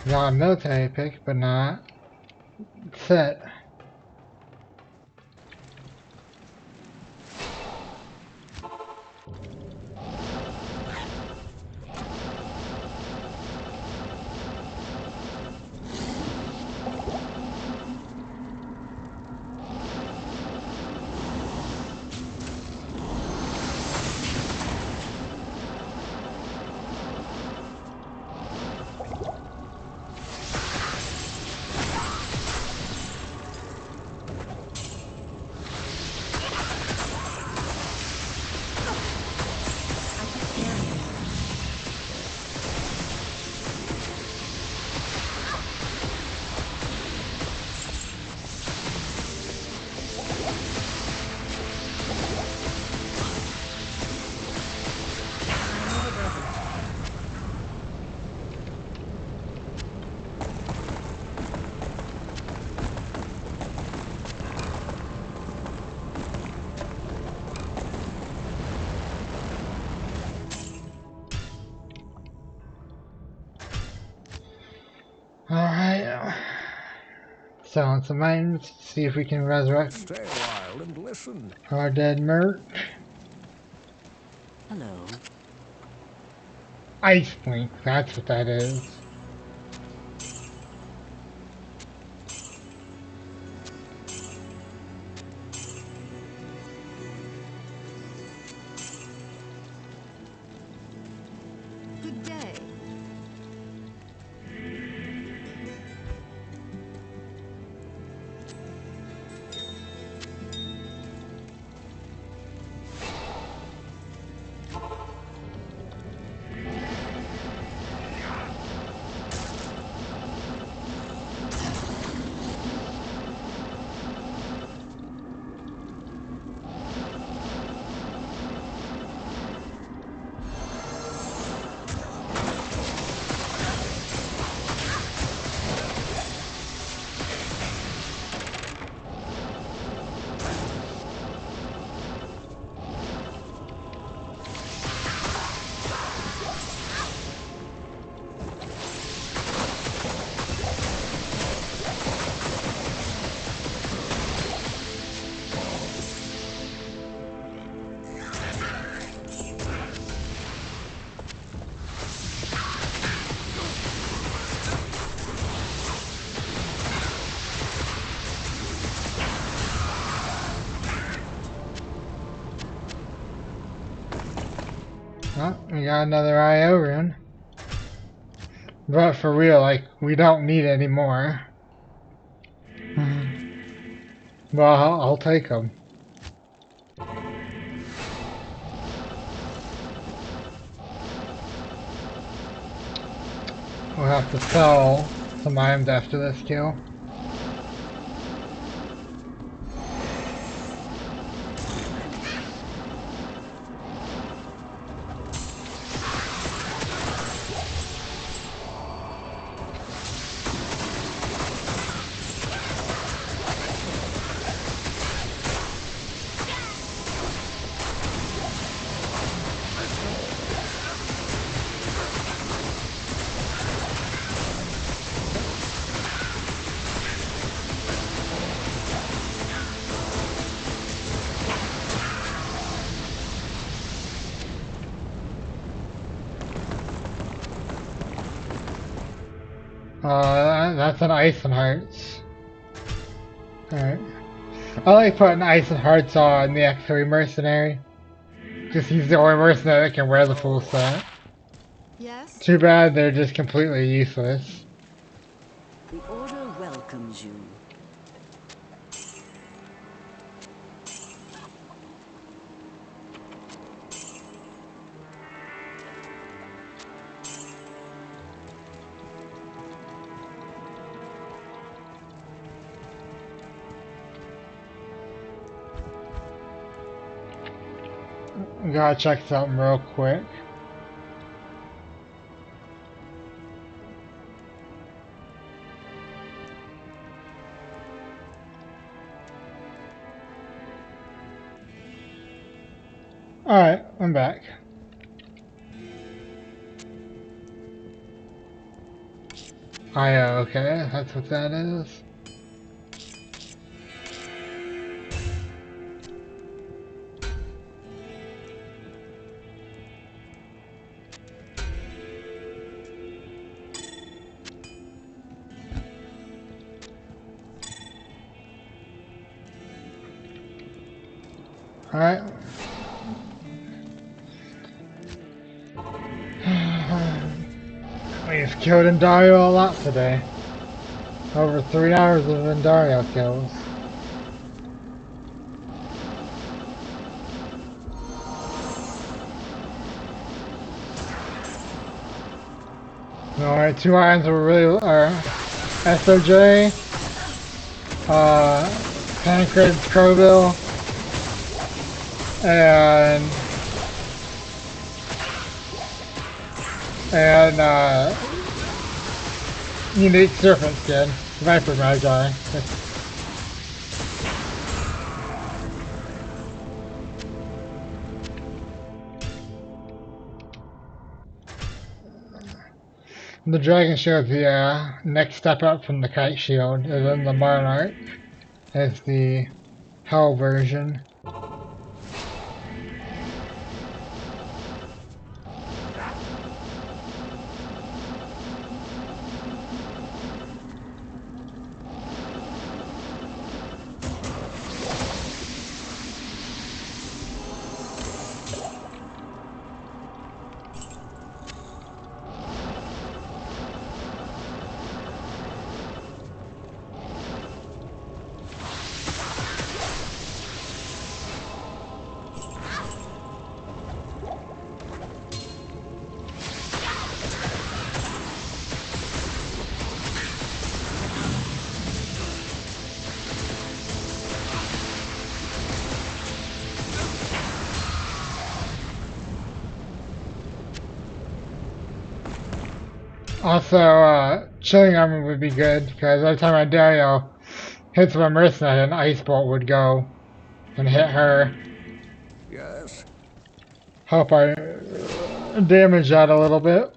Got a military pick, but not set. Alright. Selling some items, see if we can resurrect Stay a while and listen. our dead merc. Hello. Ice Blink, that's what that is. Good day. We got another IO rune. But for real, like, we don't need any more. Well, I'll take them. We'll have to sell some items after this kill. That's an ice and hearts. Alright. I like putting ice and hearts on the X3 mercenary. Just he's the only mercenary that can wear the full set. Yes? Too bad they're just completely useless. The Order welcomes you. Gotta check something real quick. Alright, I'm back. Okay, that's what that is. Alright. We've killed Andariel a lot today. Over 3 hours of Andariel kills. Alright, 2 items were really are SOJ, Pancreas Crowbill, and unique serpent skin, Viper Magi. The Dragon Shield, the next step up from the Kite Shield, and then the Monarch is the Hell version. Also, chilling armor would be good, because every time Andariel hits my mercenary, an ice bolt would go and hit her. Yes? Help our damage out a little bit.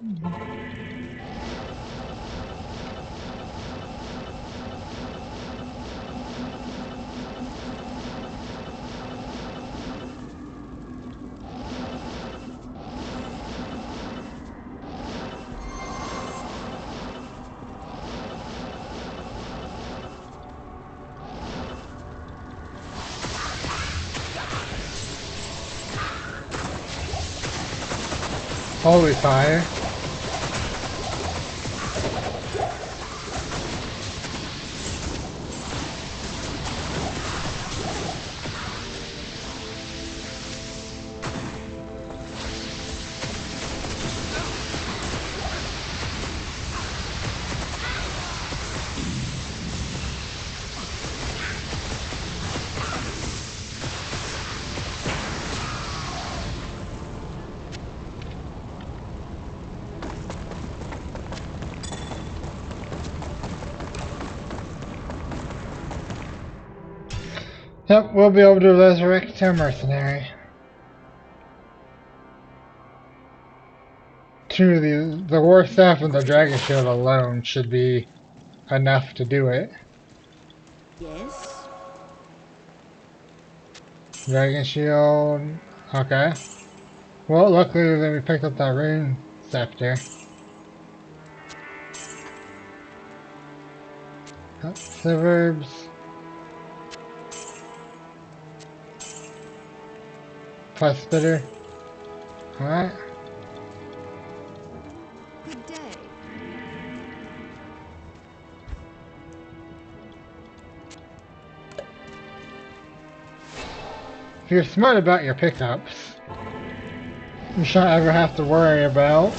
Holy fire. Yep, we'll be able to resurrect our mercenary. Truly, the war staff and the dragon shield alone should be enough to do it. Yes? Dragon shield, okay. Well, luckily we picked up that rune scepter. Suburbs. Plus spitter. Alright. Good day. If you're smart about your pickups, you shouldn't ever have to worry about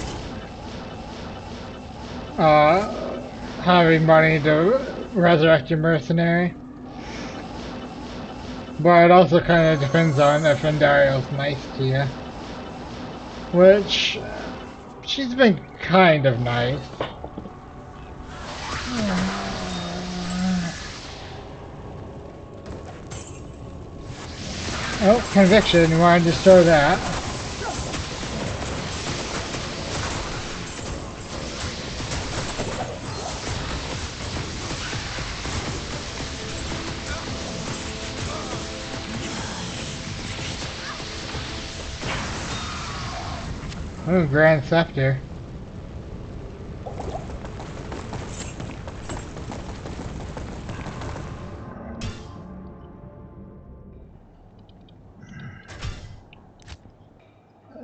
having money to resurrect your mercenary. But it also kind of depends on if Andariel's nice to you. Which, she's been kind of nice. Oh, conviction, you want to destroy that. Oh, Grand Scepter.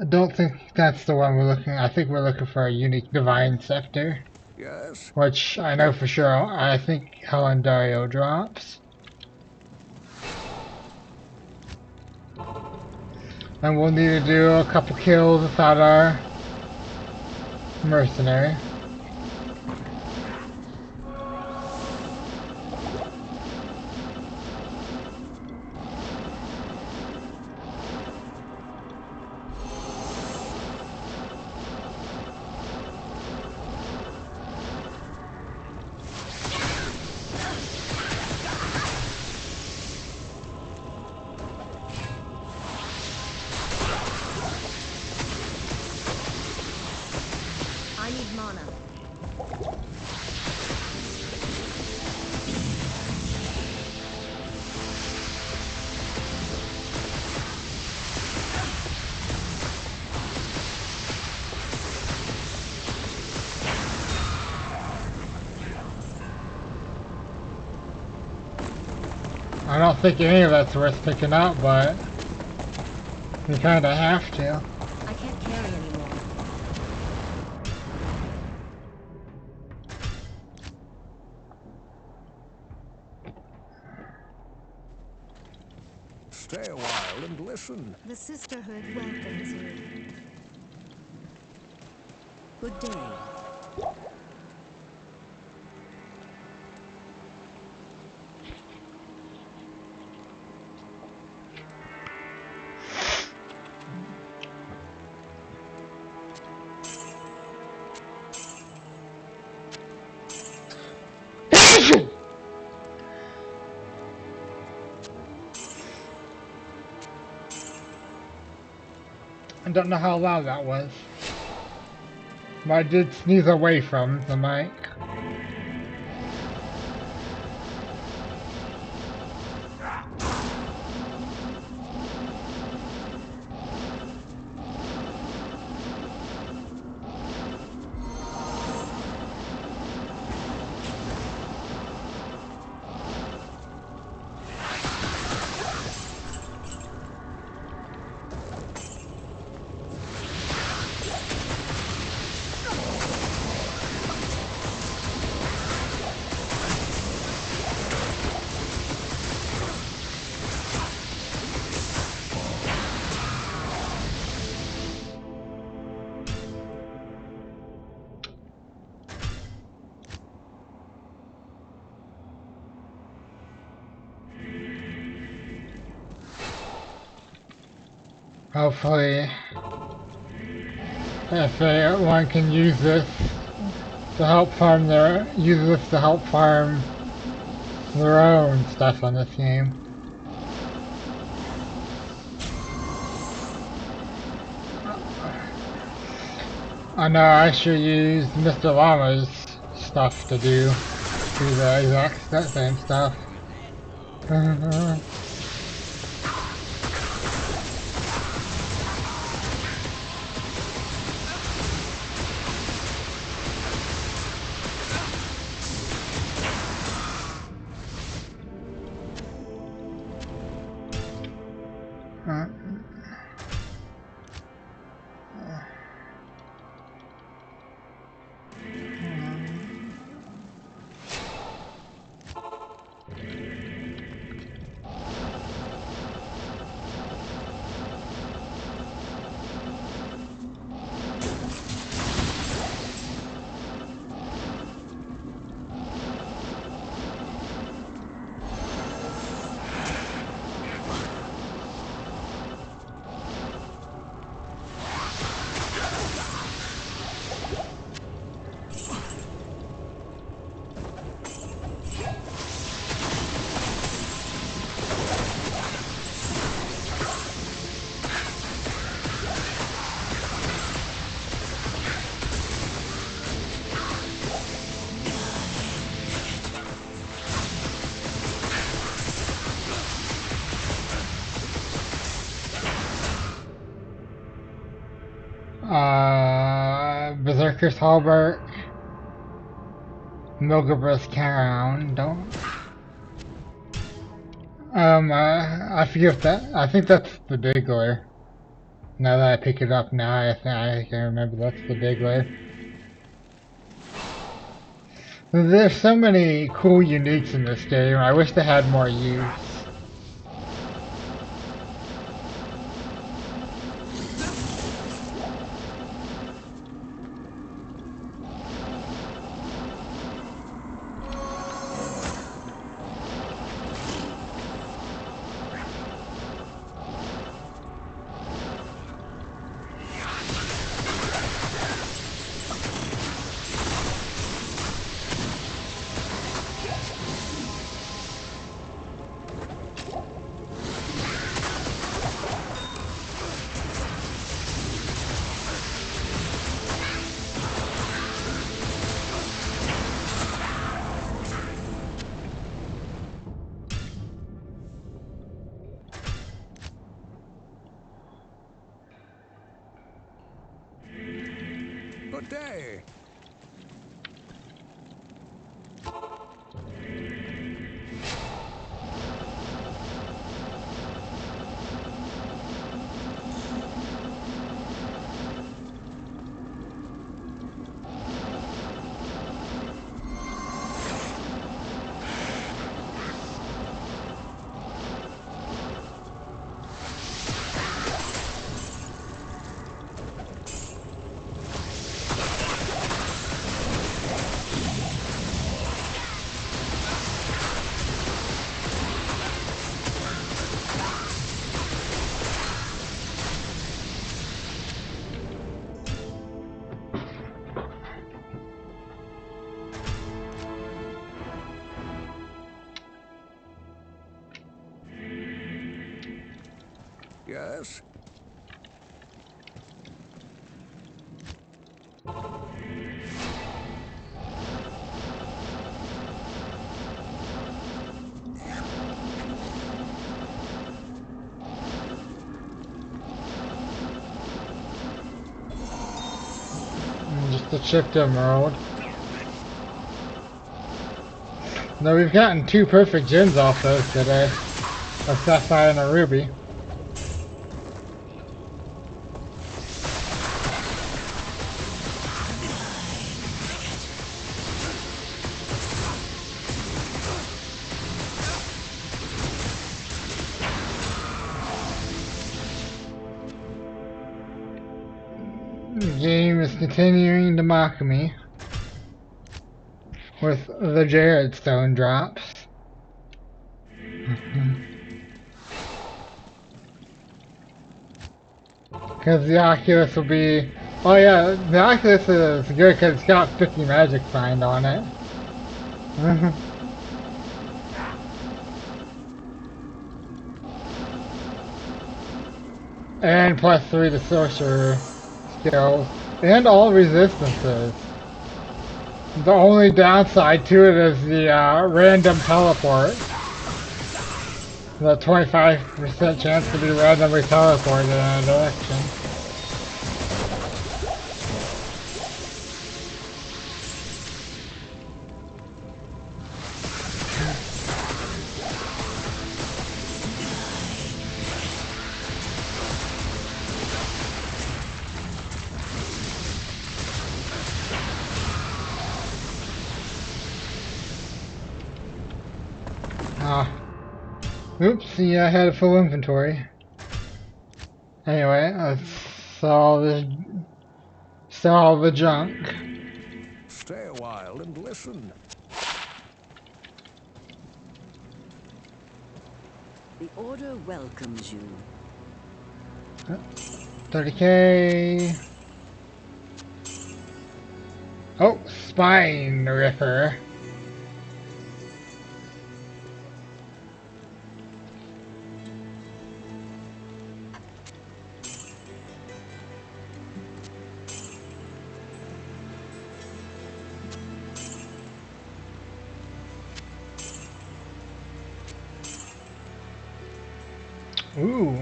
I don't think that's the one we're looking at. I think we're looking for a unique Divine Scepter. Yes? Which I know for sure, I think Andariel drops. And we'll need to do a couple kills without our mercenary. I need mana. I don't think any of that's worth picking up, but we kinda have to. I can't carry anymore. Stay a while and listen. The Sisterhood welcomes you. Good day. I don't know how loud that was. But I did sneeze away from the mic. Hopefully, if one can use this to help farm their own stuff on this game. I know I should use Mr. Llama's stuff to do the exact same stuff. Berserker's Halbert, Milgabrus Crown, don't. I forget that. I think that's the Diggler. Now that I pick it up now, I can remember that's the Diggler. There's so many cool uniques in this game. I wish they had more use. Good day. Yes? Just a chip to emerald. No, we've gotten 2 perfect gems off those today. A sapphire and a ruby. The game is continuing to mock me with the Jared Stone drops. Because the Oculus will be... Oh yeah, the Oculus is good because it's got 50 magic signed on it. And plus 3 to sorcerer skills. And all resistances. The only downside to it is the random teleport. The 25% chance to be randomly teleported in a direction. Oops, yeah, I had a full inventory. Anyway, let's sell the junk. Stay a while and listen. The Order welcomes you. 30k. Oh, Spine Ripper. Ooh.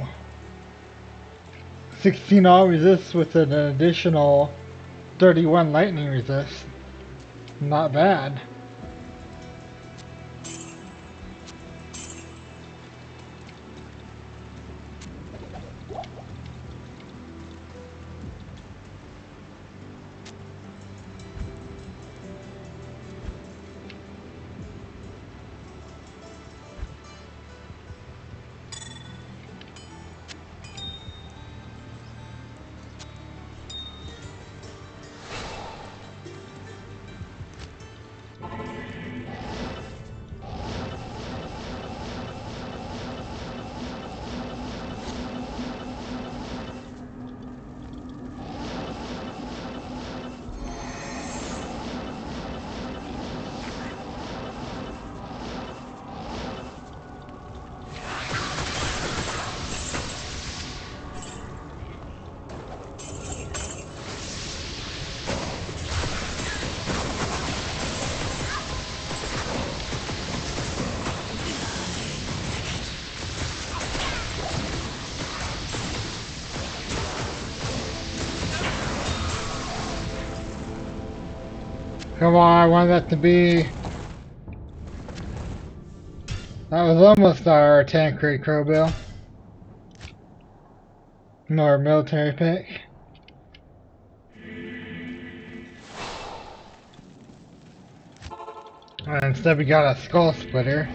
16 all resist with an additional 31 lightning resist. Not bad. Come on, I want that to be... That was almost our tank rate crow bill. More military pick. And instead we got a skull splitter.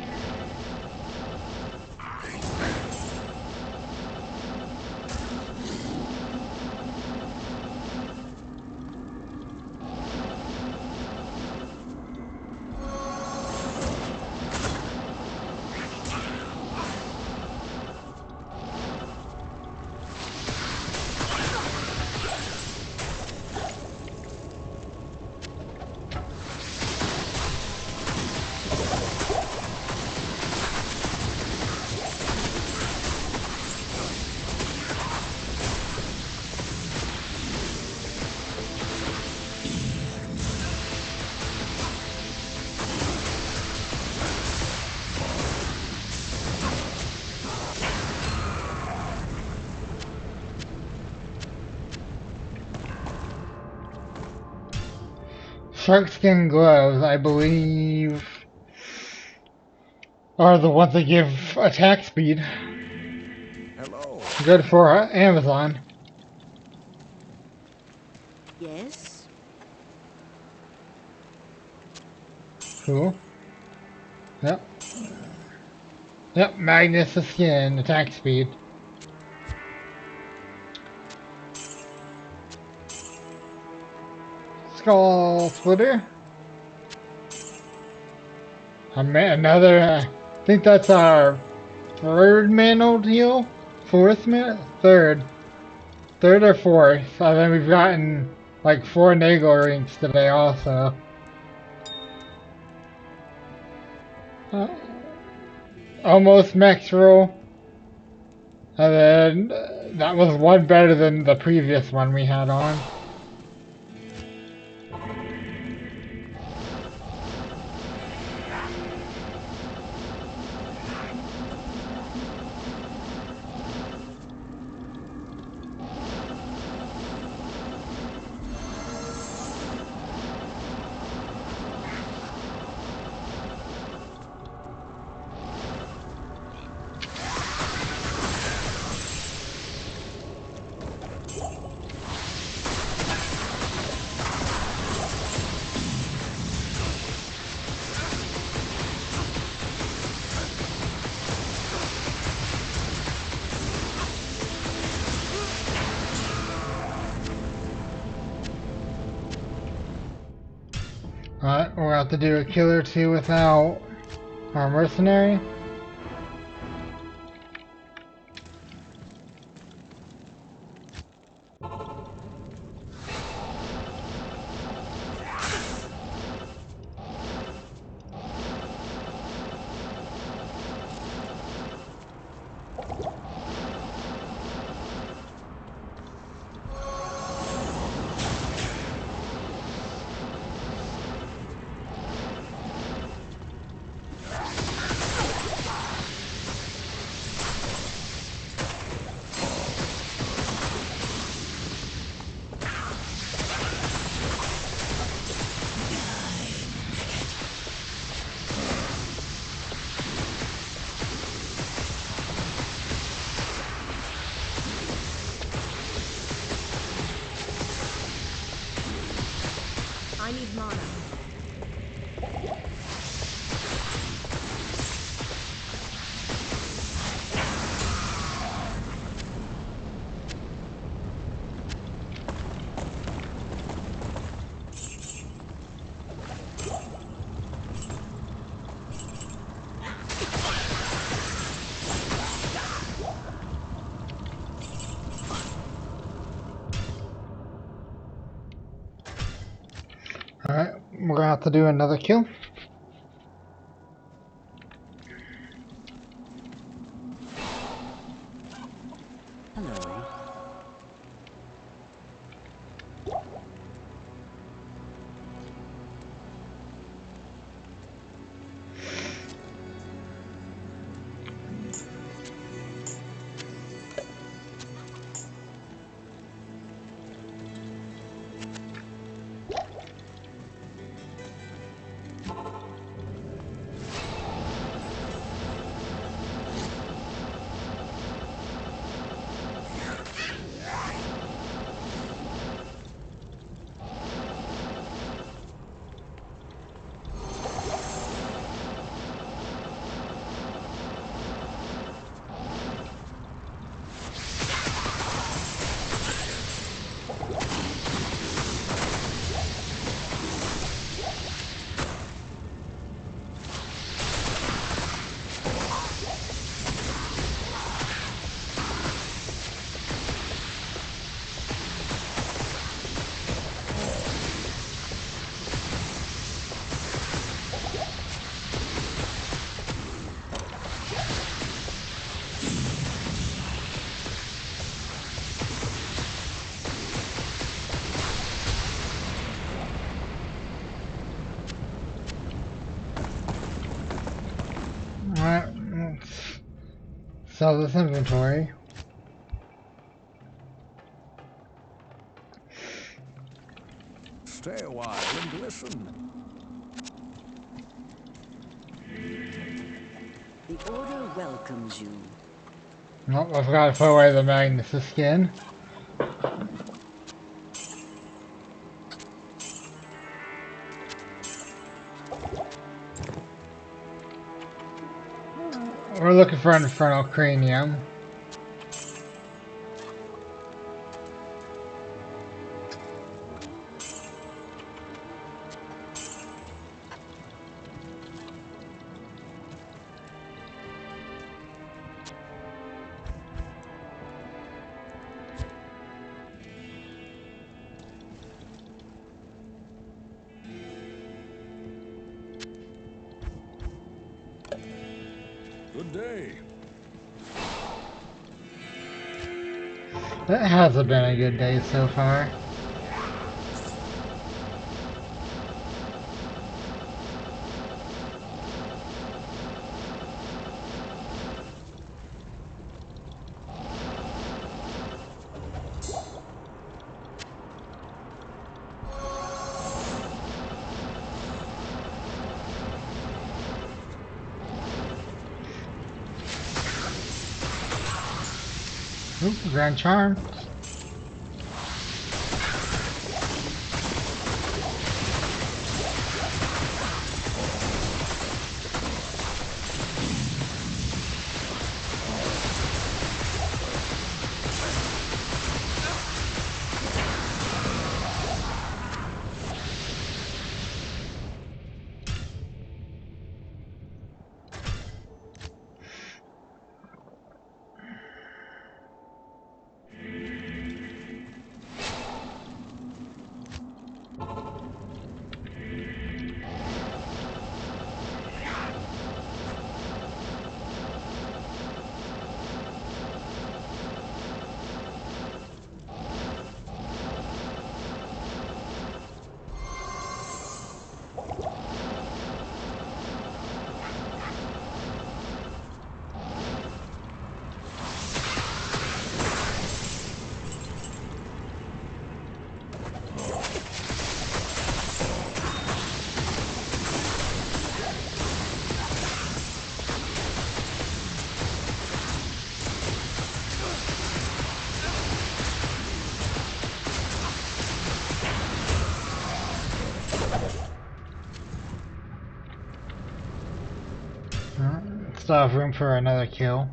Sharkskin gloves, I believe, are the ones that give attack speed. Hello. Good for Amazon. Yes? Cool. Yep. Yep, Magnus the skin, attack speed. Skull splitter. Another, I think that's our third mantled heal? Fourth man? Third. third or fourth. I think we've gotten like 4 Nagel rings today also. Almost max roll. And then that was one better than the previous one we had on. Alright, we'll have to do a kill or two without our mercenary. I need mana. Alright, we're gonna have to do another kill. Hello. Alright, let's sell this inventory. Stay a while and listen. The Order welcomes you. Nope, I forgot to put away the Magnus' skin. We're looking for an Infernal Cranium. Good day. That hasn't been a good day so far. Oop, Grand Charm. Still have room for another kill.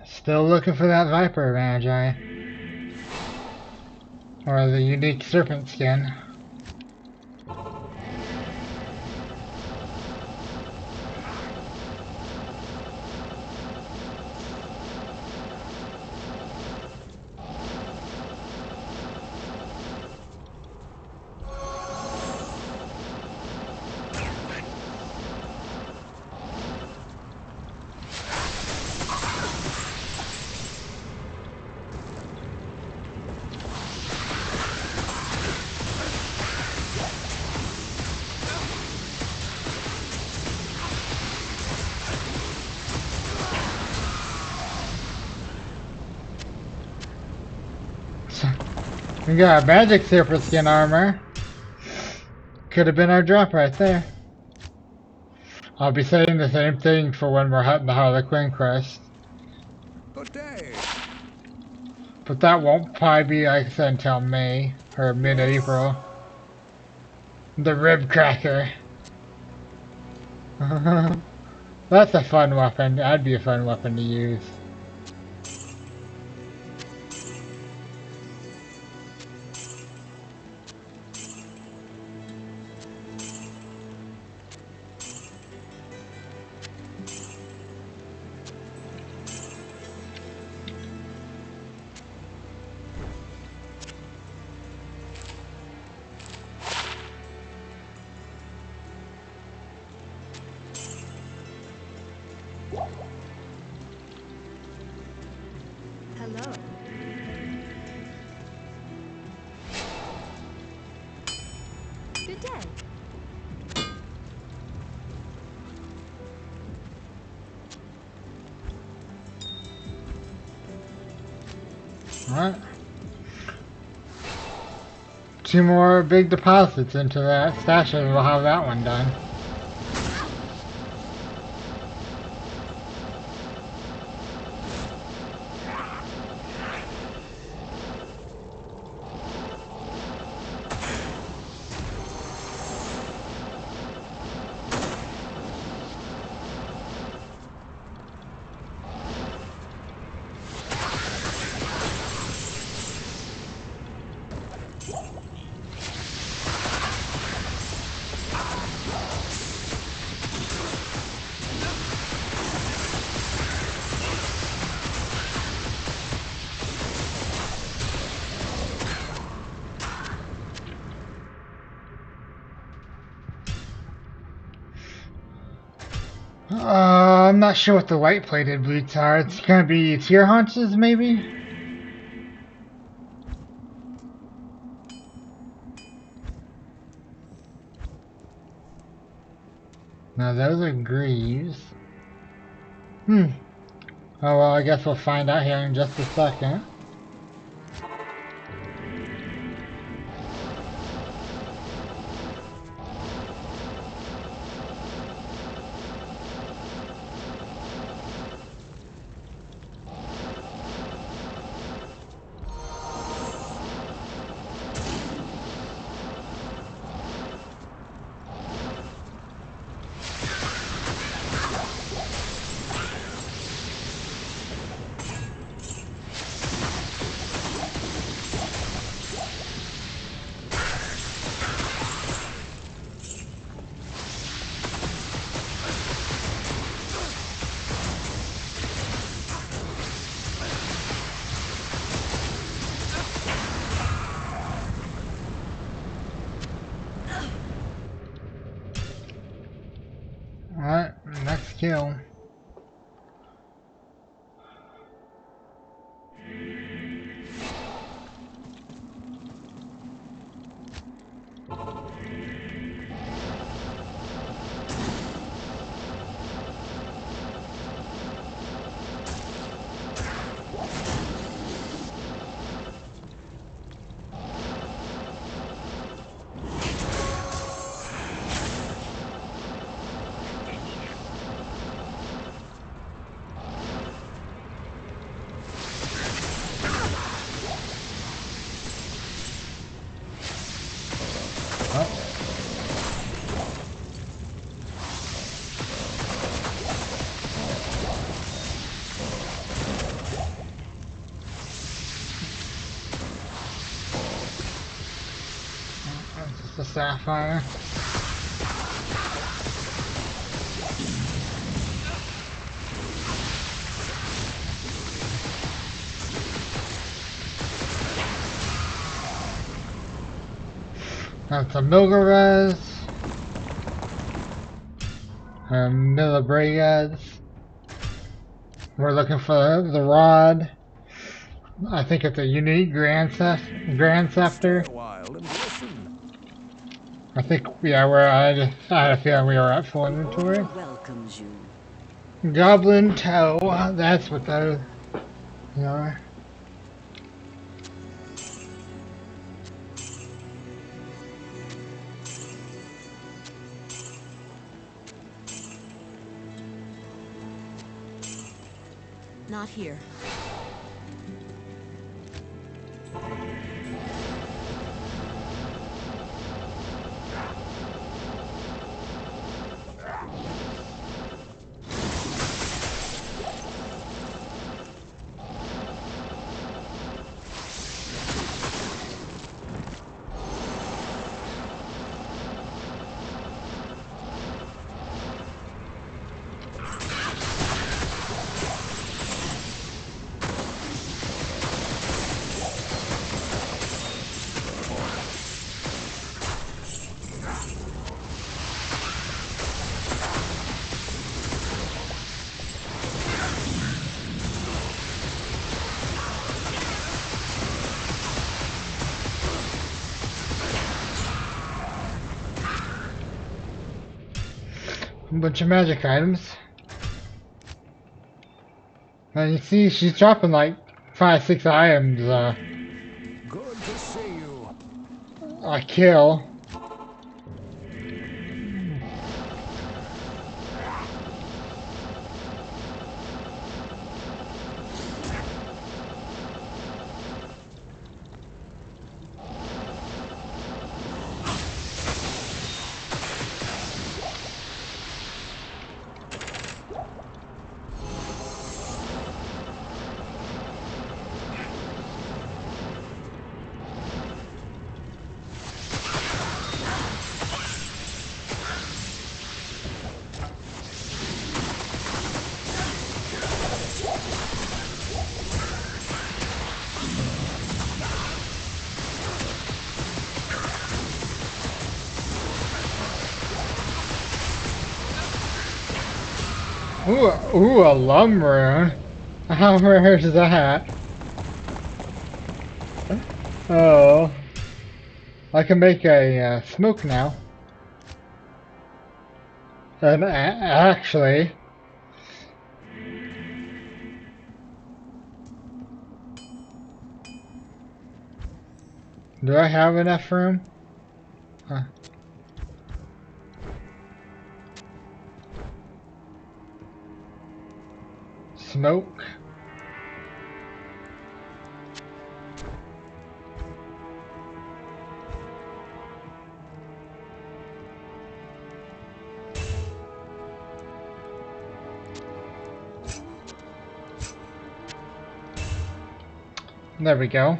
Still looking for that Viper Magi. Or the unique serpent skin. We got a magic serpent skin armor. Could have been our drop right there. I'll be saying the same thing for when we're hunting the Harlequin crest. Good day. But that won't probably be, like I said, until May or mid-April. The rib cracker. That's a fun weapon. That'd be a fun weapon to use. Hello. Good day. Alright. 2 more big deposits into that stash and we'll have that one done. I'm not sure what the white plated boots are. It's gonna be tier haunches, maybe? No, those are greaves. Hmm. Oh well, I guess we'll find out here in just a second. Alright, next kill. Oh. That's just a sapphire. That's a Milgarez. Millibregas. We're looking for the rod. I think it's a unique Grand Stay Scepter. a while and listen. I think, yeah, I had a feeling we were at full The inventory. Order welcomes you. Goblin Toe, that's what those are. Not here. A bunch of magic items. And you see, she's dropping like 5, 6 items Good to see you. a kill. Ooh, a lumber. How rare is that? Oh, I can make a smoke now. And actually, do I have enough room? Huh. Smoke. There we go.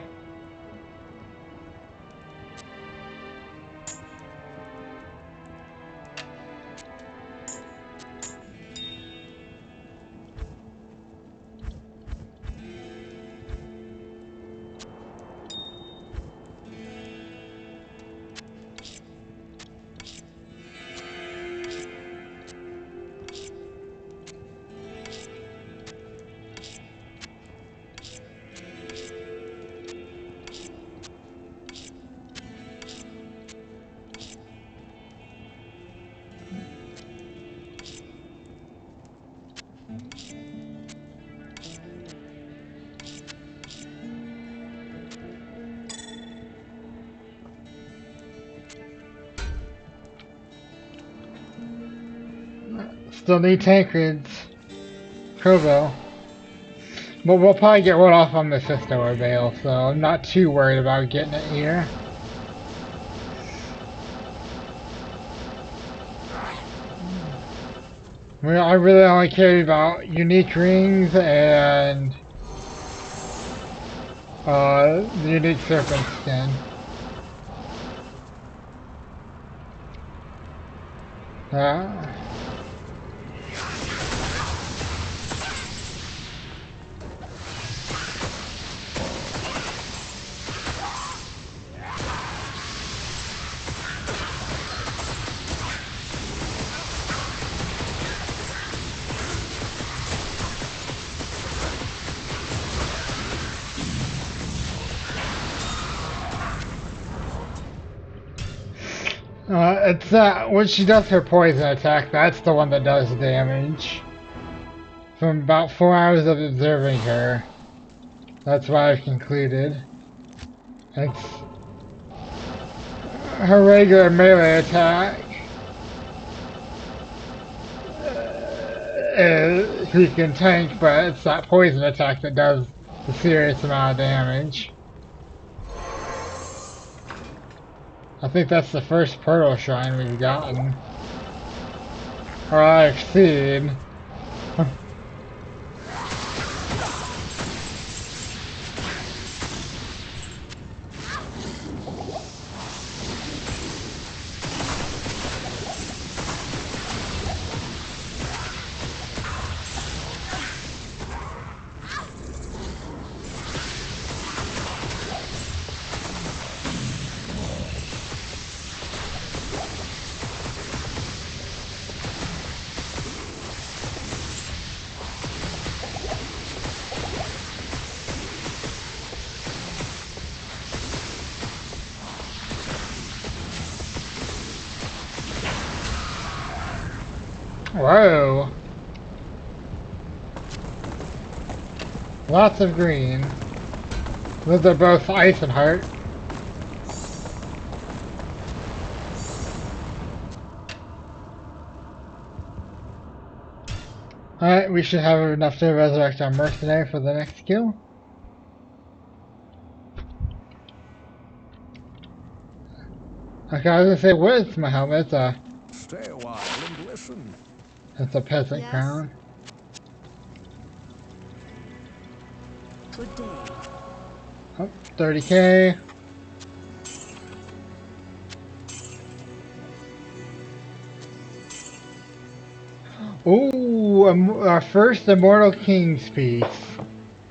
Still need tankards. Crobo. But we'll probably get one off on Mephisto or Vale, so I'm not too worried about getting it here. I really only care about unique rings and the unique serpent skin. Uh, it's when she does her poison attack, that's the one that does damage. From about 4 hours of observing her, that's what I've concluded. It's her regular melee attack. He can tank, but it's that poison attack that does the serious amount of damage. I think that's the first Portal Shrine we've gotten. Or I've seen. Whoa. Lots of green. Those are both ice and heart. Alright, we should have enough to resurrect our mercenary for the next kill. Okay, I was gonna say, what is my helmet? Stay a while and listen. It's a peasant Yes? crown. Good day. Oh, 30k. Ooh, our first Immortal King's piece.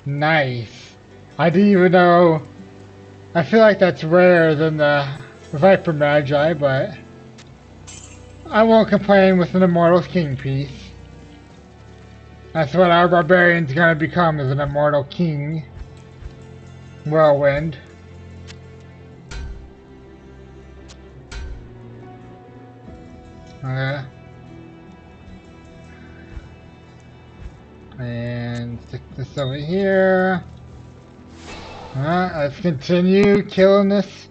Nice. I didn't even know. I feel like that's rarer than the Viper Magi, but I won't complain with an Immortal King piece. That's what our barbarian's gonna become, is an immortal king. Whirlwind. And stick this over here. Let's continue killing this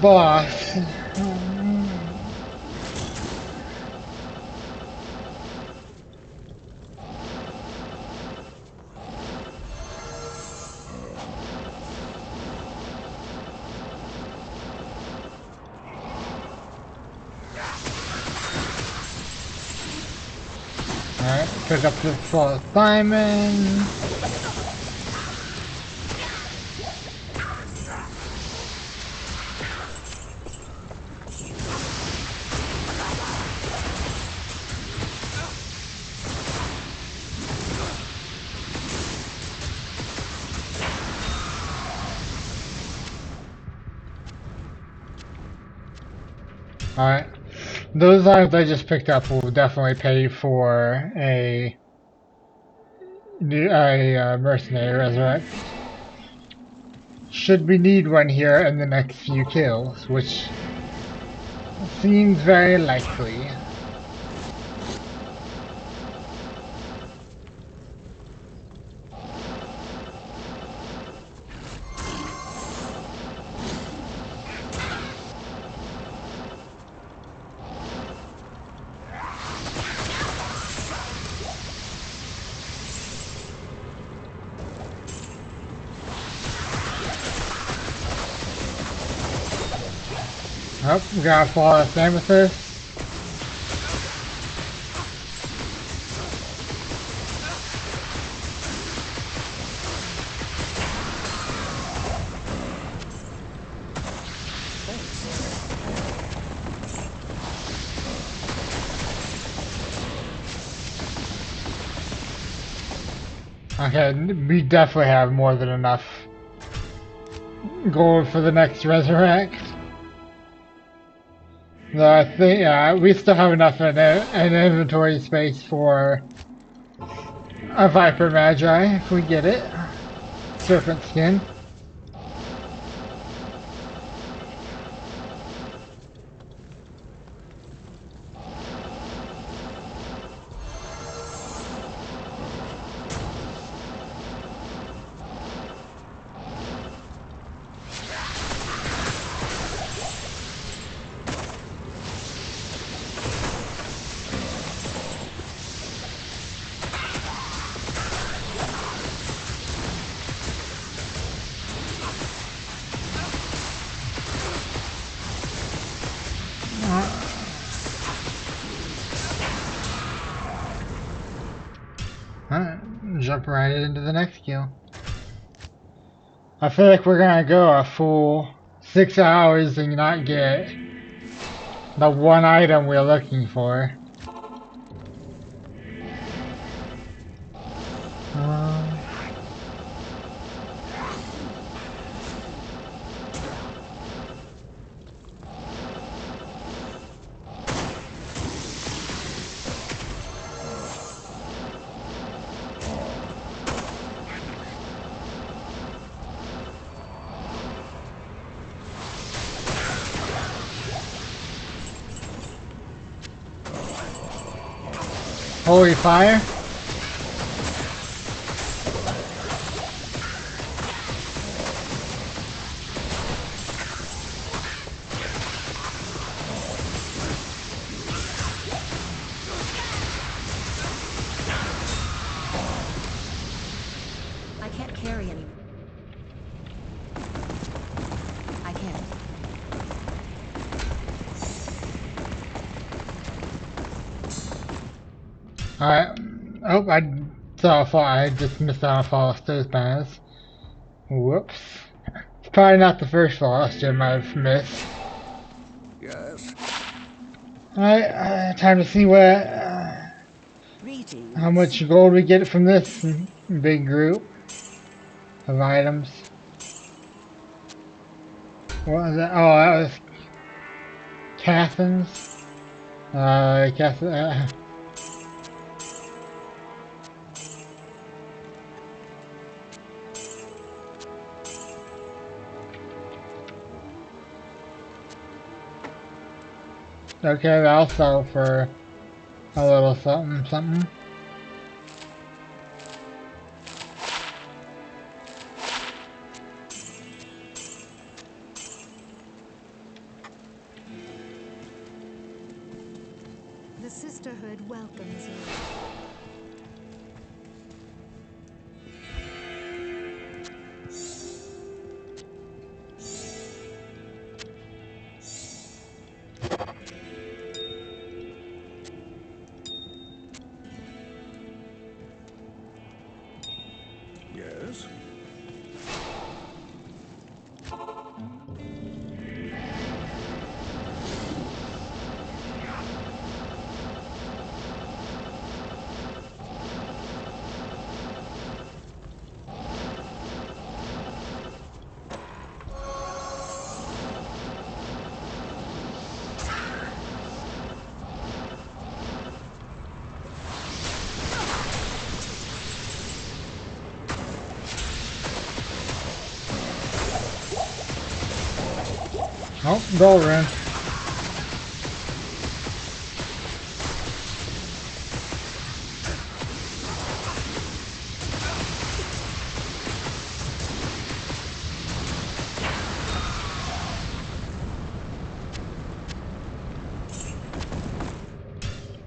boss. Alright, pick up this false diamond. Alright. Those items I just picked up will definitely pay for a mercenary resurrect. Should we need one here in the next few kills, which seems very likely. Oh, we got a flawless nemesis. Okay, we definitely have more than enough gold for the next resurrect. No, I think, yeah, we still have enough in inventory space for a Viper Magi, if we get it. Serpent skin. Alright, jump right into the next kill. I feel like we're gonna go a full 6 hours and not get the one item we're looking for. Holy fire. I can't carry any. I can't. Alright. Oh, I saw a fall. I just missed out on Fallout Stairs banners. Whoops. It's probably not the first Fallout gem I've missed. Yes. Alright, time to see what, Greetings. how much gold we get from this big group of items. What was that? Oh, that was Catherine's. Okay, that'll sell for a little something, something. The Sisterhood welcomes you. Yes? Oh, gold rune.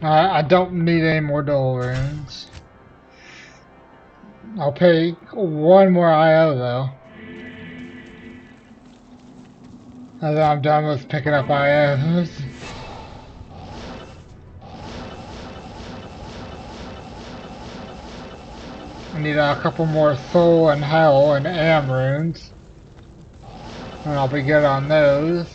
I don't need any more gold runes. I'll pay one more IO though. And then I'm done with picking up IOs. I need a couple more soul and hell and am runes. And I'll be good on those.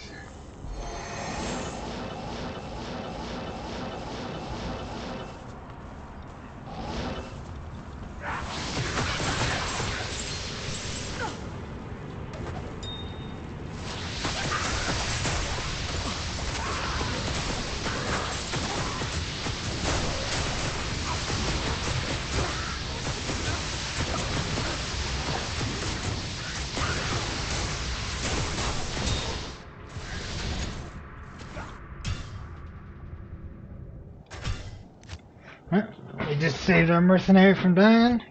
We just saved our mercenary from dying.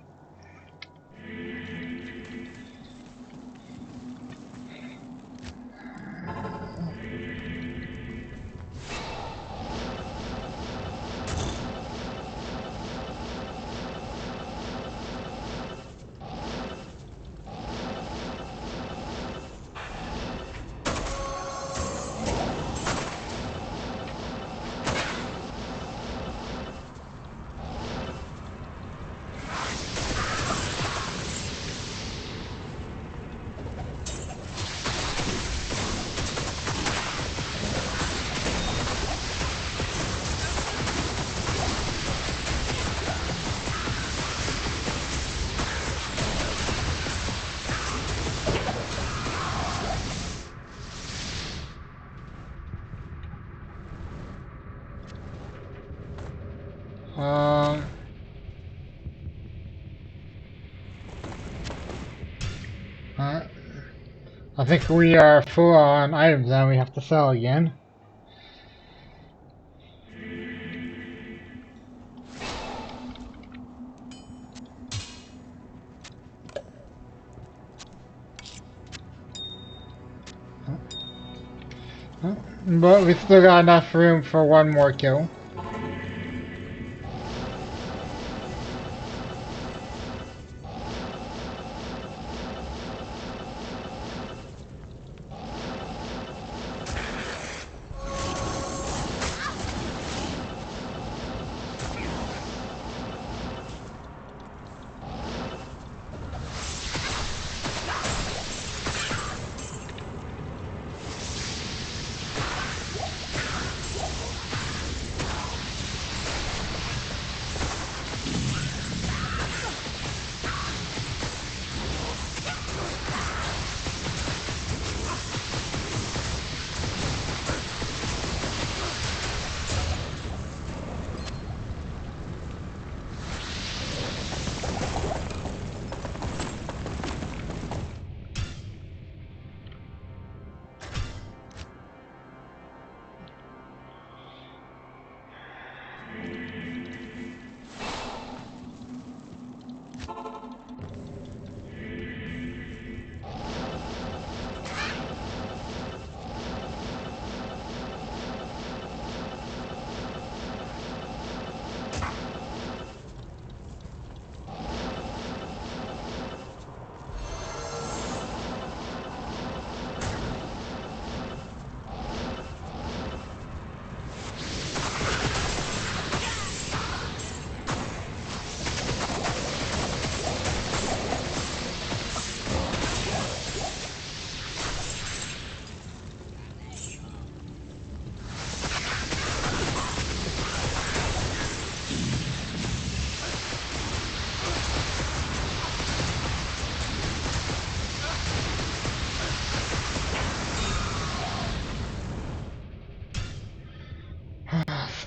Um, uh, I think we are full on items now we have to sell again. But we still got enough room for one more kill.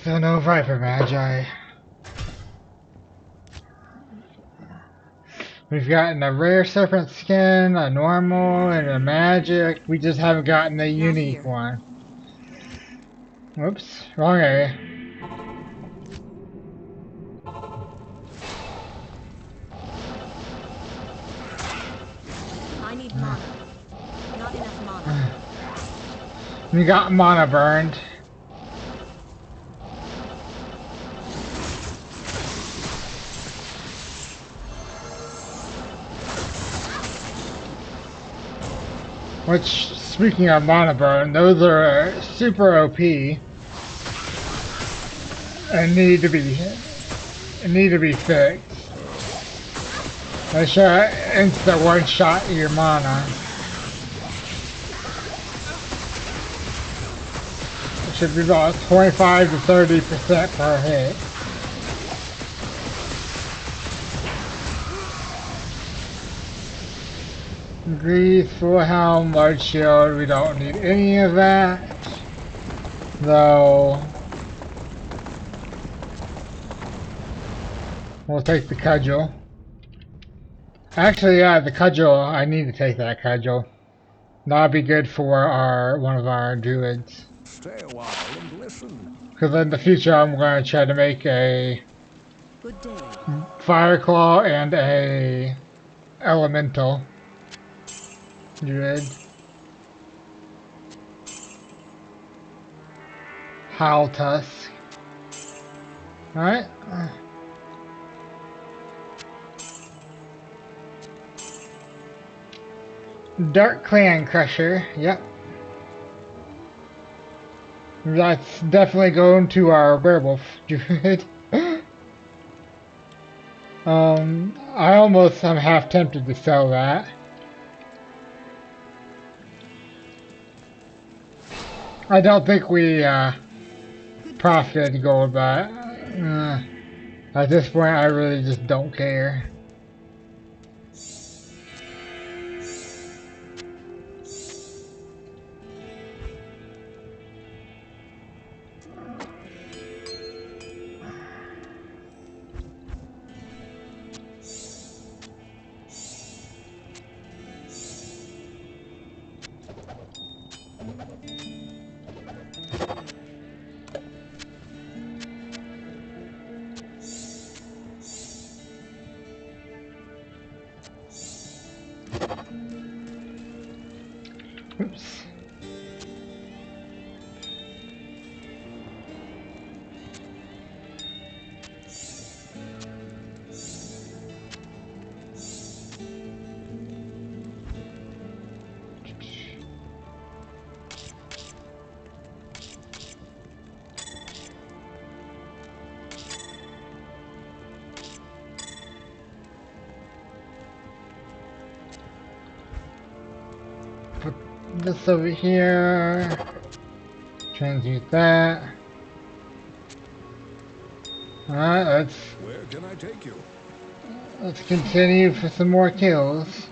Still no Viper Magi. We've gotten a rare serpent skin, a normal, and a magic. We just haven't gotten the Not unique here. one. Whoops, wrong area. I need mana. Not enough mana. We got mana burned. Which, speaking of mana burn, those are super OP and need to be fixed. They should instant one shot your mana. It should be about 25 to 30% per hit. Grease, full helm, large shield, we don't need any of that. Though, we'll take the cudgel. Actually, yeah, the cudgel, I need to take that cudgel. That'll be good for one of our druids. Stay a while and listen. Because in the future, I'm going to try to make a Good day. fire claw and a elemental druid. Howl Tusk. Alright. Dark Clan Crusher. Yep. That's definitely going to our werewolf druid. I almost am half tempted to sell that. I don't think we profited gold, but at this point I really just don't care. Oops. Put this over here. Transmute that. Alright, Where can I take you? let's continue for some more kills.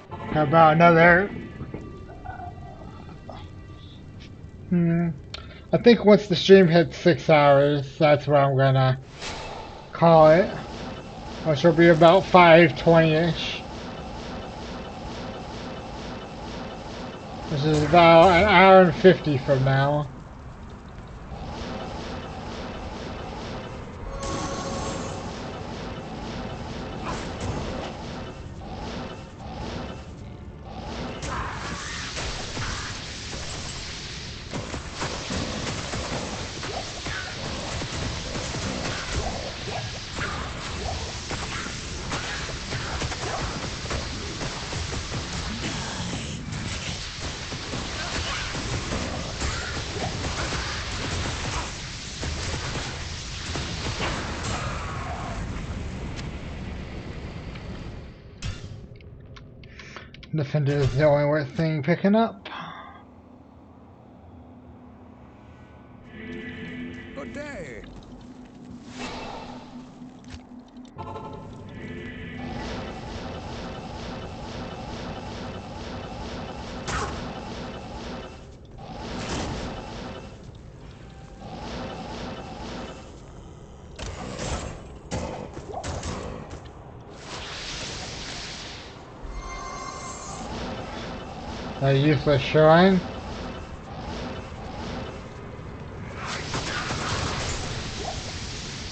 How about another? I think once the stream hits 6 hours, that's what I'm gonna call it. Which will be about 5:20-ish. Which is about an hour and 50 from now. Defender is the only worth thing picking up. Good day. A useless shrine.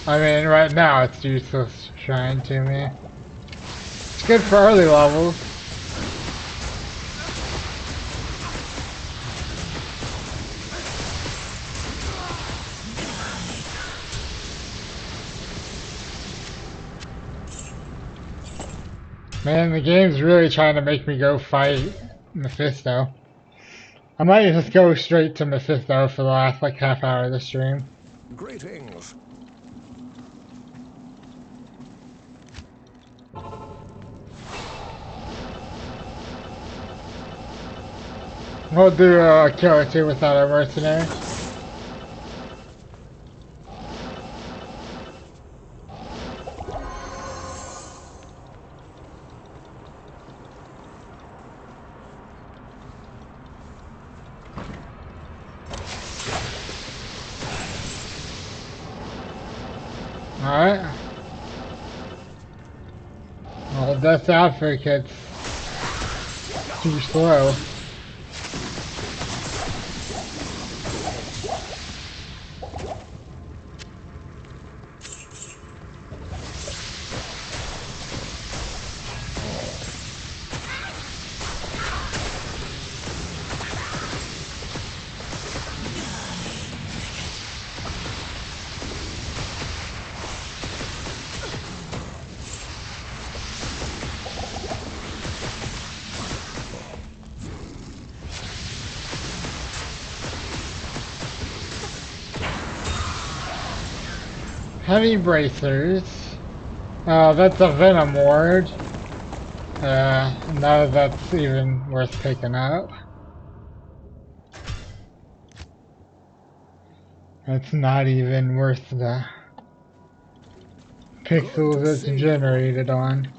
I mean, right now it's useless shrine to me. It's good for early levels. Man, the game's really trying to make me go fight Mephisto. I might just go straight to Mephisto for the last like half hour of the stream. Greetings. We'll do a kill or two without a mercenary. Alright. Well, Death Advocate's too slow. Heavy bracers. That's a Venom ward. None of that's even worth picking up. It's not even worth the pixels it's generated on.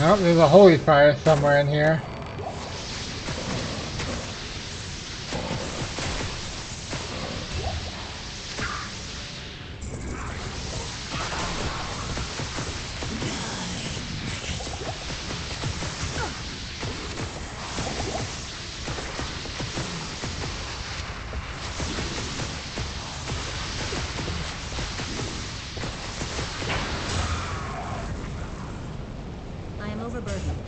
Oh, there's a holy fire somewhere in here. I am overburdened.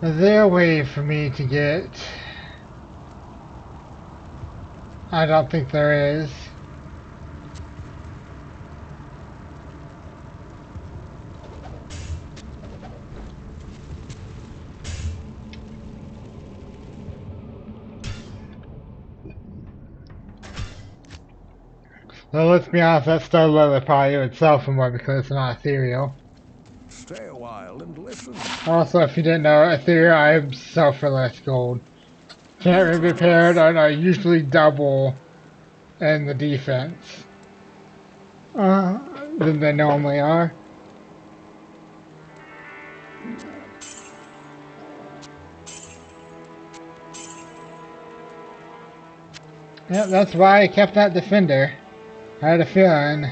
Is there a way for me to get... I don't think there is. Well, let's be honest, that star level probably would sell for more because it's not ethereal. Stay a while and listen. Also, if you didn't know, ethereal items sell for less gold. Can't be repaired are usually double in the defense than they normally are. Yep, that's why I kept that defender. I had a feeling.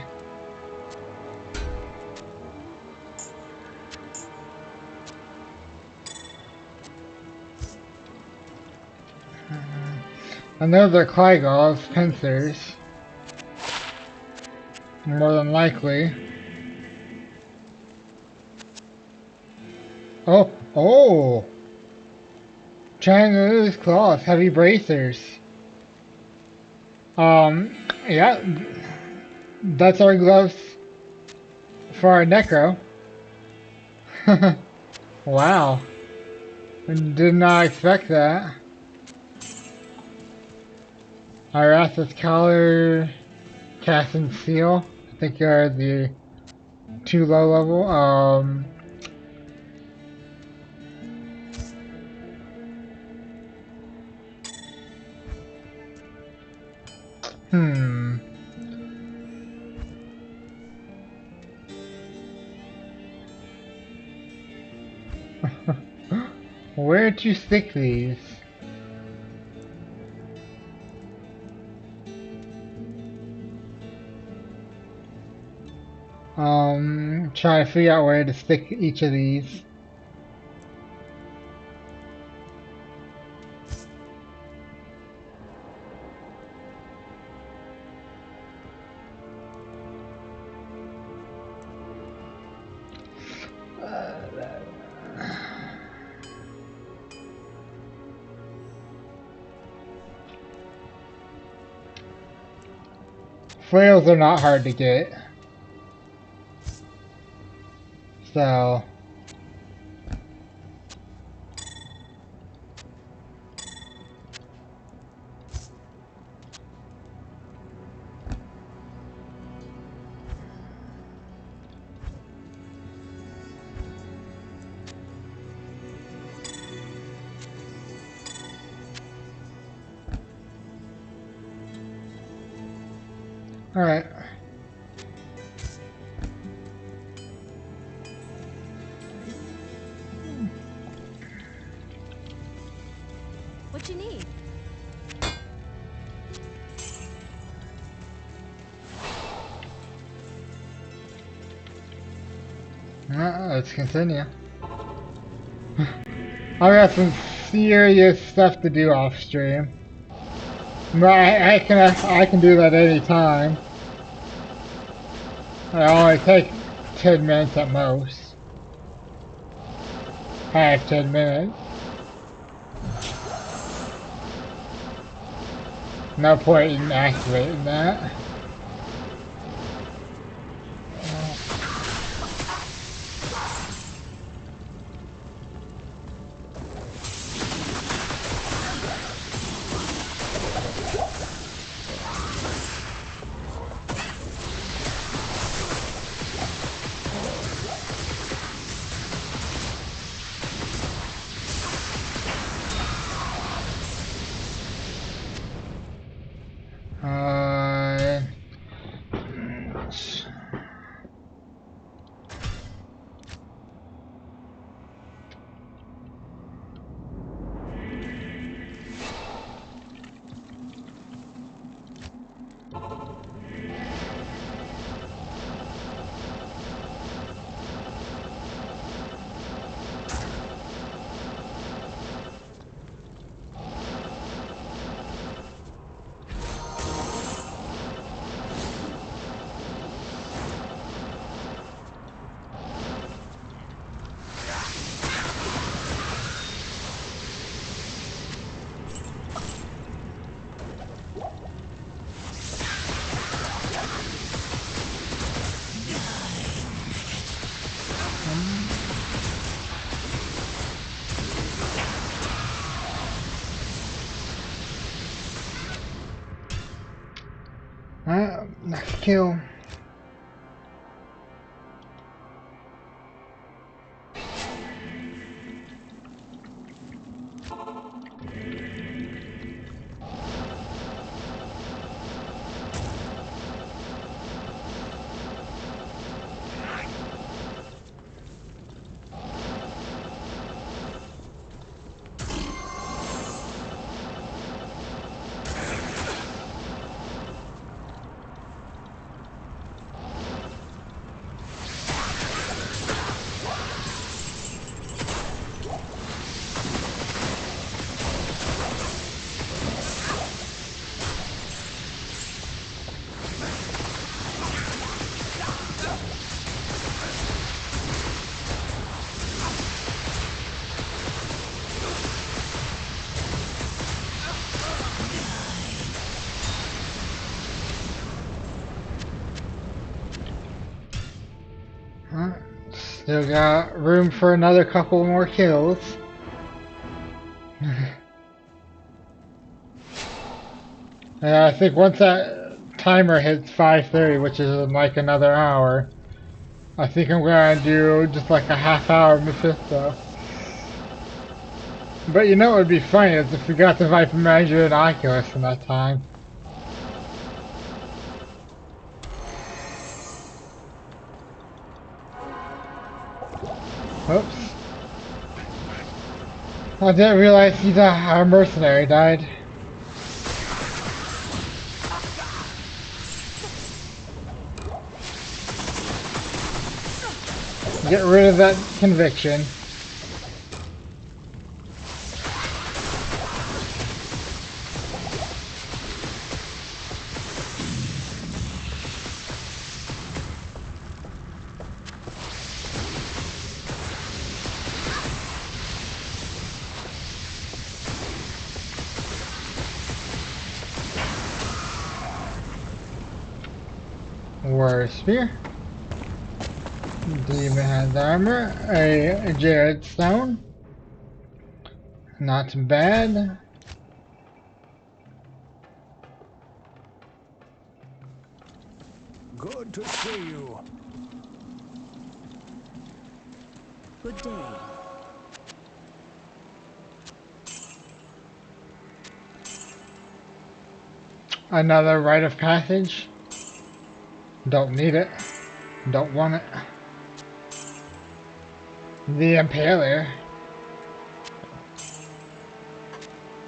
I know they're Clygals, pincers. More than likely. Oh! Chinese claws, heavy bracers. Yeah, that's our gloves. For a necro. Wow. Did not expect that. Irasa's collar, cast and seal. I think are the two low level. Hmm. Where'd you stick these? Trying to figure out where to stick each of these. Flails are not hard to get. So... Alright. What you need? Let's continue. I got some serious stuff to do off stream. But I can do that any time. I only take 10 minutes at most. 5-10 minutes. No point in activating that. Uh, Nice kill. Still got room for another couple more kills. Yeah, I think once that timer hits 5:30, which is in like another hour, I think I'm gonna do just like a half-hour Mephisto. But you know what would be funny is if we got the Viper Manager and Oculus in that time. Oops. I didn't realize our mercenary died. Get rid of that conviction. War Spear. Demon has armor. A Jared Stone. Not bad. Good to see you. Good day. Another rite of passage. Don't need it. Don't want it. The Impaler.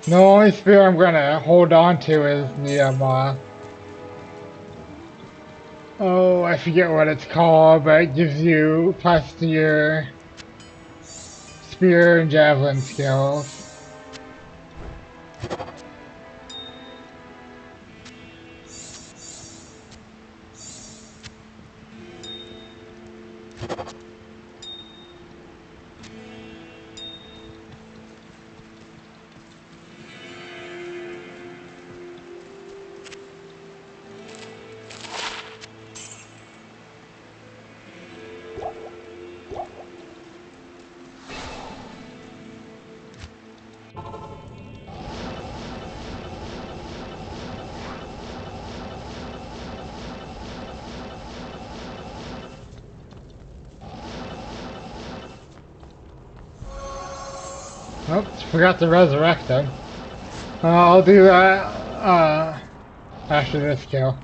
The only spear I'm gonna hold on to is the oh, I forget what it's called, but it gives you plus to your spear and javelin skills. Oops, forgot to resurrect them. I'll do that after this kill.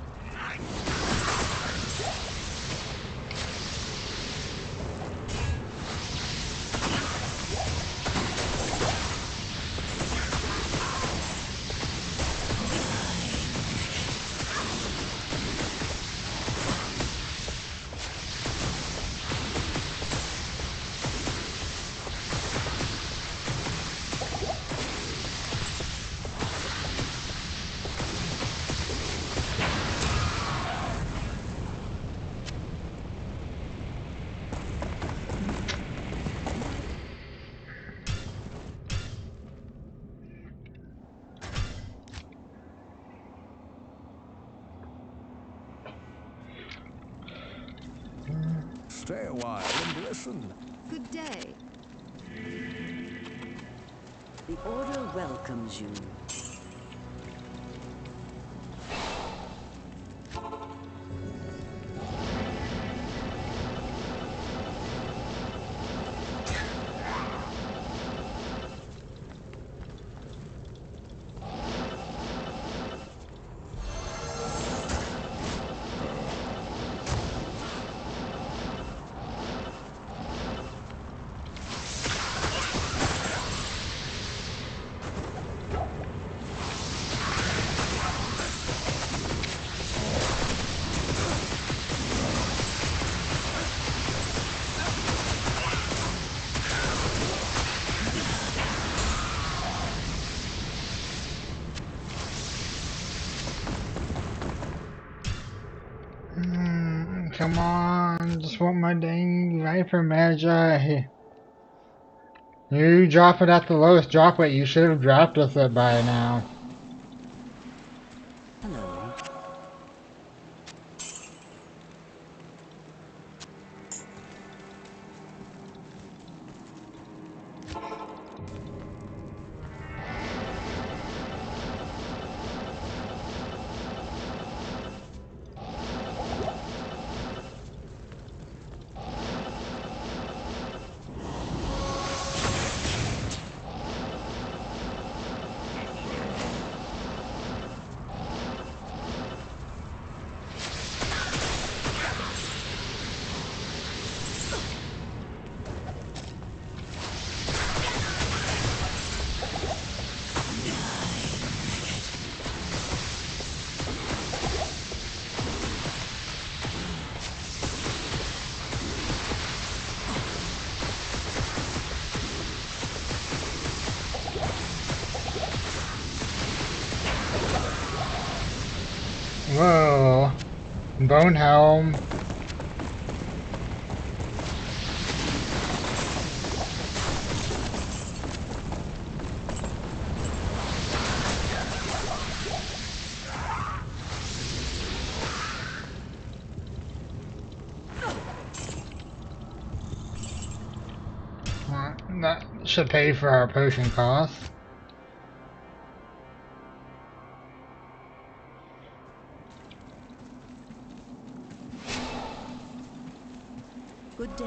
Stay a while and listen. Good day. The Order welcomes you. Come on, just want my dang Viper Magi. You drop it at the lowest drop rate, you should have dropped with it by now. Hello. Whoa. Bone helm. That should pay for our potion costs. Good day.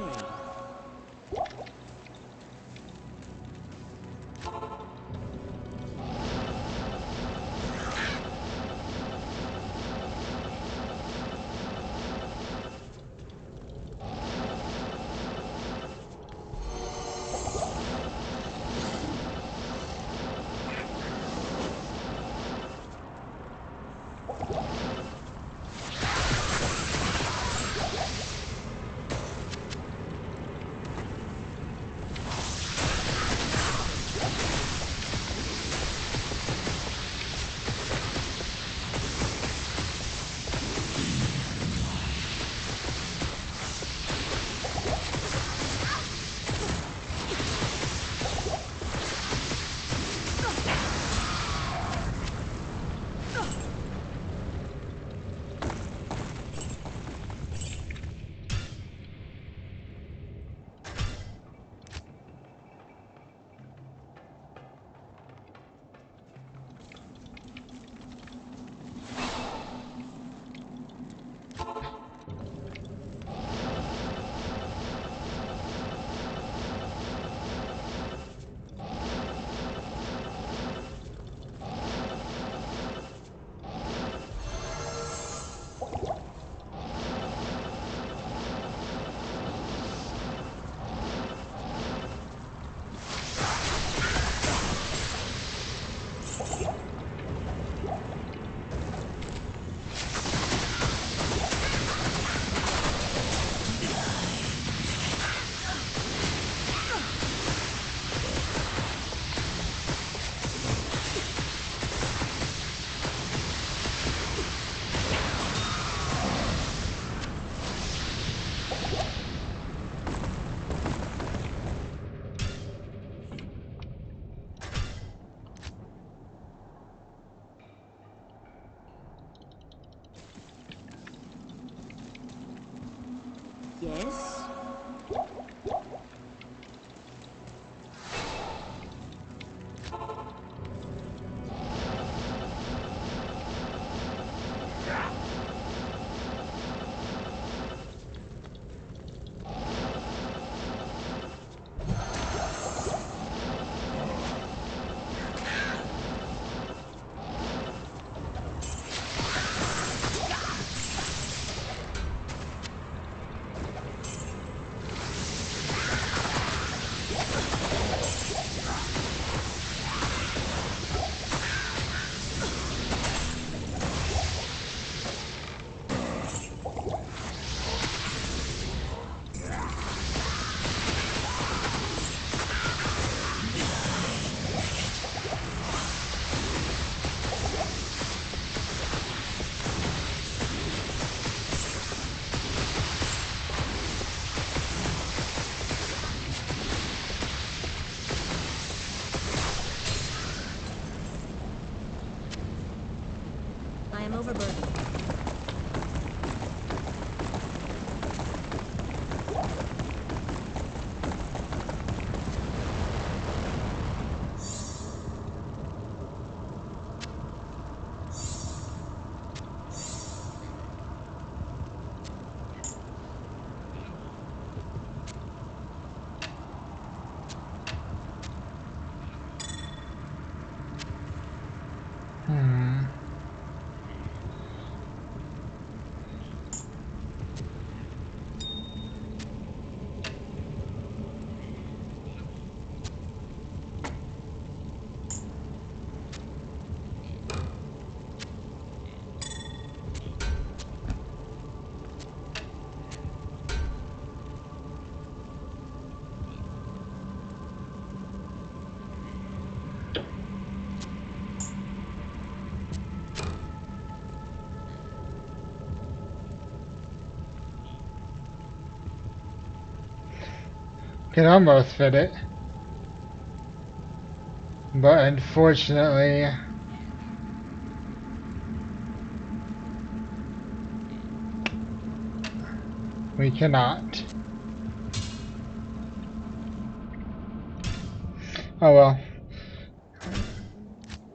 could almost fit it. But unfortunately, we cannot. Oh well.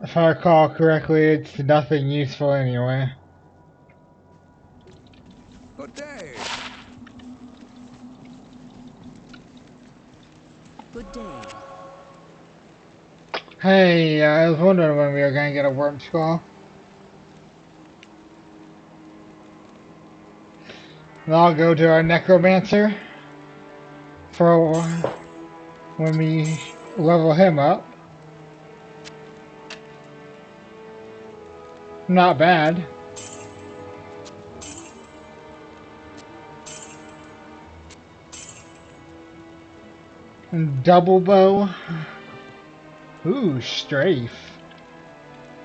If I recall correctly, it's nothing useful anyway. Good day. Good day. Hey, I was wondering when we were gonna get a worm skull. And I'll go to our necromancer for when we level him up. Not bad. And double bow. Ooh, strafe.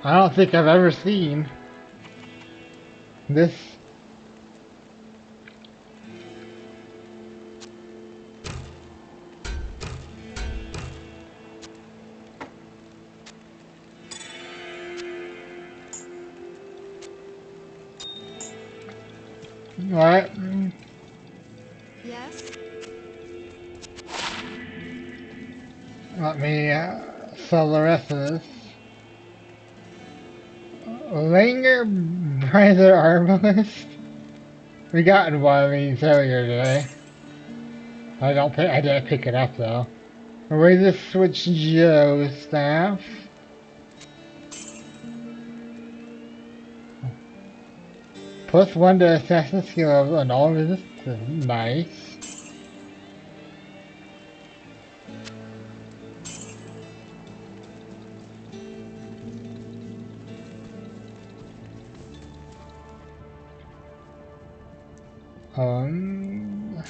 I don't think I've ever seen this. Alright. Yes? Let me sell the rest of this. Langer Brother Arbalist? We got one of these earlier today. I didn't pick it up though. Razor Switch Joe staff. +1 to assassin skill level and all resistance. Nice. Um.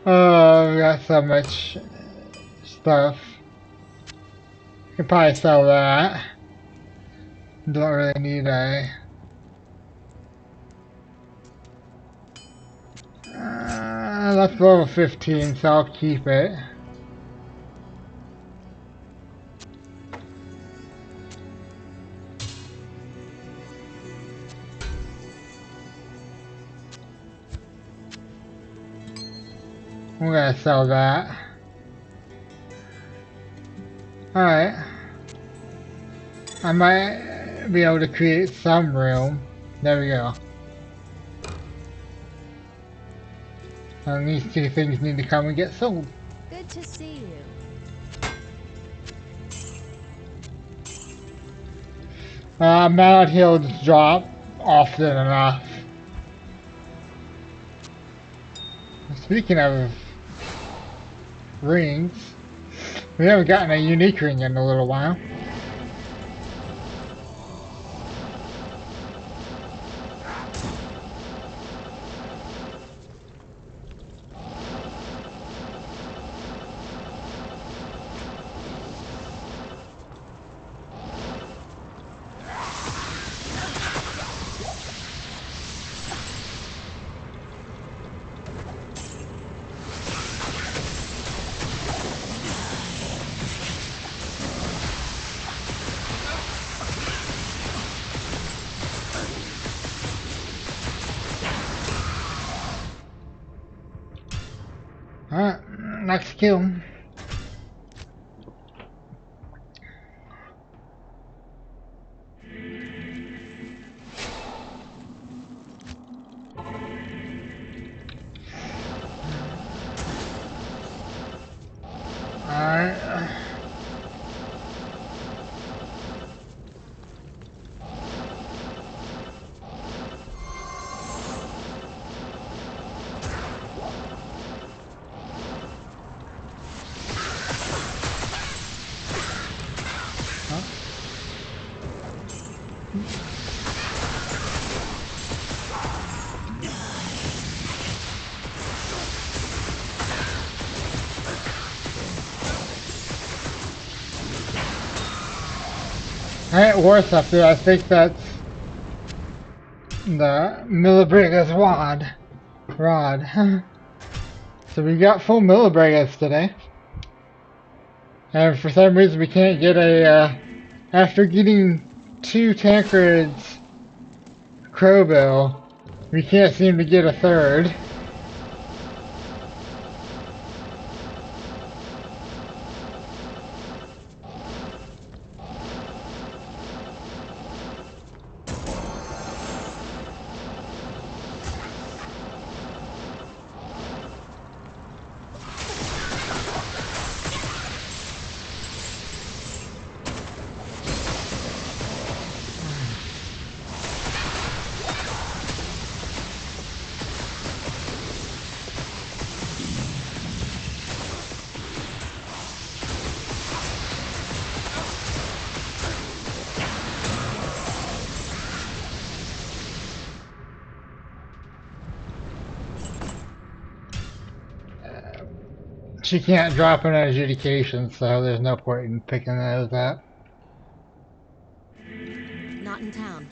Oh, we got so much stuff. Could probably sell that. Don't really need a. That's level 15, so I'll keep it. I'm gonna sell that. Alright. I might be able to create some room. There we go. And these two things need to come and get sold. Good to see you. Mallet heals drop often enough. Speaking of rings, we haven't gotten a unique ring in a little while. Alright, next kill. Alright. Alright, War's up there. I think that's the Millibriga's rod. So we got full Millibrigas today. And for some reason we can't get a, after getting 2 Tancred's Crowbill, we can't seem to get a third. She can't drop an adjudication, so there's no point in picking those up. Not in town.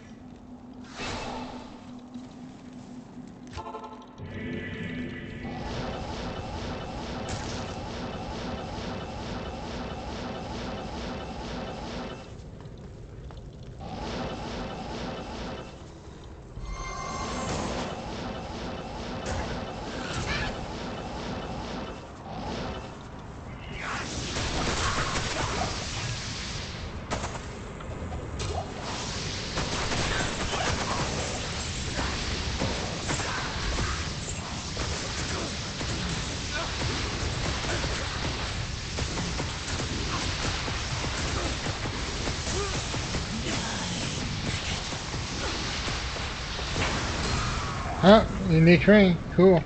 Oh, unique ring. Cool.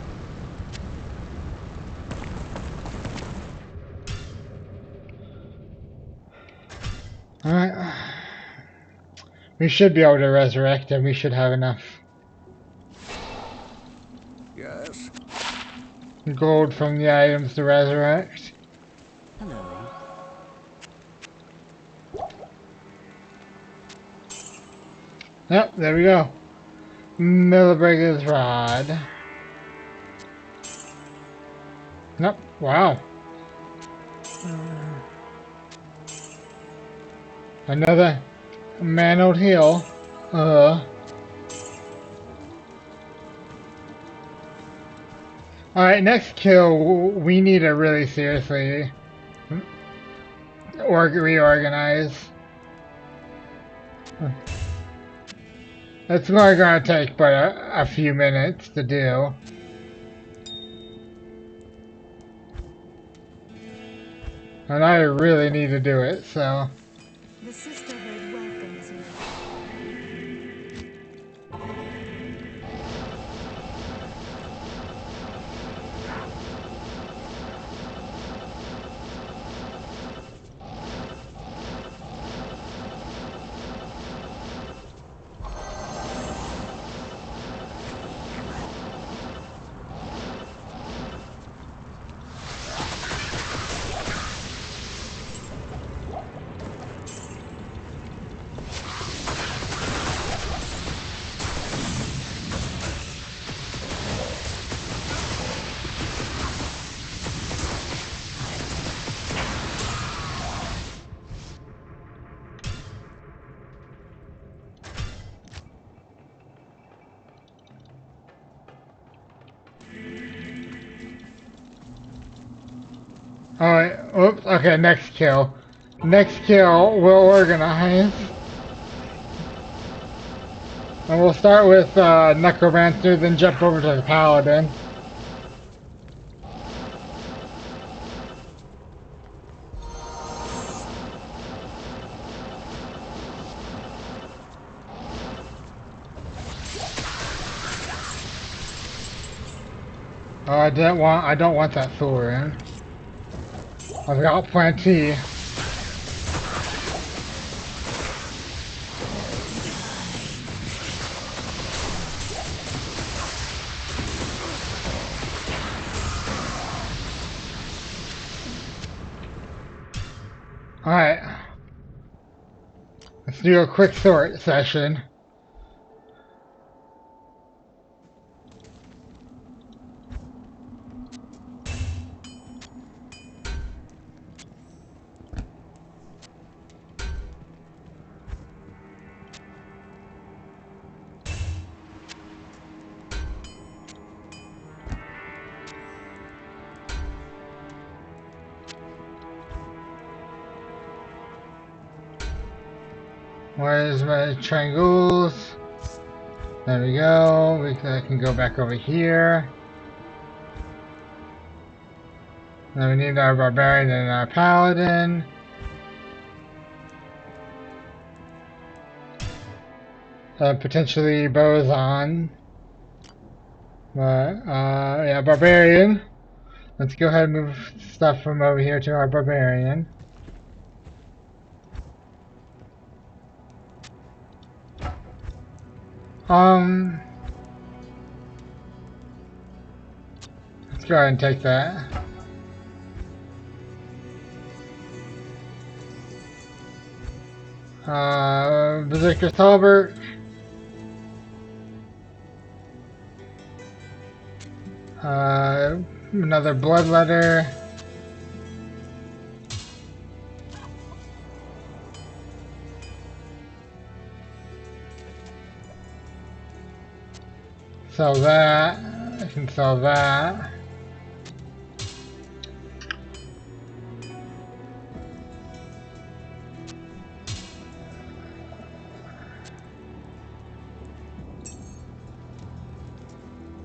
Alright. We should be able to resurrect him. We should have enough Yes? gold from the items to resurrect. Hello. Yep, there we go. Millibriga's rod. Nope, wow. Another mangled heel. Alright, next kill, we need to really seriously reorganize. It's only gonna take but a few minutes to do. And I really need to do it, so. The sisterhood welcomes you. Alright, oops, okay, next kill. Next kill, we'll organize. And we'll start with Necromancer, then jump over to the Paladin. Oh, I don't want that Thor in. I've got plenty. Alright. Let's do a quick sort session. Where's my triangles? There we go. I can go back over here. Then we need our barbarian and our paladin. Potentially boson. But, yeah, barbarian. Let's go ahead and move stuff from over here to our barbarian. Let's go ahead and take that. Berserker Talbert. Another bloodletter. Sell that. I can sell that.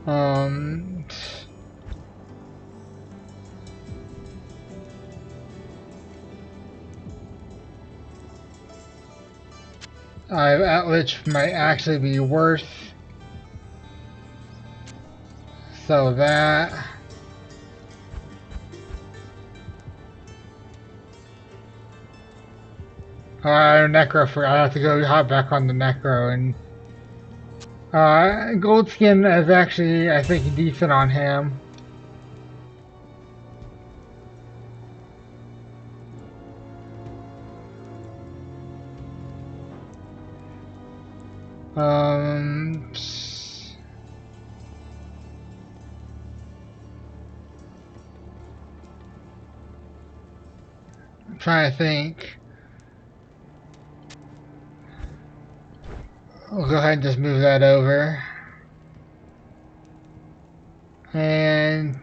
I'm Outreach might actually be worth. So that. Necro for. I have to go hop back on the Necro and. Goldskin is actually, I think, decent on him. I'm trying to think. We'll go ahead and just move that over. And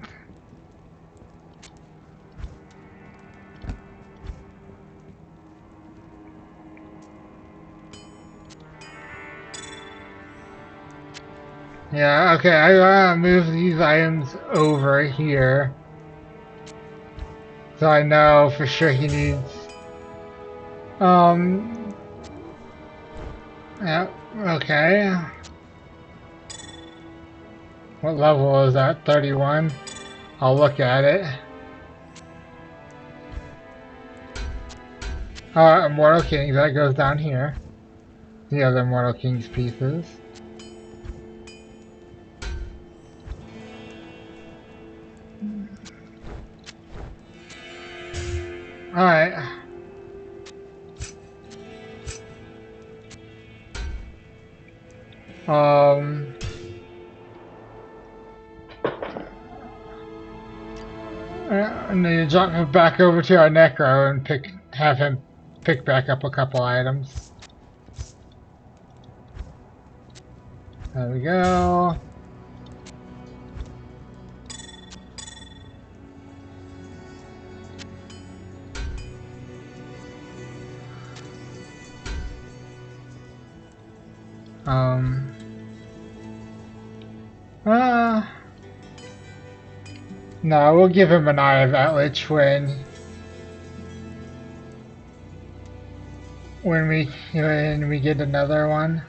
yeah, okay, I gotta move these items over here. So I know for sure he needs yeah, okay. What level is that? 31? I'll look at it. Immortal Kings, that goes down here. The other Immortal Kings pieces. Alright. And then you jump back over to our Necro and have him pick back up a couple items. There we go. No, we'll give him an Eye of Outreach when we get another one.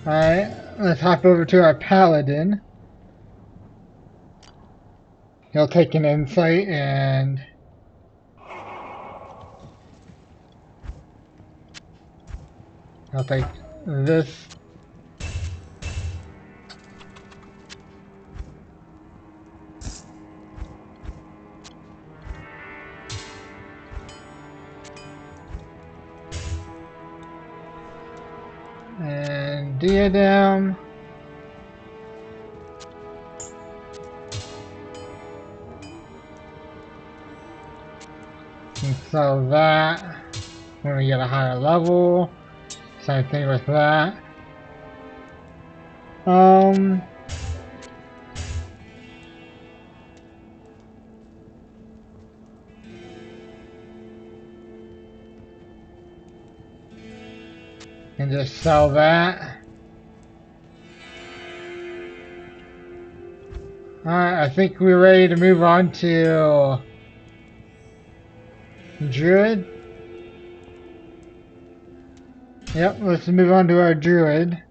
Alright, let's hop over to our Paladin. He'll take an insight and I'll take this. And diadem. And sell that when we get a higher level. Same thing with that. And just sell that. Alright, I think we're ready to move on to Druid. Yep, let's move on to our Druid.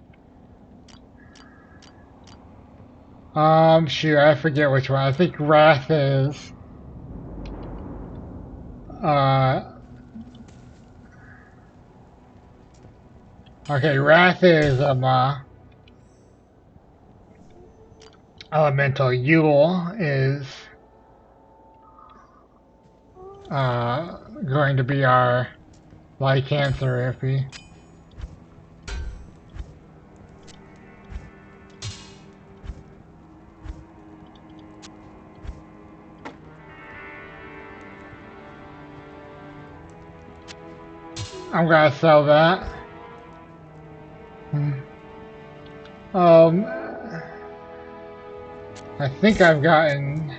Shoot, I forget which one. I think Wrath is. Okay, Wrath is, Elemental. Yule is, going to be our Lycanthropy. I'm gonna sell that. I think I've gotten...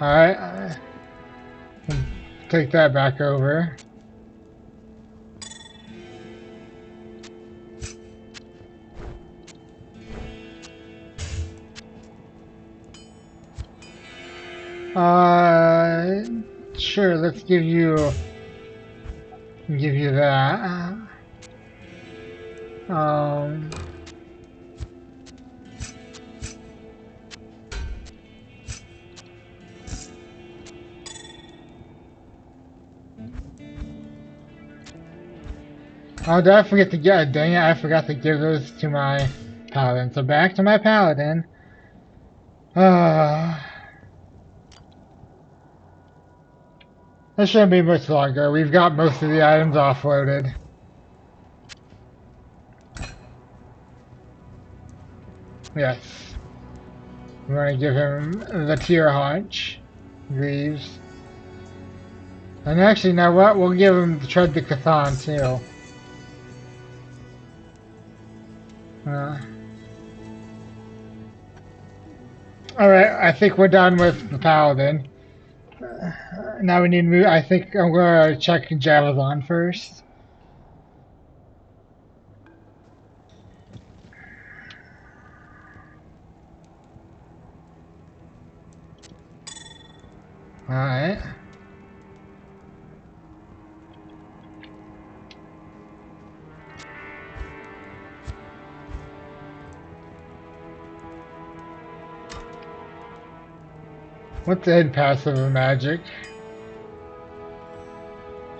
Alright. Take that back over. Sure, let's give you that. Oh, did I forget to get, dang it, I forgot to give those to my paladin. So back to my paladin. This shouldn't be much longer. We've got most of the items offloaded. Yes. We're gonna give him the tier haunch. Greaves. And actually, you know what? We'll give him the Tread to Cathan too. Alright, I think we're done with the paladin. Now we need to move. I think I'm gonna check Javelin first. Alright. What's the end passive of magic?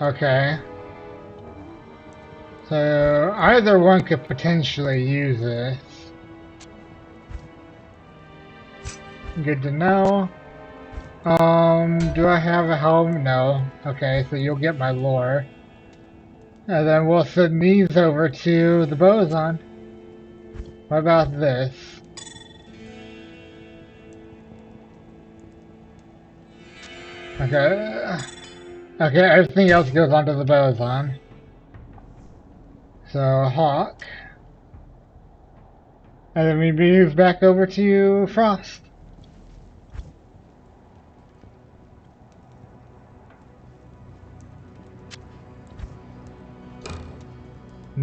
Okay. So either one could potentially use this. Good to know. Do I have a helm? No. Okay, so you'll get my lore. And then we'll send these over to the boson. What about this? Okay. Okay, everything else goes onto the boson. So, Hawk. And then we move back over to Frost.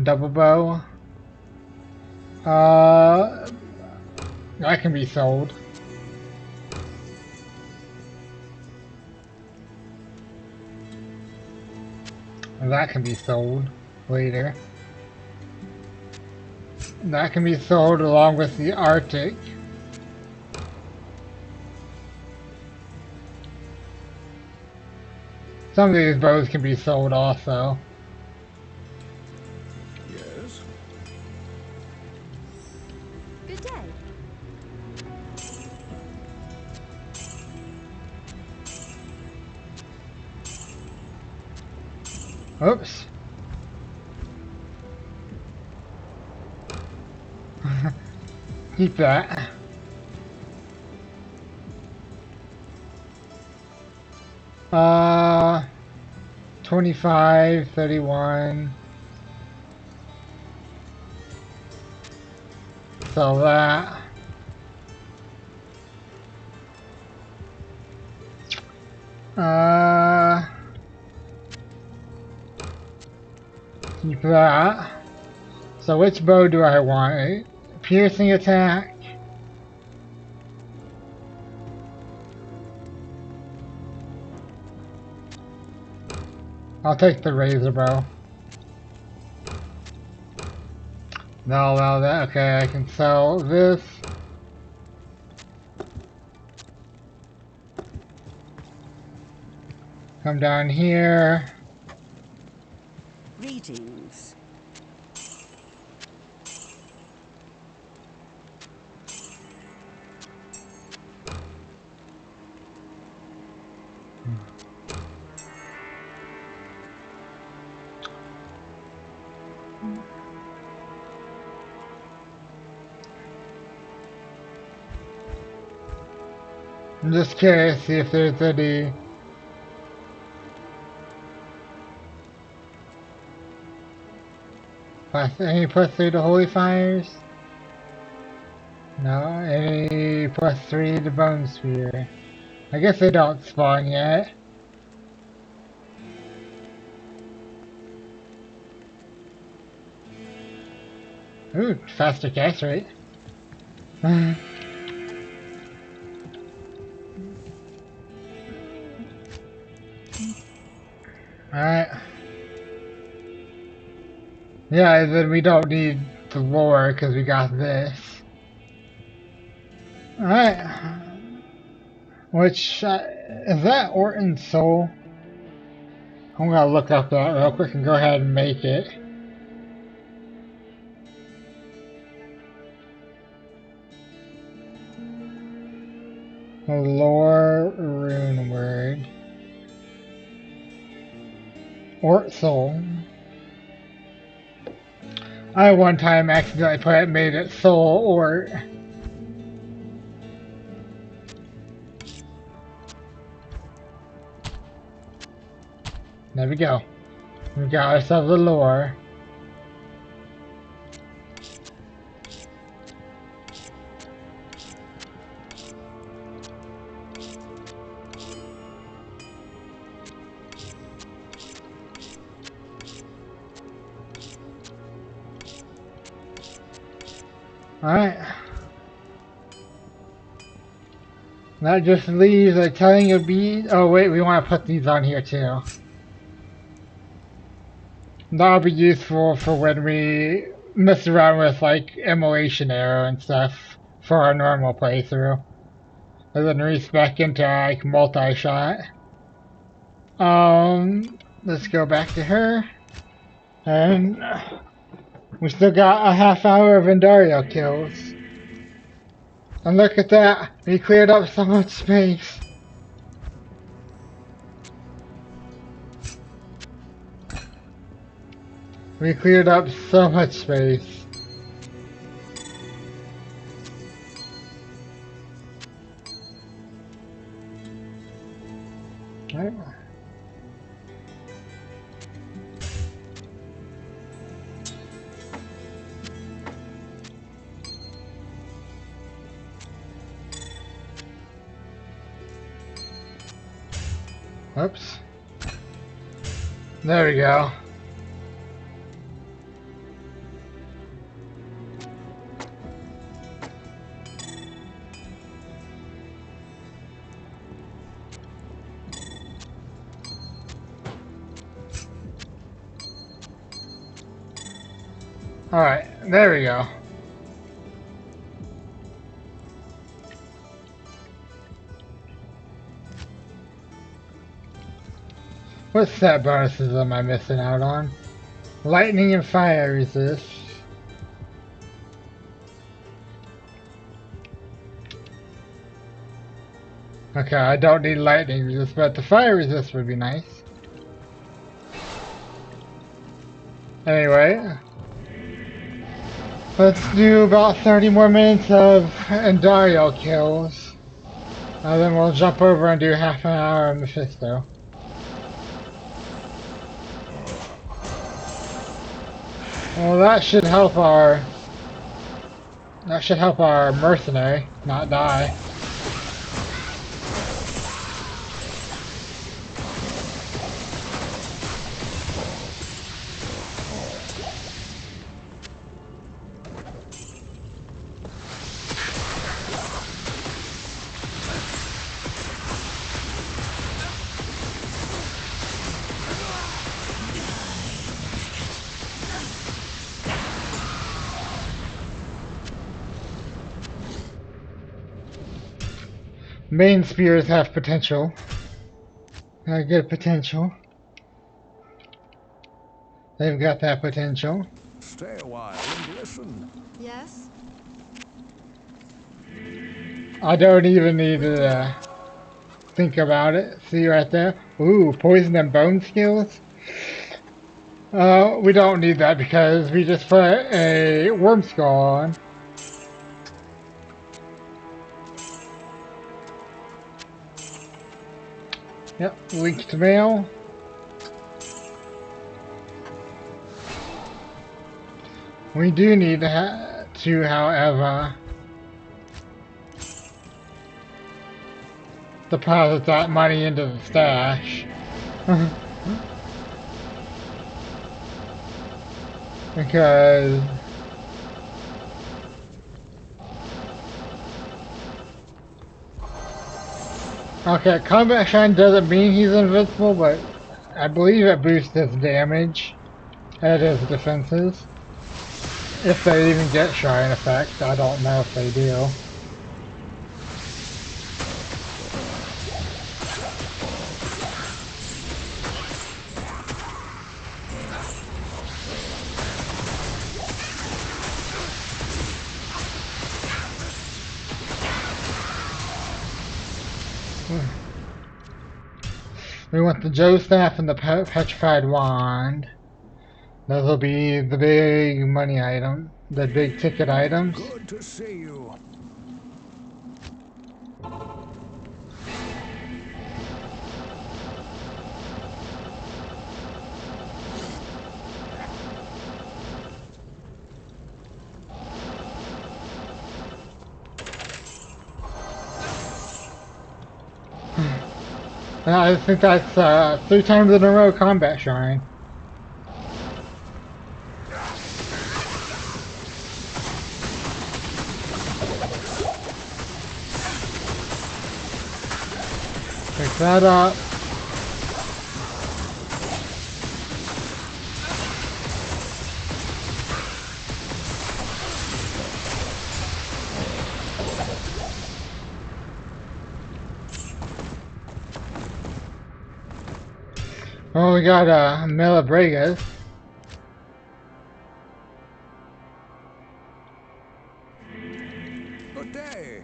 Double bow. That can be sold. That can be sold later. That can be sold along with the Arctic. Some of these bows can be sold also. Yes. Good day. Oops. Keep that. Uh, 25, 31. Sell that. Keep that. So which bow do I want? A piercing attack? I'll take the razor bow. No, allow that. Okay, I can sell this. Come down here. Greetings. I'm just curious, see if there's any +3 to holy fires. No, any +3 to bone sphere. I guess they don't spawn yet. Ooh, faster cast rate. Alright. Yeah, then we don't need the lore because we got this. Alright. Which, is that Orton's soul? I'm gonna look up that real quick and go ahead and make it. The lore rune word. Ort soul. I one time accidentally made it soul Ort. There we go. We got ourselves the lore. Alright. That just leaves a telling a bead. Oh wait, we want to put these on here too. That'll be useful for when we mess around with like immolation arrow and stuff for our normal playthrough. And then respec into like multi-shot. Let's go back to her. And we still got a half hour of Andariel kills. And look at that, we cleared up so much space. We cleared up so much space. Right. Oops. There we go. Alright, there we go. What stat bonuses am I missing out on? Lightning and fire resist. Okay, I don't need lightning resist, but the fire resist would be nice. Anyway, let's do about 30 more minutes of Andariel kills. And then we'll jump over and do half an hour of Mephisto. Well, that should help our mercenary not die. Main spears have potential. Good potential. They've got that potential. Stay a while and listen. Yes? I don't even need to think about it. See right there? Ooh, poison and bone skills? We don't need that because we just put a worm skull on. Yep, linked mail. We do need to, however, deposit that money into the stash. Because okay, combat shine doesn't mean he's invincible, but I believe it boosts his damage and his defenses. If they even get shine effect, I don't know if they do. We want the Joe Staff and the Petrified Wand. Those will be the big money item, the big ticket items. Good to see you. I think that's 3 times in a row combat shrine. Pick that up. Oh, we got Melabregas. Good day.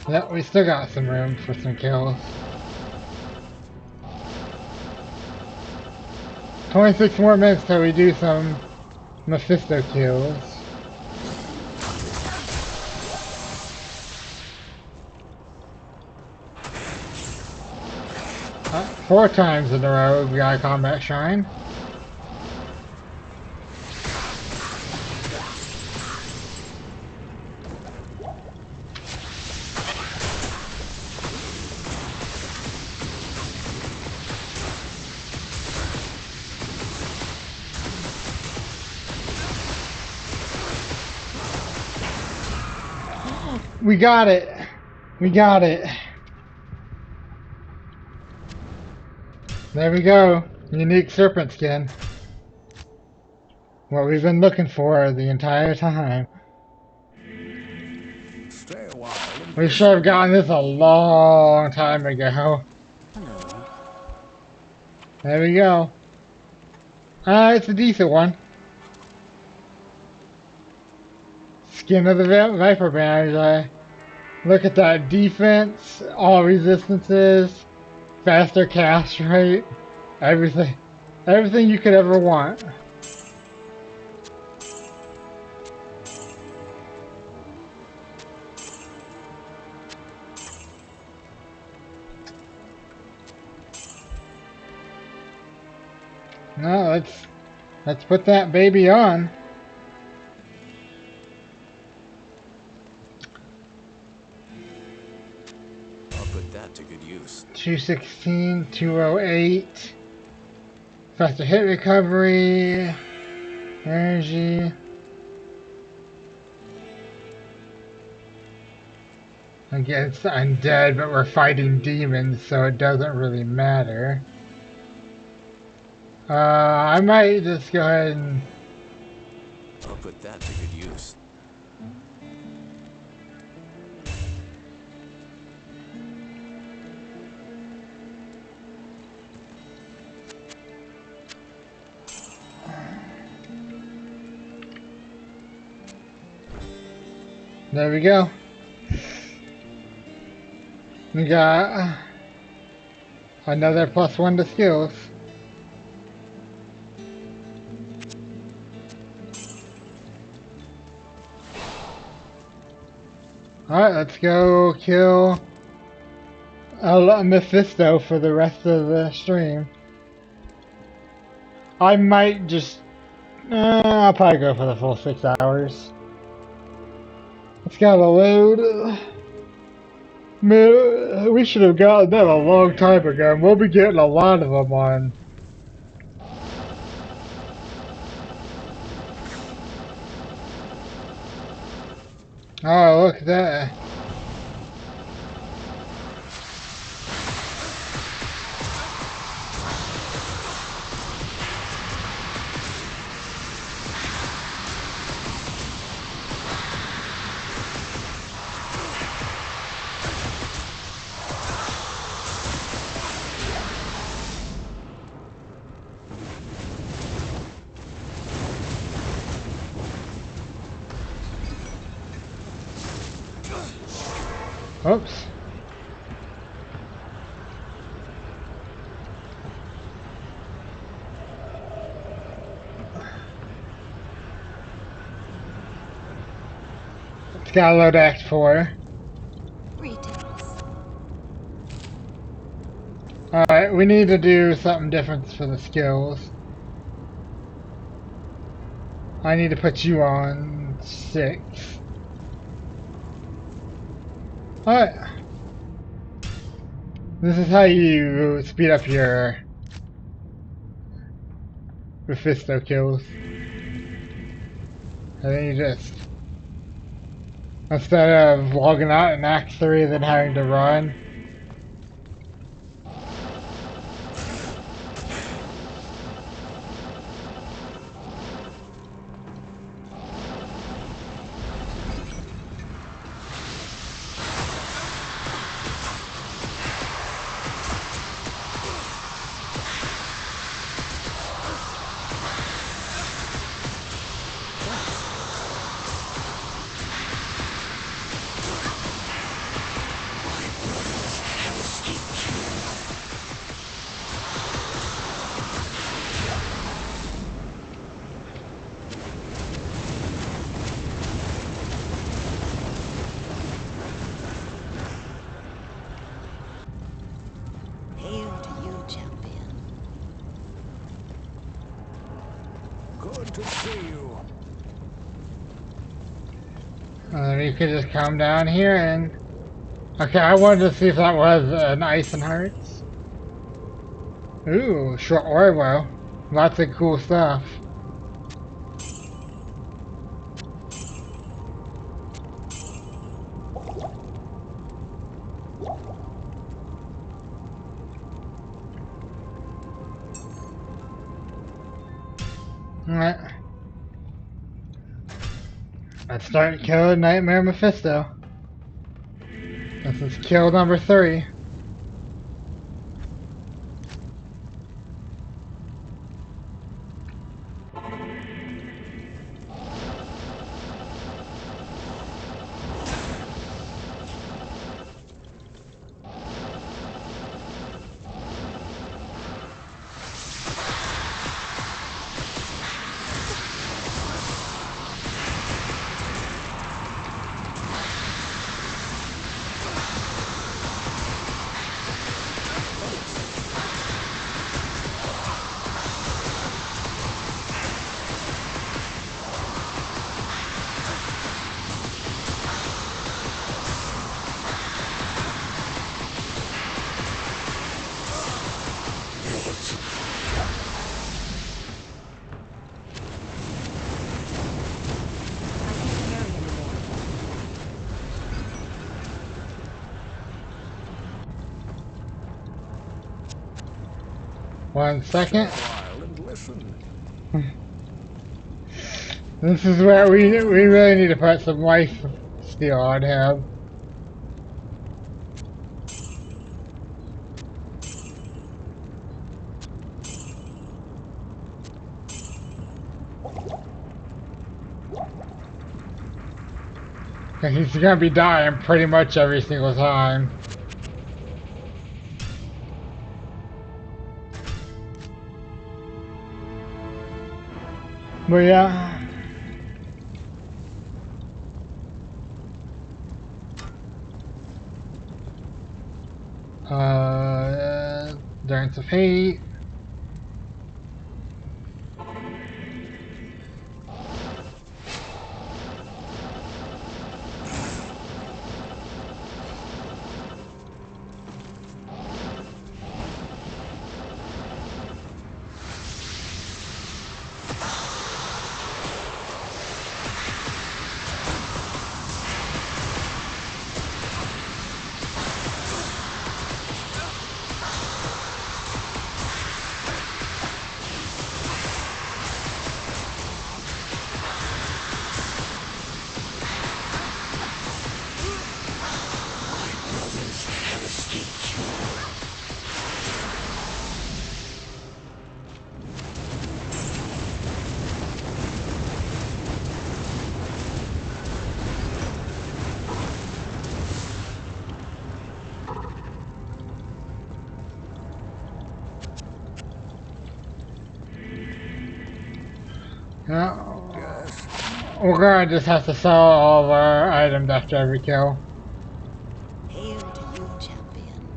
Yep, we still got some room for some kills. 26 more minutes till we do some Mephisto kills. 4 times in a row we got a combat shrine. We got it! We got it! There we go. Unique serpent skin. What we've been looking for the entire time. Stay a while and We should have gotten this a long time ago. Hello. There we go. It's a decent one. Skin of the Viper Badge. Look at that defense, all resistances, faster cast rate, everything, everything you could ever want. No, let's put that baby on. I'll put that to good use. 216, 208. Faster hit recovery, energy. Against undead, but we're fighting demons, so it doesn't really matter. I might just go ahead and... I'll put that to good use. There we go. We got another +1 to skills. Alright, let's go kill Mephisto for the rest of the stream. I might just... I'll probably go for the full 6 hours. It's got a load. Man, we should have gotten that a long time ago. We'll be getting a lot of them on. Oh, look at that. Oops. It's got a load Act 4. Greetings. Alright, we need to do something different for the skills. I need to put you on 6. Alright. This is how you speed up your Mephisto kills. And then you just, instead of logging out in Act 3 then having to run. Hail to you, champion. Good to see you. And then you could just come down here and... Okay, I wanted to see if that was an Ice and Hearts. Ooh, short Orwell. Lots of cool stuff. Alright. Let's start killing Nightmare Mephisto. This is kill number 3. 1 Stay a second. while and listen. This is where we really need to put some life steal on him. Cause he's gonna be dying pretty much every single time. But yeah. Dance of Hate. Yeah. Yes. We're gonna just have to sell all of our items after every kill. Hail to you, champion.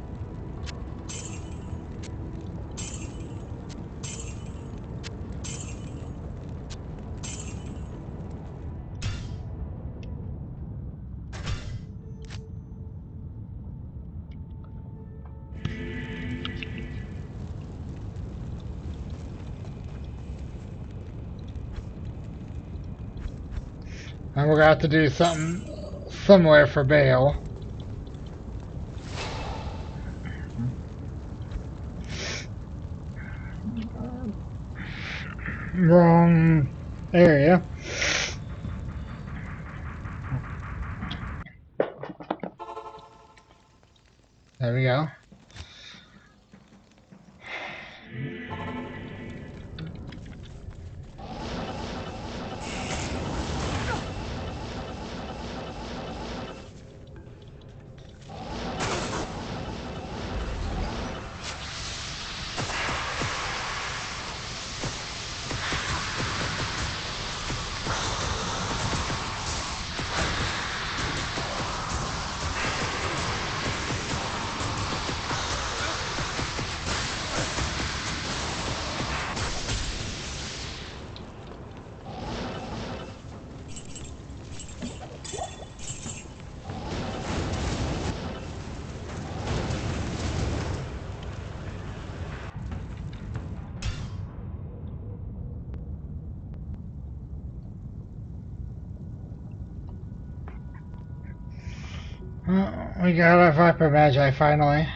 And we're gonna have to do something similar for Bale. Wrong area. There we go. We got our Viper Magi finally.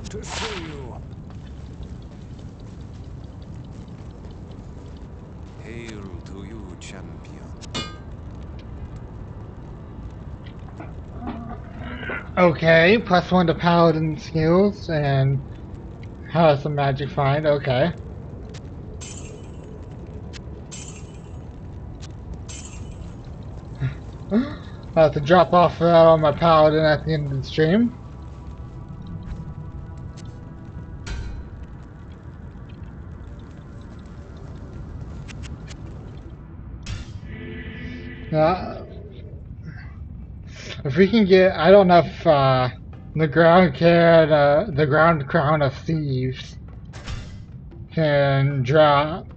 to see you. Hail to you, champion. Okay, +1 to paladin skills and has some magic find. Okay. I'll have to drop off that on my paladin at the end of the stream. Uh, if we can get, I don't know if the the ground crown of thieves can drop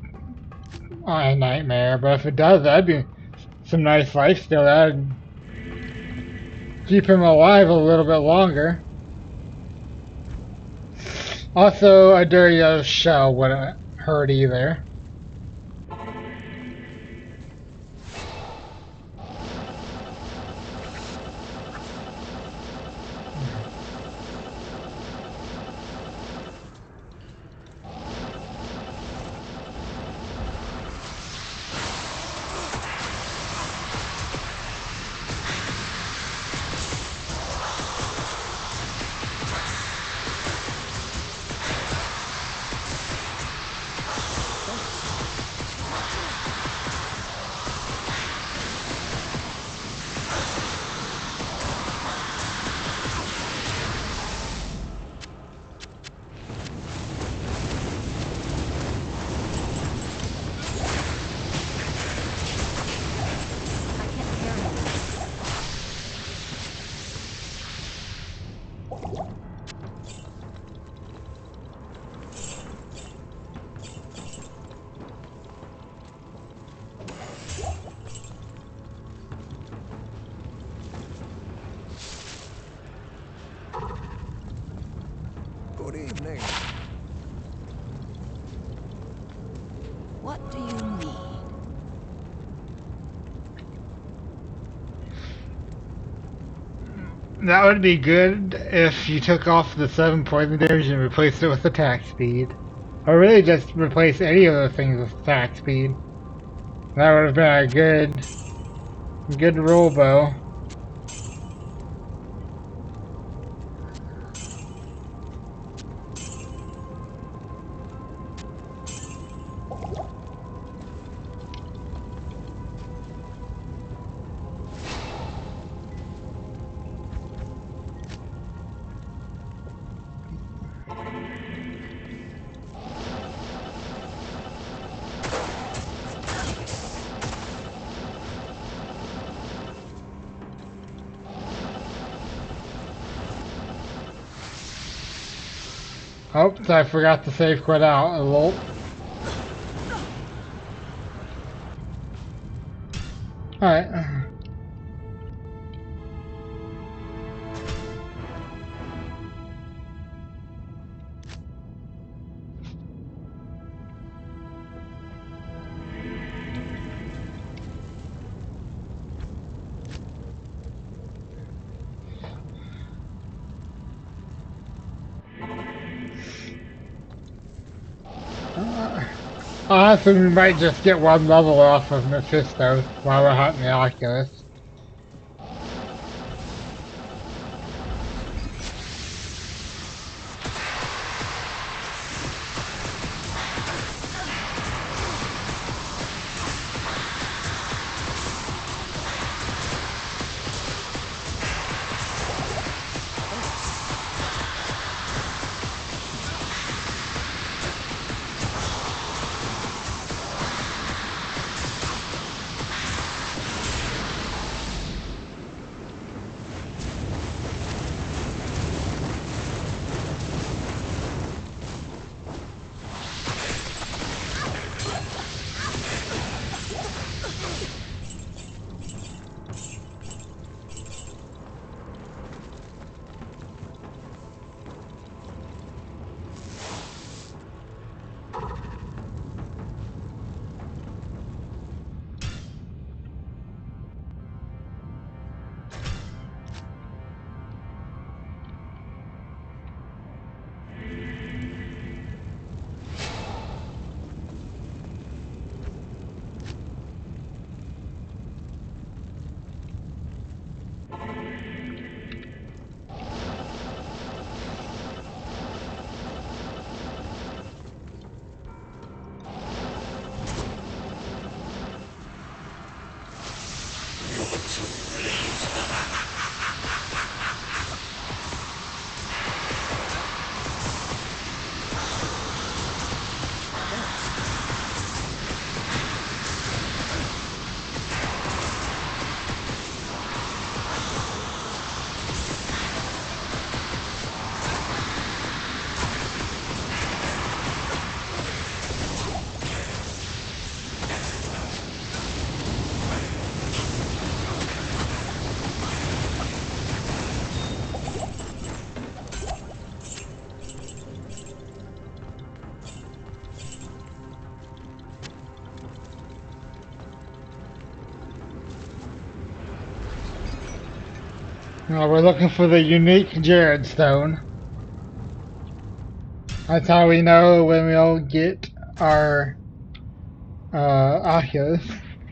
on a nightmare, but if it does, that'd be some nice life steal. That'd keep him alive a little bit longer. Also, Andariel's shell wouldn't hurt either. I can't carry it. Good evening. What do you need? That would be good if you took off the 7 poison damage and replaced it with attack speed. Or really just replace any of those things with attack speed. That would have been a good roll bow. Oops, I forgot to save quit out. Lol. Alright. Honestly, we might just get one level off of Mephisto while we're hunting the Oculus. We're looking for the unique Jared Stone. That's how we know when we'll get our Oculus.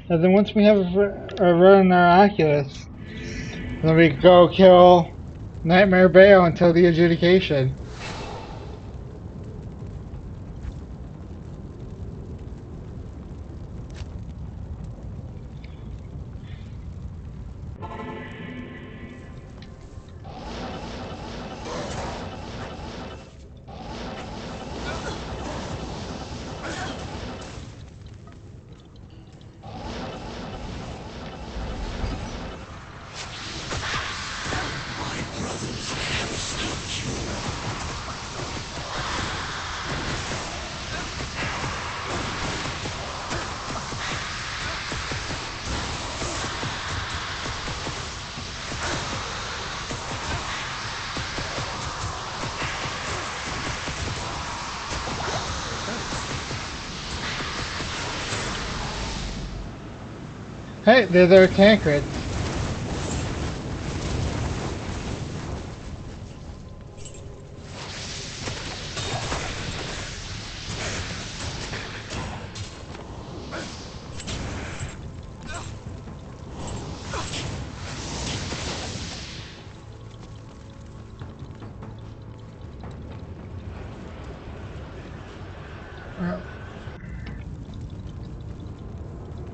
And then once we have run our Oculus, then we go kill Nightmare Bale until the adjudication. Hey, there's our Tancred.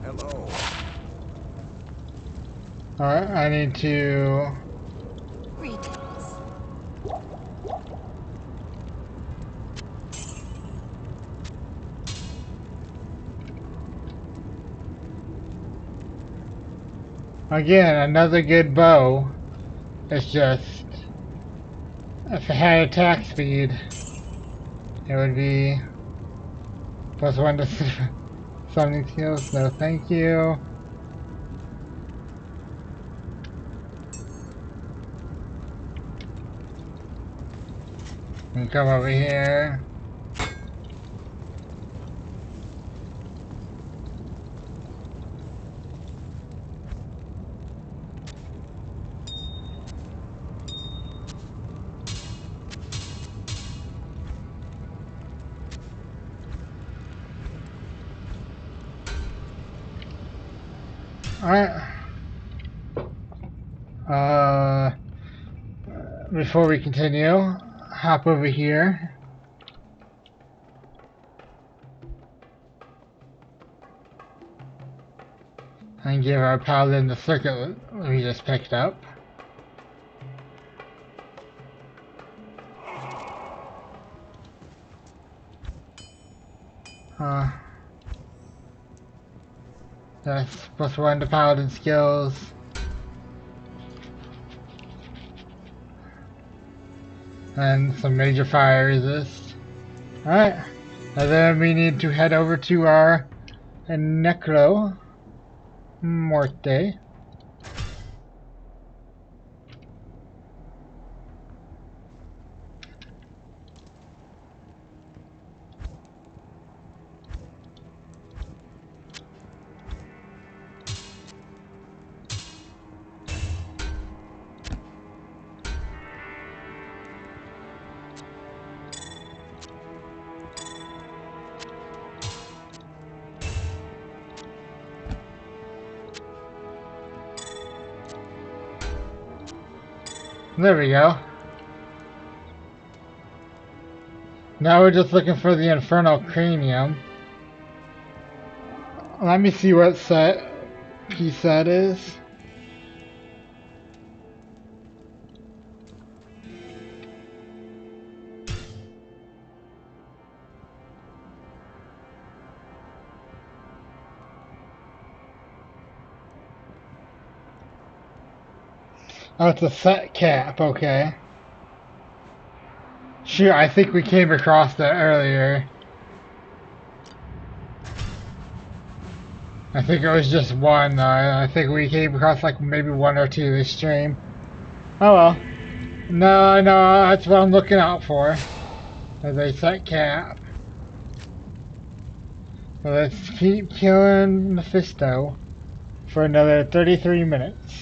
Hello. Alright, I need to... Greetings. Again, another good bow. It's just... if it had attack speed, it would be... +1 to summoning skills. No, thank you. And come over here. Alright. Before we continue, hop over here. And give our paladin the circuit we just picked up. That's +1 to paladin skills. And some major fire resist. Alright. And then we need to head over to our Necro Morte. There we go. Now we're just looking for the Infernal Cranium. Let me see what set piece that is. Oh, it's a set cap, okay. Shoot, I think we came across that earlier. I think it was just one, though. I think we came across like maybe one or two this stream. Oh well. No, no, that's what I'm looking out for. As a set cap. So let's keep killing Mephisto for another 33 minutes.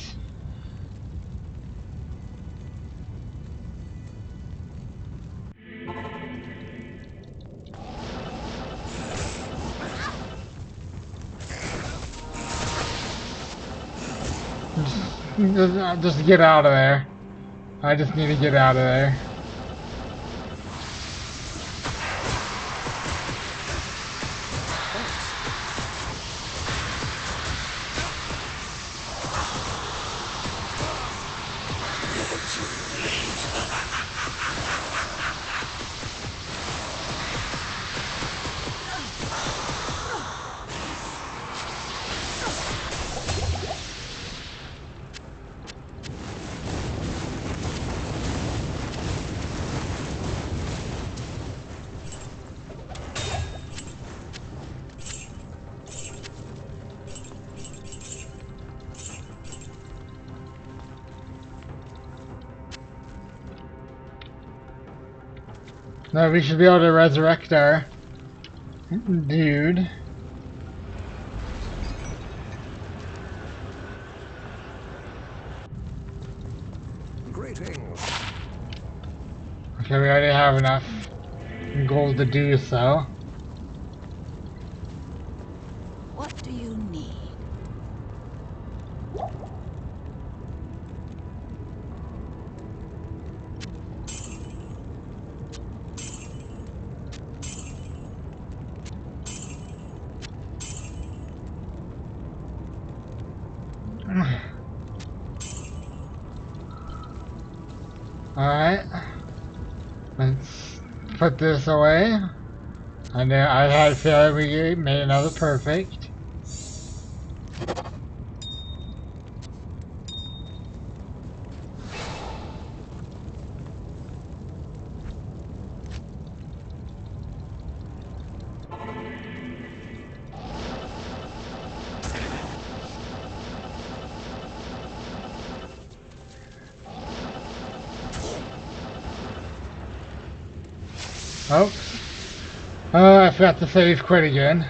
Just get out of there. I just need to get out of there. No, we should be able to resurrect our dude. Greetings. Okay, we already have enough gold to do so. What do you need? Alright. Let's put this away. I know I had a feeling we made another perfect. Oh. Oh, I forgot to save quit again.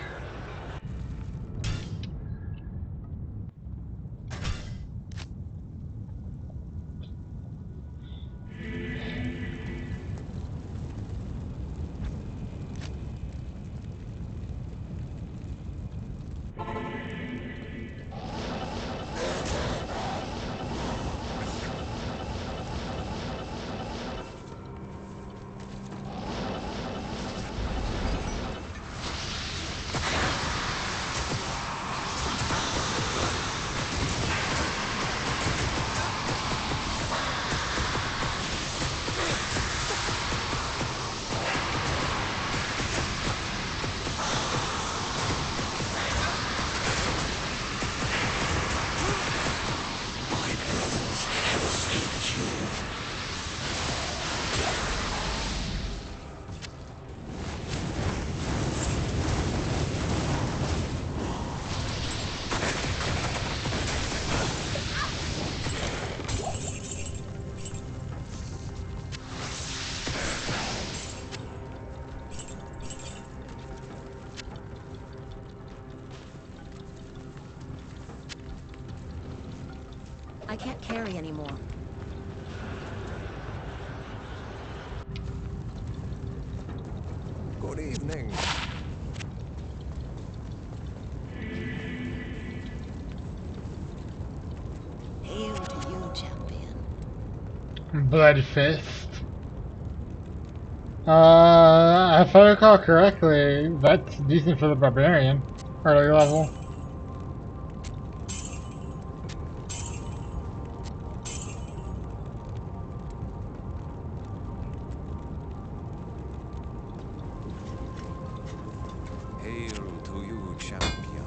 I can't carry anymore. Good evening. Hail to you, champion. Blood Fist. If I recall correctly, that's decent for the barbarian. Early level. Hail to you, champion.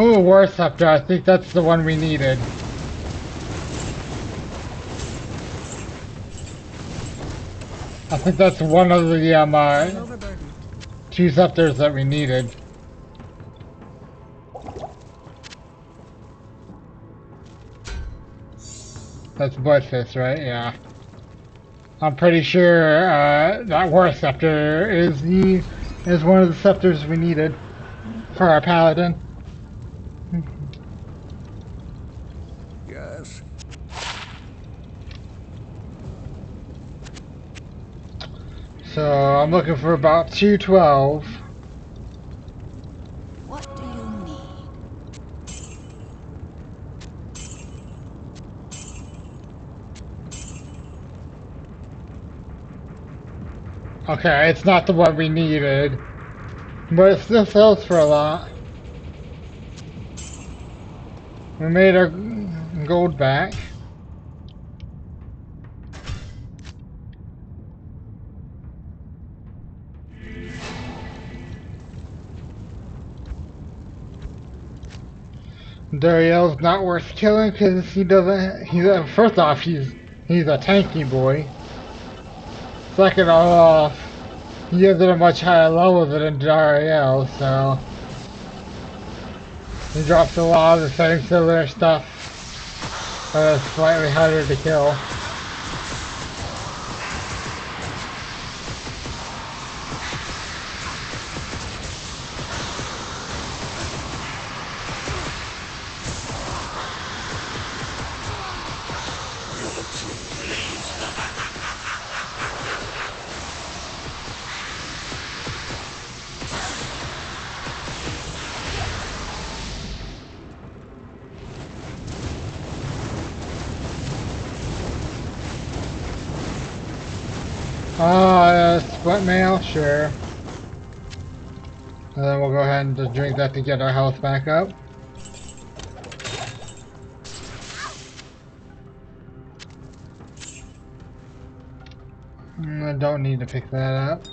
Oh, War Scepter. I think that's the one we needed. I think that's one of the I'm overburdened. 2 scepters that we needed. That's Bloodfist, right? Yeah. I'm pretty sure that War Scepter is one of the scepters we needed for our paladin. Yes. So I'm looking for about 212. What do you need? Okay, it's not the one we needed, but it still sells for a lot. We made our gold back. Andariel's not worth killing because he doesn't. First off, he's a tanky boy. Second off, he is at a much higher level than Andariel, so he drops a lot of the same similar stuff, but it's slightly harder to kill. Split mail, sure. And then we'll go ahead and just drink that to get our health back up. I don't need to pick that up.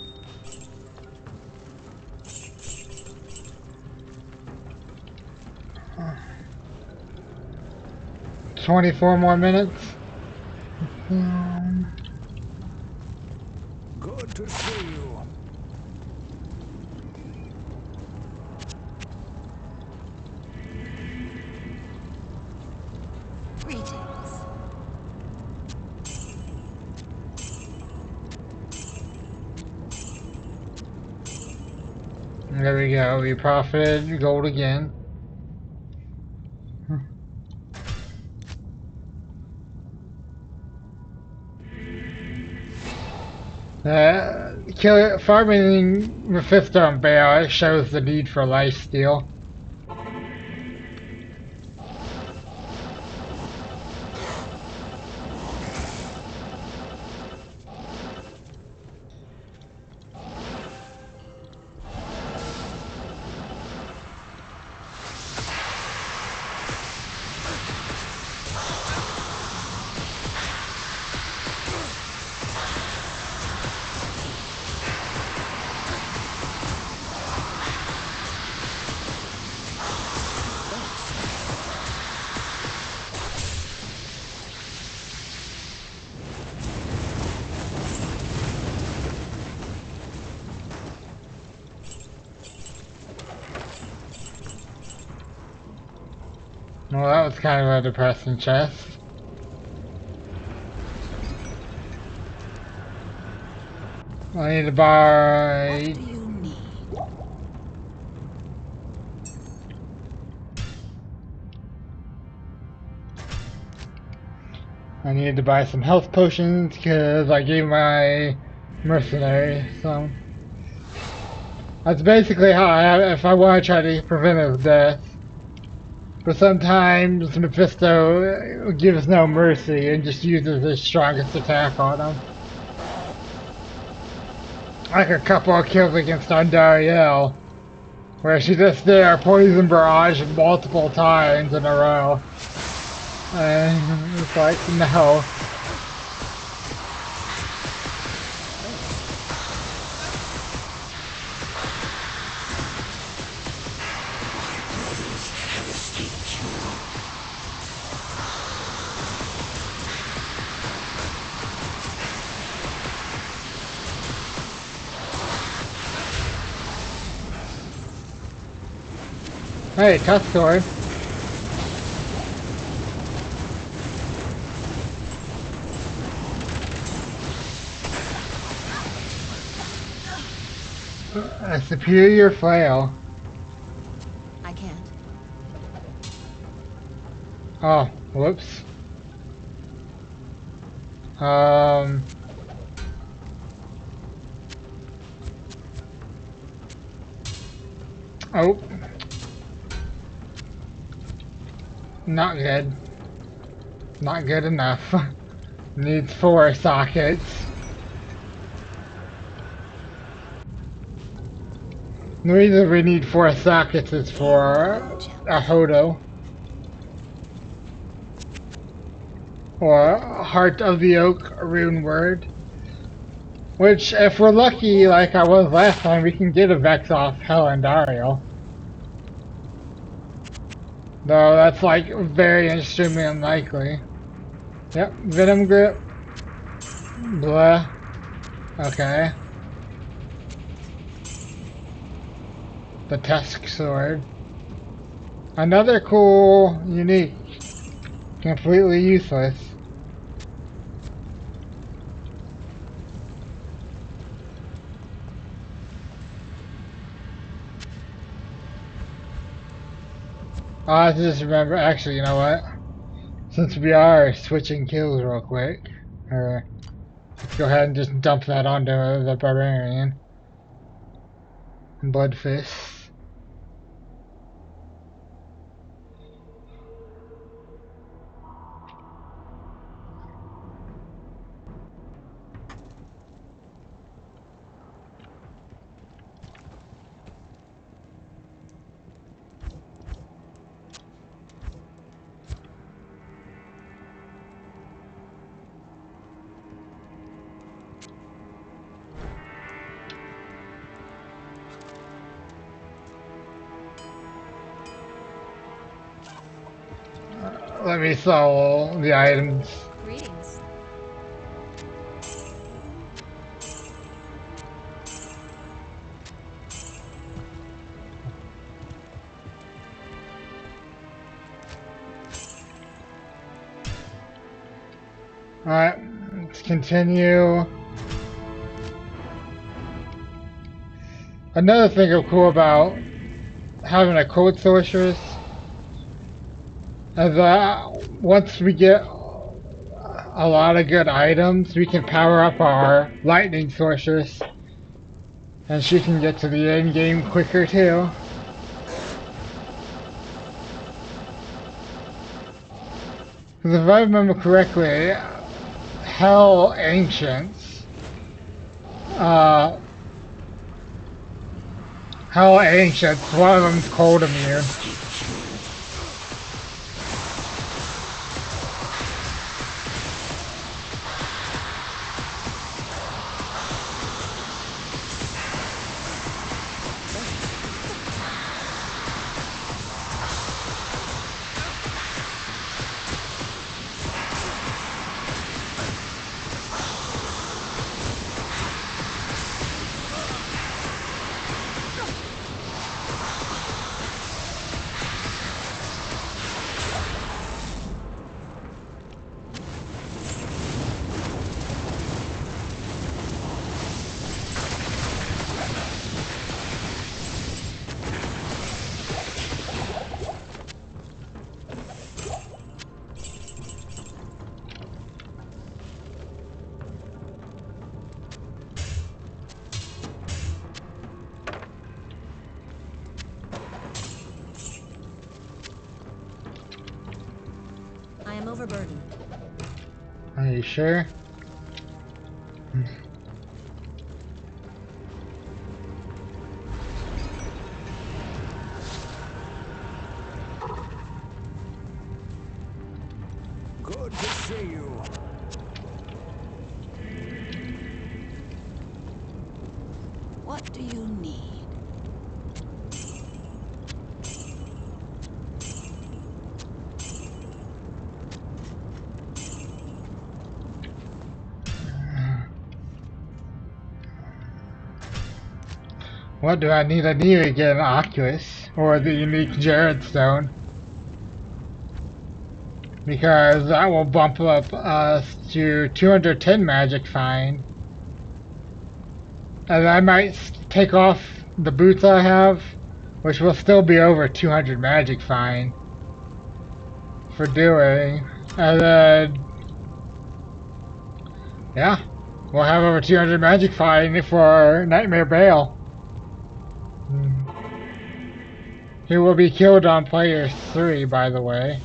Huh. 24 more minutes. Good to see you. Greetings. There we go. We profited gold again. Farming Mephisto and Baal, it shows the need for lifesteal. Well, that was kind of a depressing chest. I need to What buy... do you need? I needed to buy some health potions because I gave my mercenary some. That's basically how if I want to try to prevent his death. But sometimes Mephisto gives no mercy and just uses his strongest attack on him. Like a couple of kills against Andariel, where she just did our poison barrage multiple times in a row. And it's like, no. Hey, tusk sword. A superior flail. I can't. Oh, whoops. Um. Oh. Not good. Not good enough. Needs 4 sockets. The reason we need 4 sockets is for a Hodo. Or Heart of the Oak rune word. Which, if we're lucky, like I was last time, we can get a Vex off Hell Andariel. Though that's like very extremely unlikely. Yep, Venom Grip. Blah. Okay. The Tusk Sword. Another cool, unique, completely useless. I just remember, actually, you know what? Since we are switching kills real quick, let's go ahead and just dump that onto the Barbarian. Blood Fist. Let me sell the items. Greetings. Alright, let's continue. Another thing cool about having a code sorceress is that once we get a lot of good items, we can power up our lightning sorceress, and she can get to the end game quicker too. Because if I remember correctly, Hell Ancients, uh, Hell Ancients, one of them's cold immune. I am overburdened. Are you sure? Good to see you. What do you need? What do I need? I need to get an Oculus. or the unique Jared Stone, because that will bump up us to 210 magic fine. And I might take off the boots I have, which will still be over 200 magic fine for doing. And then, yeah, we'll have over 200 magic fine for Nightmare Bale. He will be killed on player 3, by the way.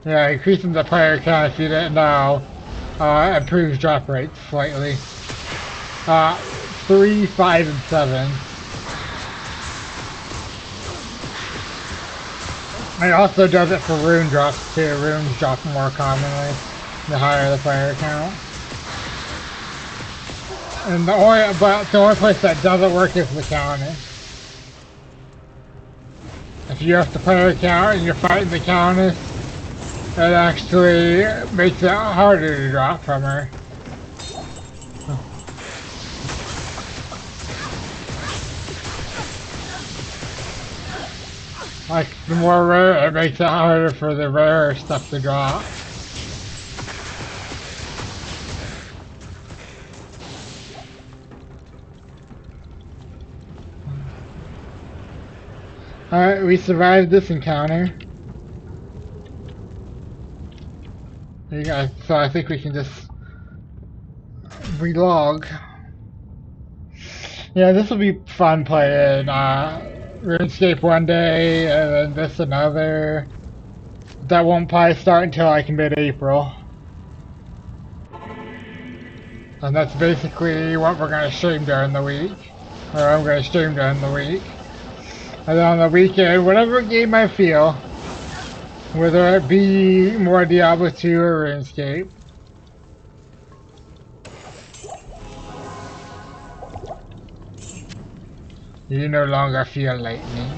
Yeah, increasing the player count if you didn't know improves drop rates slightly. 3, 5, and 7. It also does it for rune drops too. Runes drop more commonly the higher the player count. And the only place that doesn't work is the counter. If you have the player count and you're fighting the counter, it actually makes it harder to drop from her. Like, the more rare, it makes it harder for the rare stuff to drop. Alright, we survived this encounter. So I think we can just relog. Yeah, this will be fun playing RuneScape one day, and then this another. That won't probably start until like mid-April. And that's basically what we're going to stream during the week. Or I'm going to stream during the week. And then on the weekend, whatever game I feel, whether it be more Diablo 2 or RuneScape. You no longer feel lightning.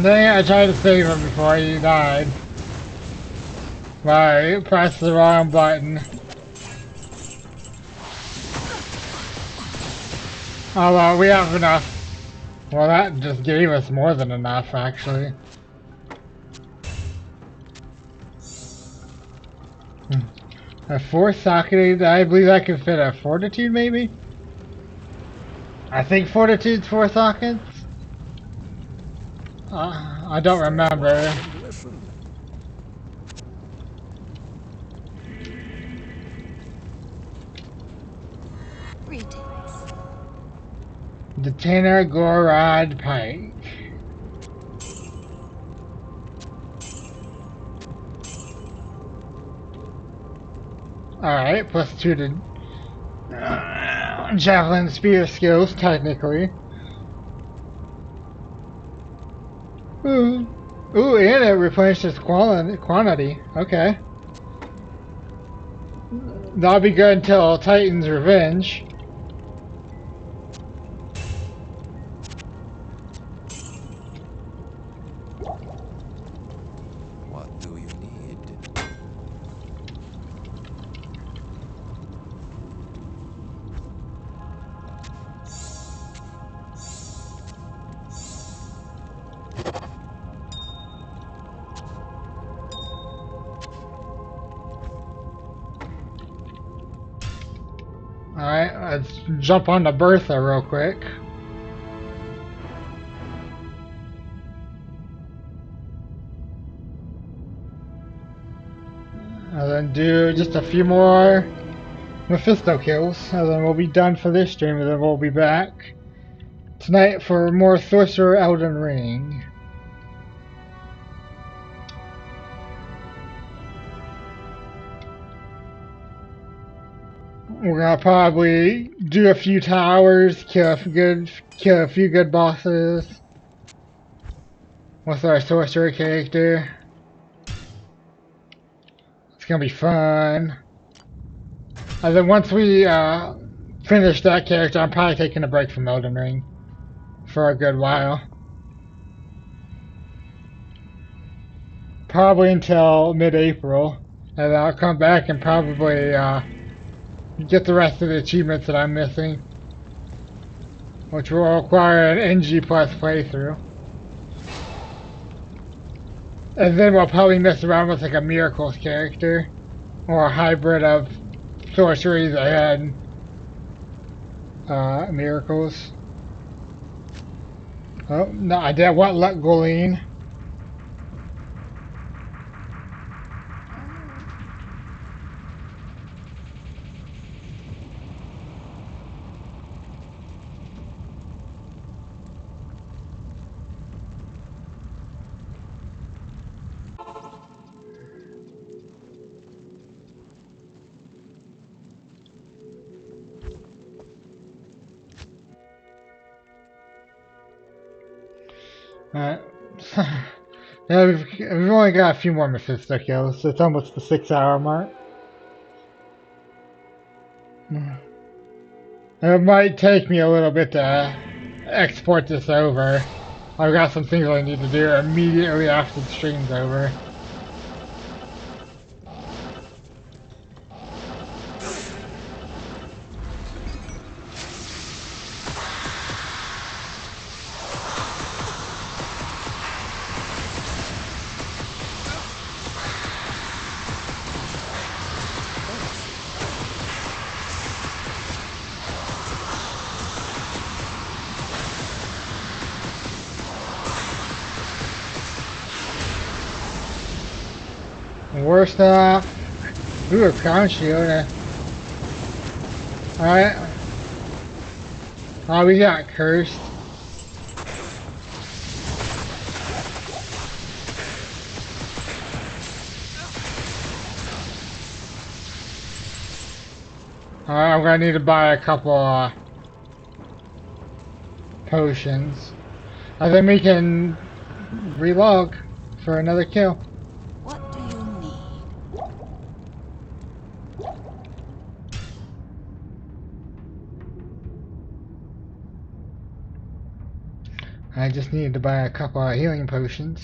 Dang it, I tried to save him before he died. But I pressed the wrong button. Oh well, we have enough. Well, that just gave us more than enough, actually. A 4-socketed, I believe I can fit a fortitude, maybe? I think fortitude's 4 sockets. I don't Stay a remember. while and listen. Greetings. The Tanner Gorod Pike. Alright, +2 to javelin spear skills, technically. Ooh, ooh, and it replenishes quantity. Okay. That'll be good until Titan's Revenge. What do you need? Alright, let's jump on to Bertha real quick. And then do just a few more Mephisto kills, and then we'll be done for this stream, and then we'll be back tonight for more Sorcerer Elden Ring. We're gonna probably do a few towers, kill a few good bosses with our sorcerer character. It's gonna be fun. And then once we finish that character, I'm probably taking a break from Elden Ring for a good while. Probably until mid-April, and then I'll come back and probably get the rest of the achievements that I'm missing, which will require an NG plus playthrough. And then we'll probably mess around with like a miracles character, or a hybrid of sorceries and miracles. Oh, no, I did want Luck Goleen. Alright. Yeah, we've only got a few more Mephisto kills, so it's almost the 6-hour mark. It might take me a little bit to export this over. I've got some things I need to do immediately after the stream's over. Worst ooh, a crown shield. Alright. Oh, we got cursed. Alright, I'm gonna need to buy a couple potions. I think we can relog for another kill. What do you need? I just needed to buy a couple of healing potions.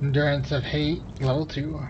Endurance of Hate, level 2.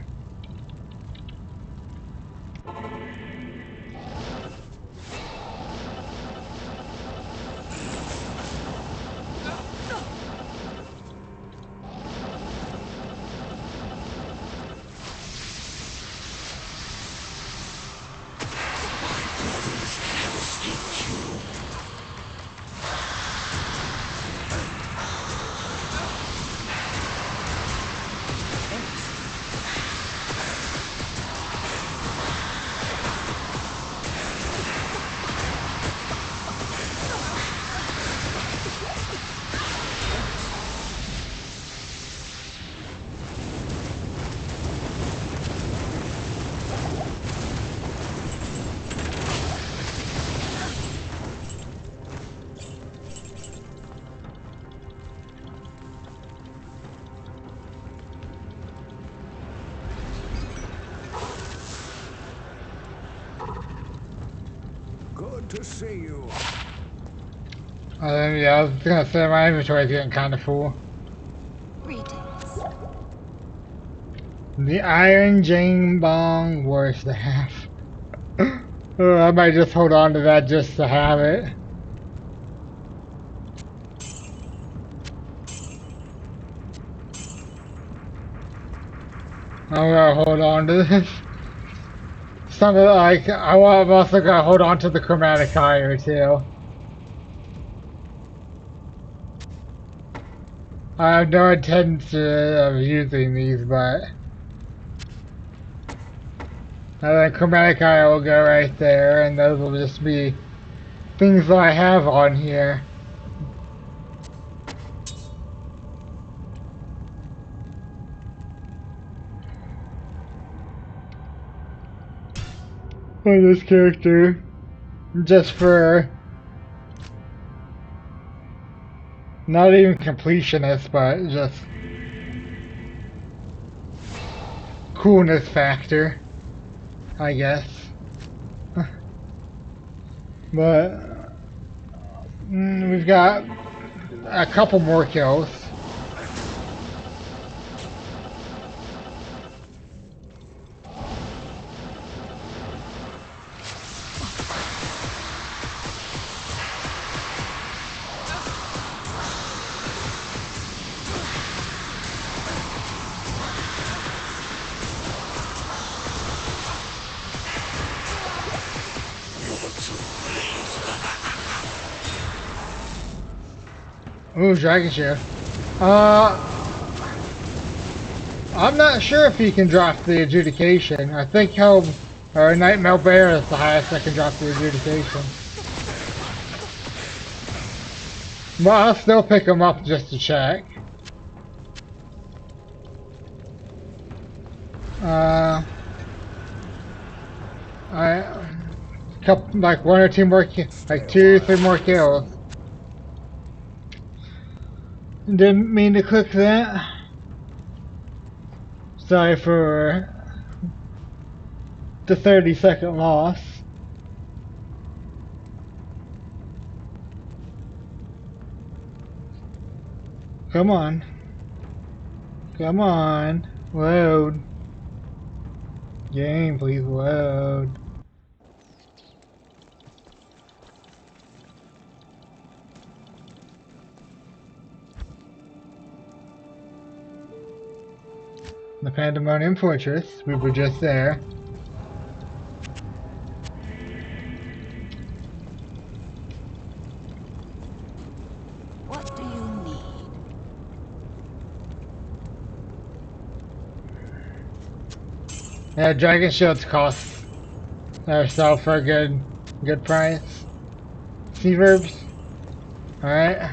to see you. Yeah, I was gonna say my inventory's getting kind of full. Greetings. The Iron Jane Bong War Staff. I might just hold on to that just to have it. I'm gonna hold on to this. Something like I'm also gonna hold on to the chromatic ire too. I have no intention of using these, but the chromatic ire will go right there, and those will just be things that I have on here. On this character, just for not even completionist, but just coolness factor, I guess. But we've got a couple more kills. Ooh, Dragon Shield. I'm not sure if he can drop the adjudication. I think or Nightmare Bear is the highest that can drop the adjudication. But I'll still pick him up just to check. Like one or two more, like 2, 3 more kills. Didn't mean to click that. Sorry for the 30-second loss. Come on. Come on. Load. Game, please load. The Pandemonium Fortress. We were just there. What do you need? Yeah, Dragon Shields cost sell for a good price. Sea verbs. Alright.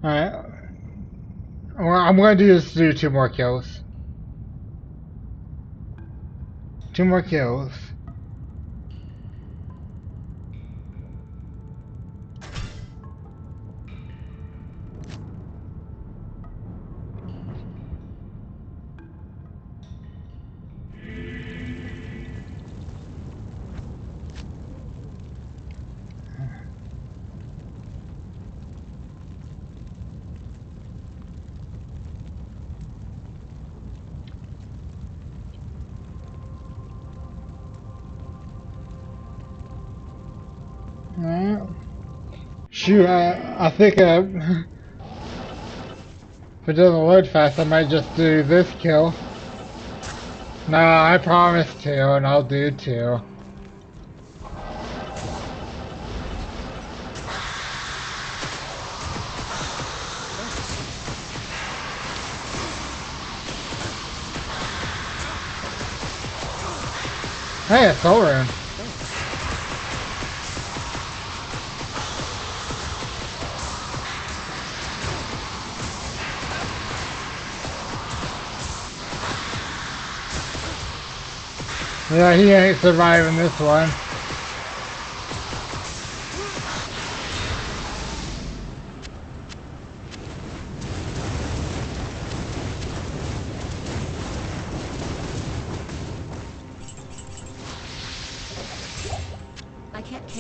Alright. Well, I'm gonna do 2 more kills. 2 more kills. Alright. Shoot, I think if it doesn't load fast, I might just do this kill. No, I promised to, and I'll do 2. Hey, a soul rune. Yeah, he ain't surviving this one.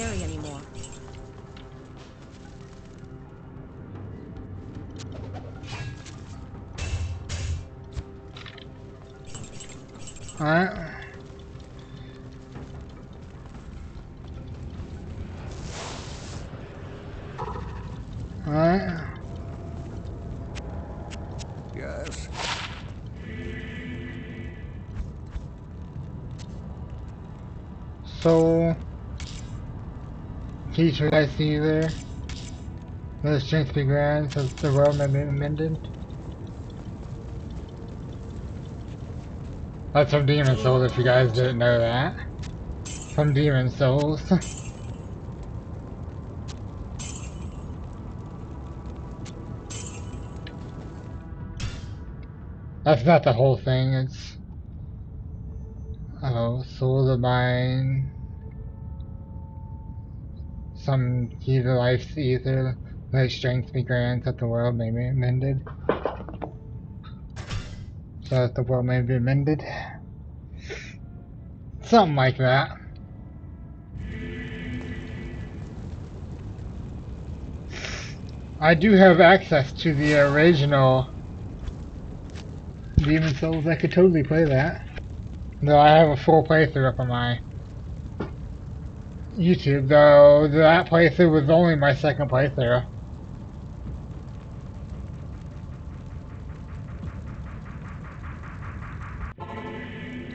carry anymore. Alright. Alright. Yes. So, teach what I see there. Let the strength be grand, so the world may be amended. That's from Demon Souls, if you guys didn't know that. From Demon Souls. That's not the whole thing, it's... Oh, Soul of Mine. Some key to life's ether. Let strength be grand, that the world may be amended. So that the world may be amended. Something like that. I do have access to the original Demon Souls. I could totally play that. Though I have a full playthrough up on my YouTube, though that playthrough was only my second playthrough.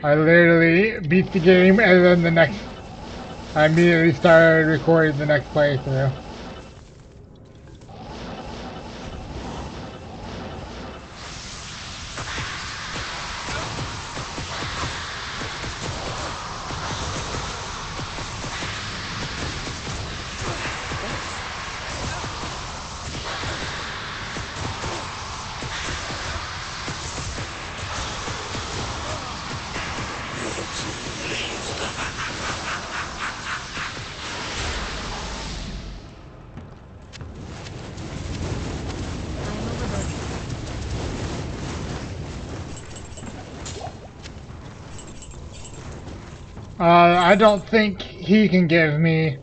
I literally beat the game and then I immediately started recording the next playthrough. I don't think he can give me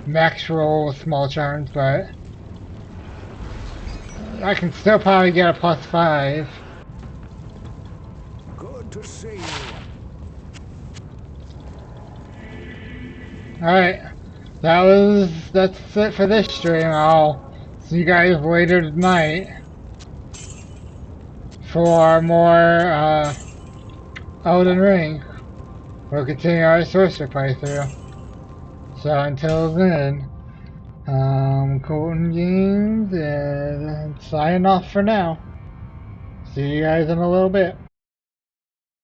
max roll small charms, but I can still probably get a +5. Good to see you. Alright, that's it for this stream. I'll see you guys later tonight for more Elden Ring. We'll continue our sorcerer playthrough. So until then, Colton Games and signing off for now. See you guys in a little bit.